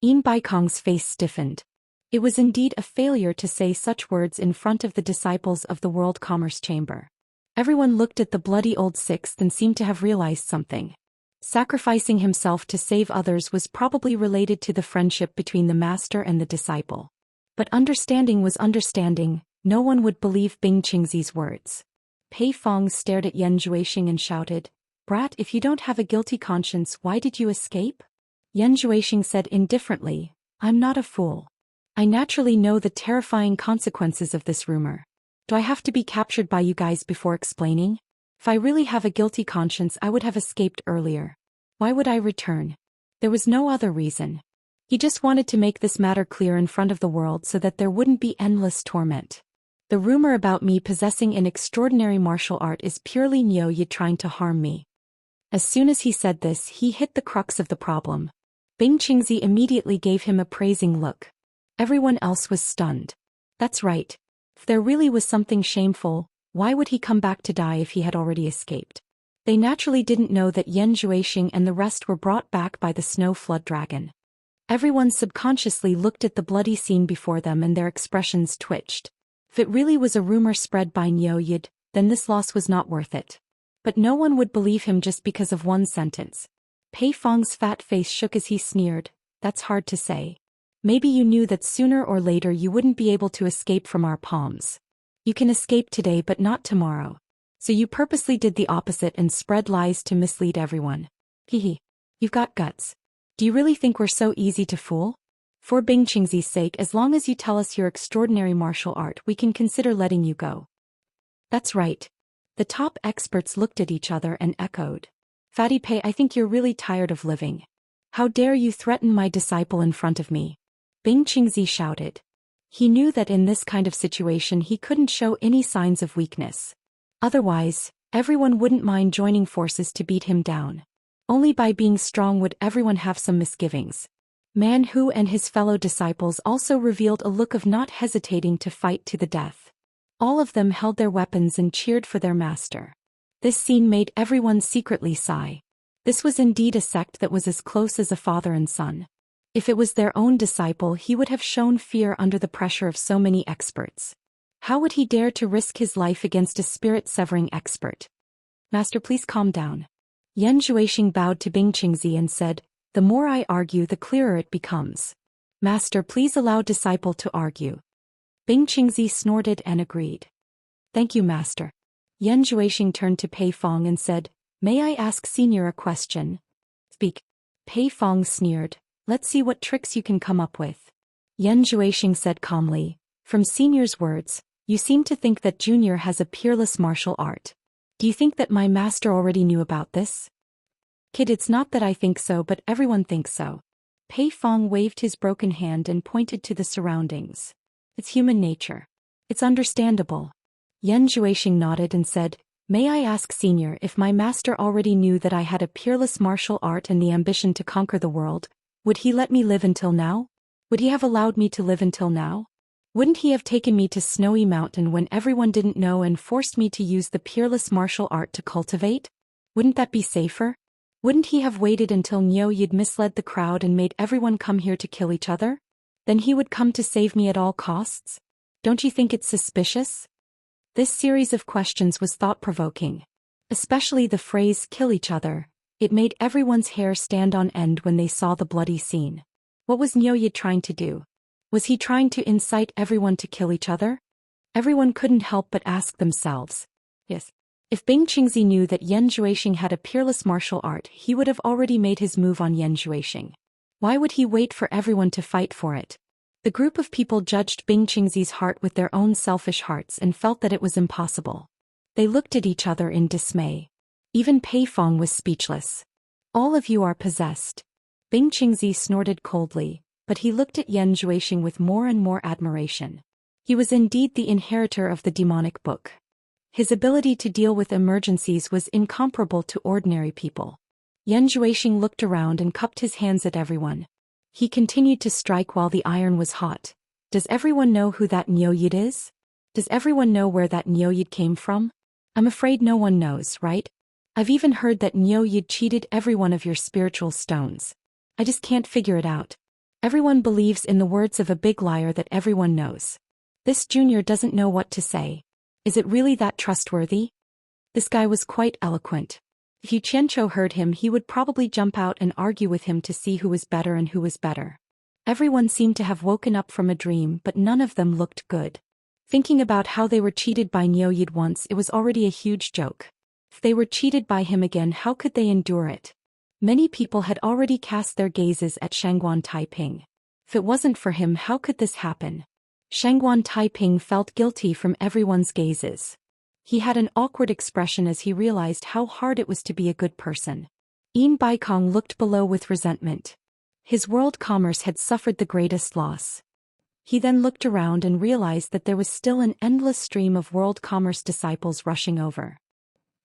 Yin Baikong's face stiffened. It was indeed a failure to say such words in front of the disciples of the World Commerce Chamber. Everyone looked at the bloody old sixth and seemed to have realized something. Sacrificing himself to save others was probably related to the friendship between the master and the disciple. But understanding was understanding, no one would believe Bing Qingzi's words. Pei Fong stared at Yan Zhuixing and shouted, "Brat, if you don't have a guilty conscience, why did you escape?" Yan Zhuixing said indifferently, "I'm not a fool. I naturally know the terrifying consequences of this rumor. Do I have to be captured by you guys before explaining? If I really have a guilty conscience, I would have escaped earlier. Why would I return?" There was no other reason. He just wanted to make this matter clear in front of the world so that there wouldn't be endless torment. The rumor about me possessing an extraordinary martial art is purely Niu Yi trying to harm me. As soon as he said this, he hit the crux of the problem. Bing Qingzi immediately gave him a praising look. Everyone else was stunned. That's right. If there really was something shameful, why would he come back to die if he had already escaped? They naturally didn't know that Yan Zhuixing and the rest were brought back by the snow flood dragon. Everyone subconsciously looked at the bloody scene before them and their expressions twitched. If it really was a rumor spread by Niu Yi, then this loss was not worth it. But no one would believe him just because of one sentence. Pei Fong's fat face shook as he sneered, "That's hard to say. Maybe you knew that sooner or later you wouldn't be able to escape from our palms. You can escape today but not tomorrow. So you purposely did the opposite and spread lies to mislead everyone. Hehe. You've got guts. Do you really think we're so easy to fool? For Bing Qingzi's sake, as long as you tell us your extraordinary martial art, we can consider letting you go." That's right. The top experts looked at each other and echoed. "Fatty Pei, I think you're really tired of living. How dare you threaten my disciple in front of me?" Bing Qingzi shouted. He knew that in this kind of situation he couldn't show any signs of weakness. Otherwise, everyone wouldn't mind joining forces to beat him down. Only by being strong would everyone have some misgivings. Man Hu and his fellow disciples also revealed a look of not hesitating to fight to the death. All of them held their weapons and cheered for their master. This scene made everyone secretly sigh. This was indeed a sect that was as close as a father and son. If it was their own disciple, he would have shown fear under the pressure of so many experts. How would he dare to risk his life against a spirit-severing expert? "Master, please calm down." Yan Zhuixing bowed to Bing Qingzi and said, "The more I argue, the clearer it becomes. Master, please allow disciple to argue." Bing Qingzi snorted and agreed. "Thank you, Master." Yan Zhuixing turned to Pei Fong and said, "May I ask Senior a question?" "Speak." Pei Fong sneered, "Let's see what tricks you can come up with." Yan Zhuixing said calmly, "From Senior's words, you seem to think that Junior has a peerless martial art. Do you think that my master already knew about this?" "Kid, it's not that I think so, but everyone thinks so." Pei Fong waved his broken hand and pointed to the surroundings. "It's human nature. It's understandable." Yan Zhuixing nodded and said, "May I ask Senior if my master already knew that I had a peerless martial art and the ambition to conquer the world? Would he let me live until now? Would he have allowed me to live until now? Wouldn't he have taken me to Snowy Mountain when everyone didn't know and forced me to use the peerless martial art to cultivate? Wouldn't that be safer? Wouldn't he have waited until Niu Yi'd misled the crowd and made everyone come here to kill each other? Then he would come to save me at all costs? Don't you think it's suspicious?" This series of questions was thought-provoking. Especially the phrase, "kill each other." It made everyone's hair stand on end when they saw the bloody scene. What was Niu Yi trying to do? Was he trying to incite everyone to kill each other? Everyone couldn't help but ask themselves. Yes. If Bing Qingzi knew that Yan Zhuixing had a peerless martial art, he would have already made his move on Yan Zhuixing. Why would he wait for everyone to fight for it? The group of people judged Bing Qingzi's heart with their own selfish hearts and felt that it was impossible. They looked at each other in dismay. Even Pei Fong was speechless. "All of you are possessed." Bing Qingzi snorted coldly, but he looked at Yan Zhuixing with more and more admiration. He was indeed the inheritor of the demonic book. His ability to deal with emergencies was incomparable to ordinary people. Yan Zhuixing looked around and cupped his hands at everyone. He continued to strike while the iron was hot. Does everyone know who that Niuyid is? Does everyone know where that Niuyid came from? I'm afraid no one knows, right? I've even heard that Niuyid cheated every one of your spiritual stones. I just can't figure it out. Everyone believes in the words of a big liar that everyone knows. This junior doesn't know what to say. Is it really that trustworthy? This guy was quite eloquent. If Yu Qianqiu heard him, he would probably jump out and argue with him to see who was better and who was better. Everyone seemed to have woken up from a dream, but none of them looked good. Thinking about how they were cheated by Niuyid once, it was already a huge joke. If they were cheated by him again, how could they endure it? Many people had already cast their gazes at Shangguan Taiping. If it wasn't for him, how could this happen? Shangguan Taiping felt guilty from everyone's gazes. He had an awkward expression as he realized how hard it was to be a good person. Yin Baikong looked below with resentment. His world commerce had suffered the greatest loss. He then looked around and realized that there was still an endless stream of world commerce disciples rushing over.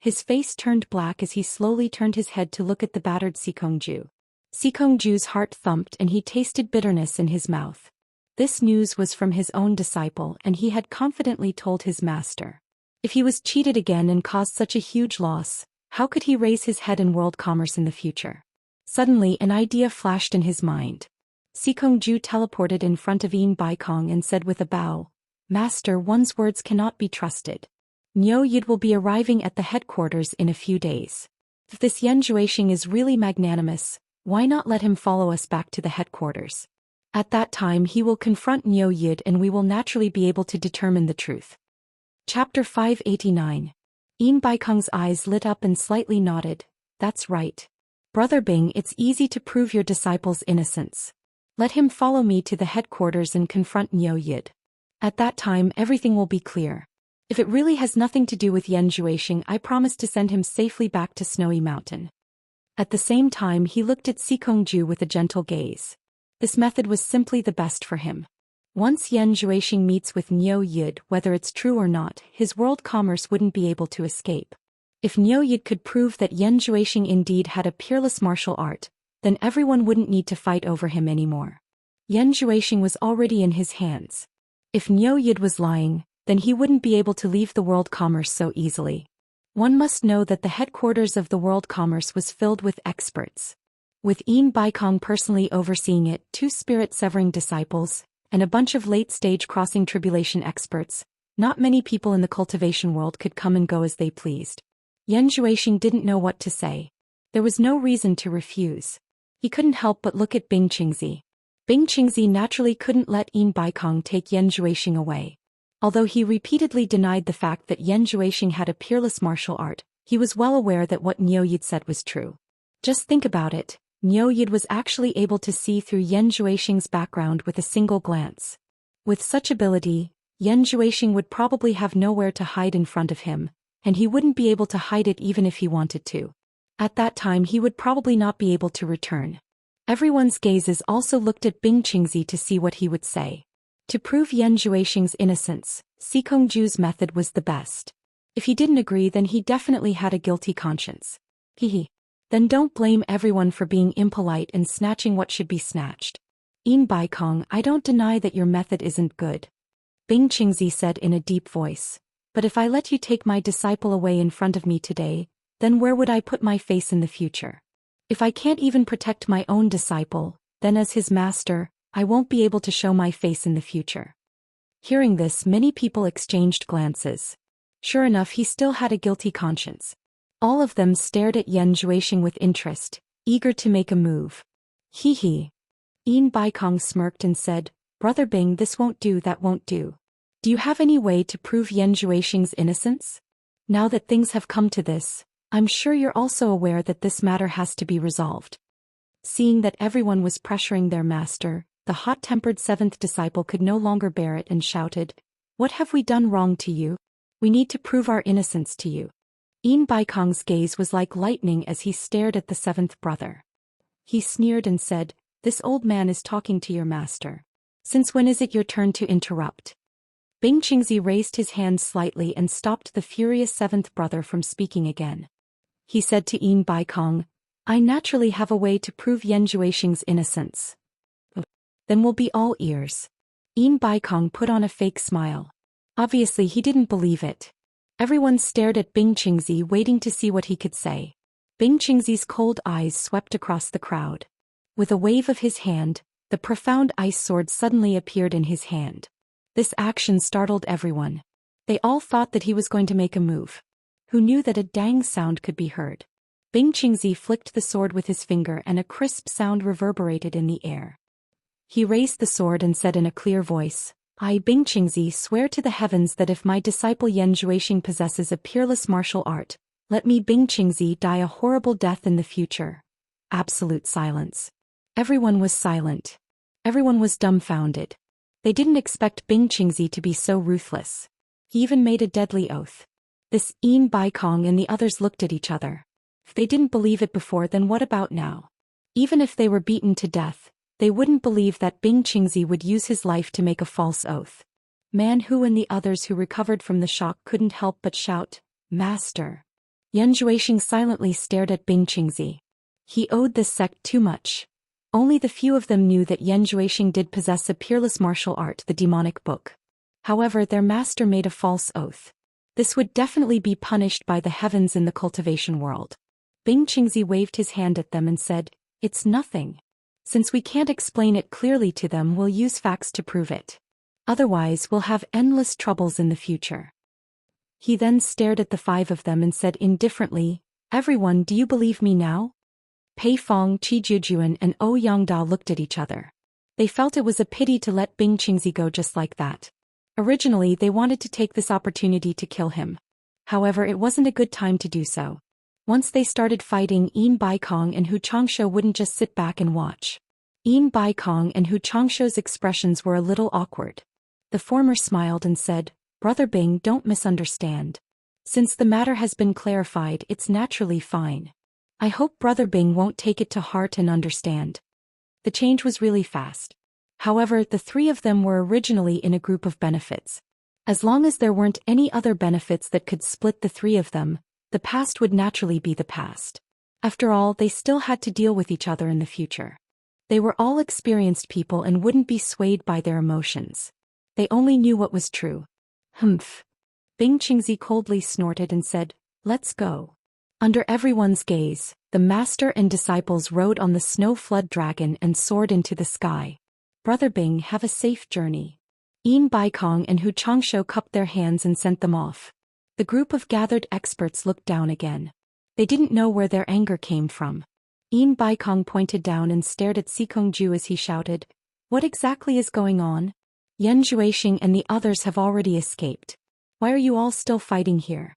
His face turned black as he slowly turned his head to look at the battered Sikongju. Sikongju's heart thumped and he tasted bitterness in his mouth. This news was from his own disciple, and he had confidently told his master. If he was cheated again and caused such a huge loss, how could he raise his head in world commerce in the future? Suddenly an idea flashed in his mind. Sikongju teleported in front of Yin Baikong and said with a bow, "Master, one's words cannot be trusted. Niuyid will be arriving at the headquarters in a few days. If this Yan Zhuixing is really magnanimous, why not let him follow us back to the headquarters? At that time he will confront Niuyid and we will naturally be able to determine the truth." Chapter 589. Yin Baikong's eyes lit up and slightly nodded. "That's right. Brother Bing, it's easy to prove your disciple's innocence. Let him follow me to the headquarters and confront Niuyid. At that time everything will be clear. If it really has nothing to do with Yan Zhuixing, I promise to send him safely back to Snowy Mountain." At the same time he looked at Sikongju with a gentle gaze. This method was simply the best for him. Once Yan Zhuixing meets with Niuyid, whether it's true or not, his world commerce wouldn't be able to escape. If Niuyid could prove that Yan Zhuixing indeed had a peerless martial art, then everyone wouldn't need to fight over him anymore. Yan Zhuixing was already in his hands. If Niuyid was lying, then he wouldn't be able to leave the world commerce so easily. One must know that the headquarters of the world commerce was filled with experts. With Yin Baikong personally overseeing it, 2 spirit-severing disciples, and a bunch of late-stage crossing tribulation experts, not many people in the cultivation world could come and go as they pleased. Yan Zhuixing didn't know what to say. There was no reason to refuse. He couldn't help but look at Bing Qingzi. Bing Qingzi naturally couldn't let Yin Baikong take Yan Zhuixing away. Although he repeatedly denied the fact that Yan Zhuixing had a peerless martial art, he was well aware that what Niuyid said was true. Just think about it. Niuyid was actually able to see through Yan Zhuixing's background with a single glance. With such ability, Yan Zhuixing would probably have nowhere to hide in front of him, and he wouldn't be able to hide it even if he wanted to. At that time he would probably not be able to return. Everyone's gazes also looked at Bing Qingzi to see what he would say. To prove Yan Zhuixing's innocence, Sikongju's method was the best. If he didn't agree, then he definitely had a guilty conscience. Then don't blame everyone for being impolite and snatching what should be snatched. Yin Baikong, I don't deny that your method isn't good. Bing Qingzi said in a deep voice. But if I let you take my disciple away in front of me today, then where would I put my face in the future? If I can't even protect my own disciple, then as his master, I won't be able to show my face in the future. Hearing this, many people exchanged glances. Sure enough, he still had a guilty conscience. All of them stared at Yan Zhuixing with interest, eager to make a move. Yin Baikong smirked and said, "Brother Bing, this won't do, that won't do. Do you have any way to prove Yan Zhuixing's innocence? Now that things have come to this, I'm sure you're also aware that this matter has to be resolved." Seeing that everyone was pressuring their master, the hot-tempered 7th disciple could no longer bear it and shouted, "What have we done wrong to you? We need to prove our innocence to you." Yin Baikong's gaze was like lightning as he stared at the 7th brother. He sneered and said, This old man is talking to your master. Since when is it your turn to interrupt? Bing Qingzi raised his hand slightly and stopped the furious seventh brother from speaking again. He said to Yin Baikong, I naturally have a way to prove Yan Zhuixing's innocence. Then we'll be all ears. Yin Baikong put on a fake smile. Obviously he didn't believe it. Everyone stared at Bing Qingzi waiting to see what he could say. Bing Qingzi's cold eyes swept across the crowd. With a wave of his hand, the profound ice sword suddenly appeared in his hand. This action startled everyone. They all thought that he was going to make a move. Who knew that a dang sound could be heard? Bing Qingzi flicked the sword with his finger and a crisp sound reverberated in the air. He raised the sword and said in a clear voice, I, Bing Qingzi, swear to the heavens that if my disciple Yan Zhuixing possesses a peerless martial art, let me Bing Qingzi die a horrible death in the future. Absolute silence. Everyone was silent. Everyone was dumbfounded. They didn't expect Bing Qingzi to be so ruthless. He even made a deadly oath. This Yin Baikong and the others looked at each other. If they didn't believe it before, then what about now? Even if they were beaten to death, they wouldn't believe that Bing Qingzi would use his life to make a false oath. Man Hu and the others who recovered from the shock couldn't help but shout, Master. Yan Zhuixing silently stared at Bing Qingzi. He owed this sect too much. Only the few of them knew that Yan Zhuixing did possess a peerless martial art, the demonic book. However, their master made a false oath. This would definitely be punished by the heavens in the cultivation world. Bing Qingzi waved his hand at them and said, It's nothing. Since we can't explain it clearly to them, we'll use facts to prove it. Otherwise, we'll have endless troubles in the future. He then stared at the five of them and said indifferently, Everyone, do you believe me now? Pei Fong, Qi Jujuan and O Yangda looked at each other. They felt it was a pity to let Bing Qingzi go just like that. Originally, they wanted to take this opportunity to kill him. However, it wasn't a good time to do so. Once they started fighting, Yin Baikong and Hu Changsho wouldn't just sit back and watch. Yin Baikong and Hu Changsho's expressions were a little awkward. The former smiled and said, Brother Bing, don't misunderstand. Since the matter has been clarified, it's naturally fine. I hope Brother Bing won't take it to heart and understand. The change was really fast. However, the three of them were originally in a group of benefits. As long as there weren't any other benefits that could split the three of them, the past would naturally be the past. After all, they still had to deal with each other in the future. They were all experienced people and wouldn't be swayed by their emotions. They only knew what was true. Humph. Bing Qingzi coldly snorted and said, Let's go. Under everyone's gaze, the master and disciples rode on the snow flood dragon and soared into the sky. Brother Bing, have a safe journey. Yin Baikong and Hu Changsho cupped their hands and sent them off. The group of gathered experts looked down again. They didn't know where their anger came from. Yin Baikong pointed down and stared at Sikongju as he shouted, What exactly is going on? Yan Zhuixing and the others have already escaped. Why are you all still fighting here?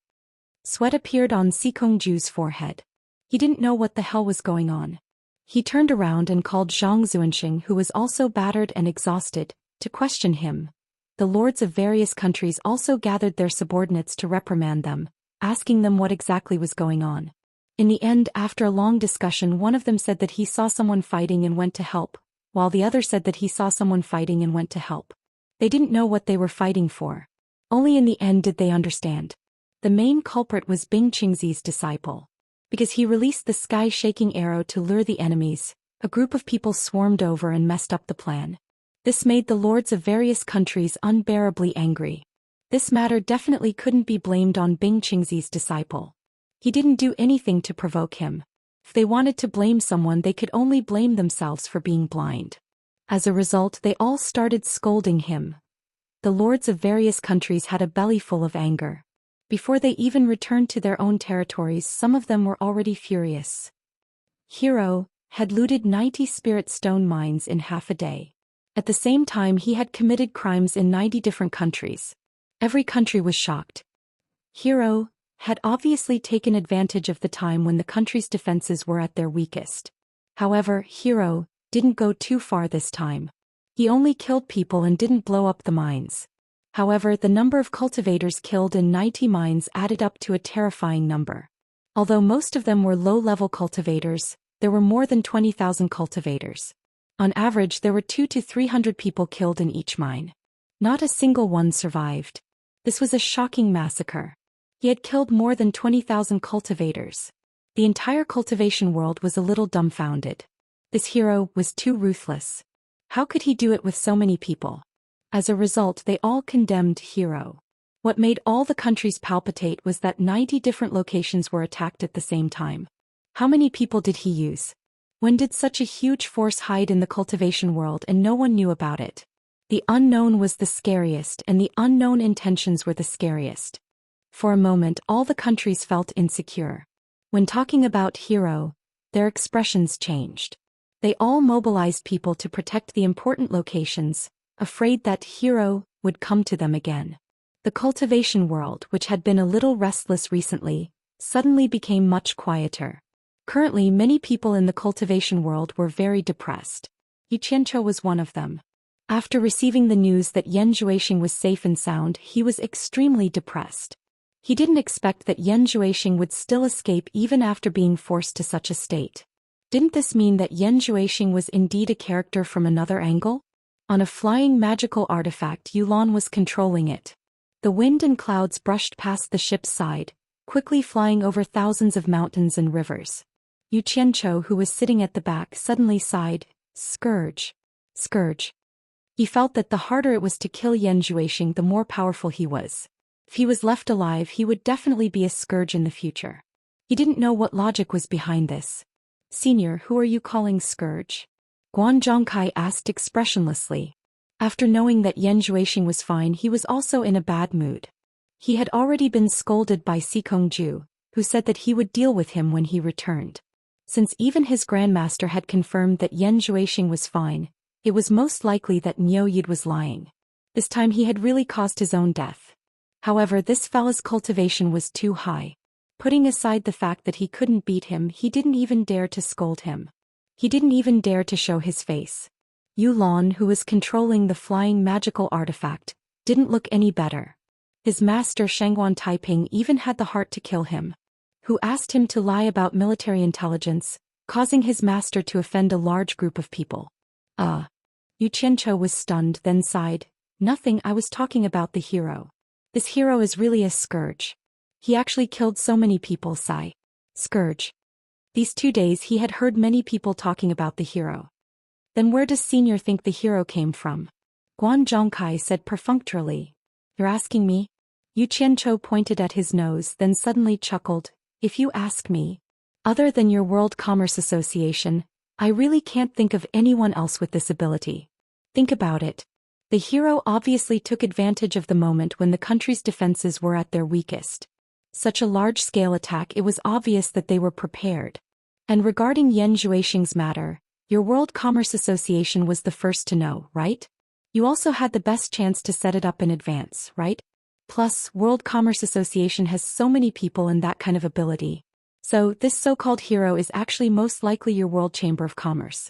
Sweat appeared on Sikongju's forehead. He didn't know what the hell was going on. He turned around and called Zhang Zuanxing, who was also battered and exhausted, to question him. The lords of various countries also gathered their subordinates to reprimand them, asking them what exactly was going on. In the end, after a long discussion, one of them said that he saw someone fighting and went to help, while the other said that he saw someone fighting and went to help. They didn't know what they were fighting for. Only in the end did they understand. The main culprit was Bing Qingzi's disciple. Because he released the sky-shaking arrow to lure the enemies, a group of people swarmed over and messed up the plan. This made the lords of various countries unbearably angry. This matter definitely couldn't be blamed on Bing Qingzi's disciple. He didn't do anything to provoke him. If they wanted to blame someone, they could only blame themselves for being blind. As a result, they all started scolding him. The lords of various countries had a bellyful of anger. Before they even returned to their own territories, some of them were already furious. Hero had looted 90 spirit stone mines in half a day. At the same time, he had committed crimes in 90 different countries. Every country was shocked. Hero had obviously taken advantage of the time when the country's defenses were at their weakest. However, Hero didn't go too far this time. He only killed people and didn't blow up the mines. However, the number of cultivators killed in 90 mines added up to a terrifying number. Although most of them were low-level cultivators, there were more than 20,000 cultivators. On average there were 200 to 300 people killed in each mine. Not a single one survived. This was a shocking massacre. He had killed more than 20,000 cultivators. The entire cultivation world was a little dumbfounded. This hero was too ruthless. How could he do it with so many people? As a result, they all condemned Hero. What made all the countries palpitate was that 90 different locations were attacked at the same time. How many people did he use? When did such a huge force hide in the cultivation world and no one knew about it? The unknown was the scariest, and the unknown intentions were the scariest. For a moment, all the countries felt insecure. When talking about Hero, their expressions changed. They all mobilized people to protect the important locations, afraid that Hero would come to them again. The cultivation world, which had been a little restless recently, suddenly became much quieter. Currently, many people in the cultivation world were very depressed. Xianxia was one of them. After receiving the news that Zhou was safe and sound, he was extremely depressed. He didn't expect that Zhou would still escape even after being forced to such a state. Didn't this mean that Zhou was indeed a character from another angle? On a flying magical artifact, Yulan was controlling it. The wind and clouds brushed past the ship's side, quickly flying over thousands of mountains and rivers. Xianxia, who was sitting at the back, suddenly sighed, "Scourge. Scourge." He felt that the harder it was to kill Zhou, the more powerful he was. If he was left alive, he would definitely be a scourge in the future. He didn't know what logic was behind this. "Senior, who are you calling scourge?" Guan Zhongkai asked expressionlessly. After knowing that Zhou was fine, he was also in a bad mood. He had already been scolded by Sikongju, who said that he would deal with him when he returned. Since even his grandmaster had confirmed that Zhou was fine, it was most likely that Niu Yid was lying. This time he had really caused his own death. However, this fellow's cultivation was too high. Putting aside the fact that he couldn't beat him, he didn't even dare to scold him. He didn't even dare to show his face. Yulan, who was controlling the flying magical artifact, didn't look any better. His master Shangguan Taiping even had the heart to kill him. Who asked him to lie about military intelligence, causing his master to offend a large group of people. Xianxia was stunned, then sighed, "Nothing, I was talking about the hero. This hero is really a scourge. He actually killed so many people." Sigh. Scourge. These 2 days he had heard many people talking about the hero. Then where does Senior think the hero came from? Guan Zhongkai said perfunctorily. "You're asking me?" Xianxia pointed at his nose, then suddenly chuckled. "If you ask me, other than your World Commerce Association, I really can't think of anyone else with this ability. Think about it. The hero obviously took advantage of the moment when the country's defenses were at their weakest. Such a large-scale attack, it was obvious that they were prepared. And regarding Zhou's matter, your World Commerce Association was the first to know, right? You also had the best chance to set it up in advance, right? Plus, World Commerce Association has so many people and that kind of ability. So, this so-called hero is actually most likely your World Chamber of Commerce.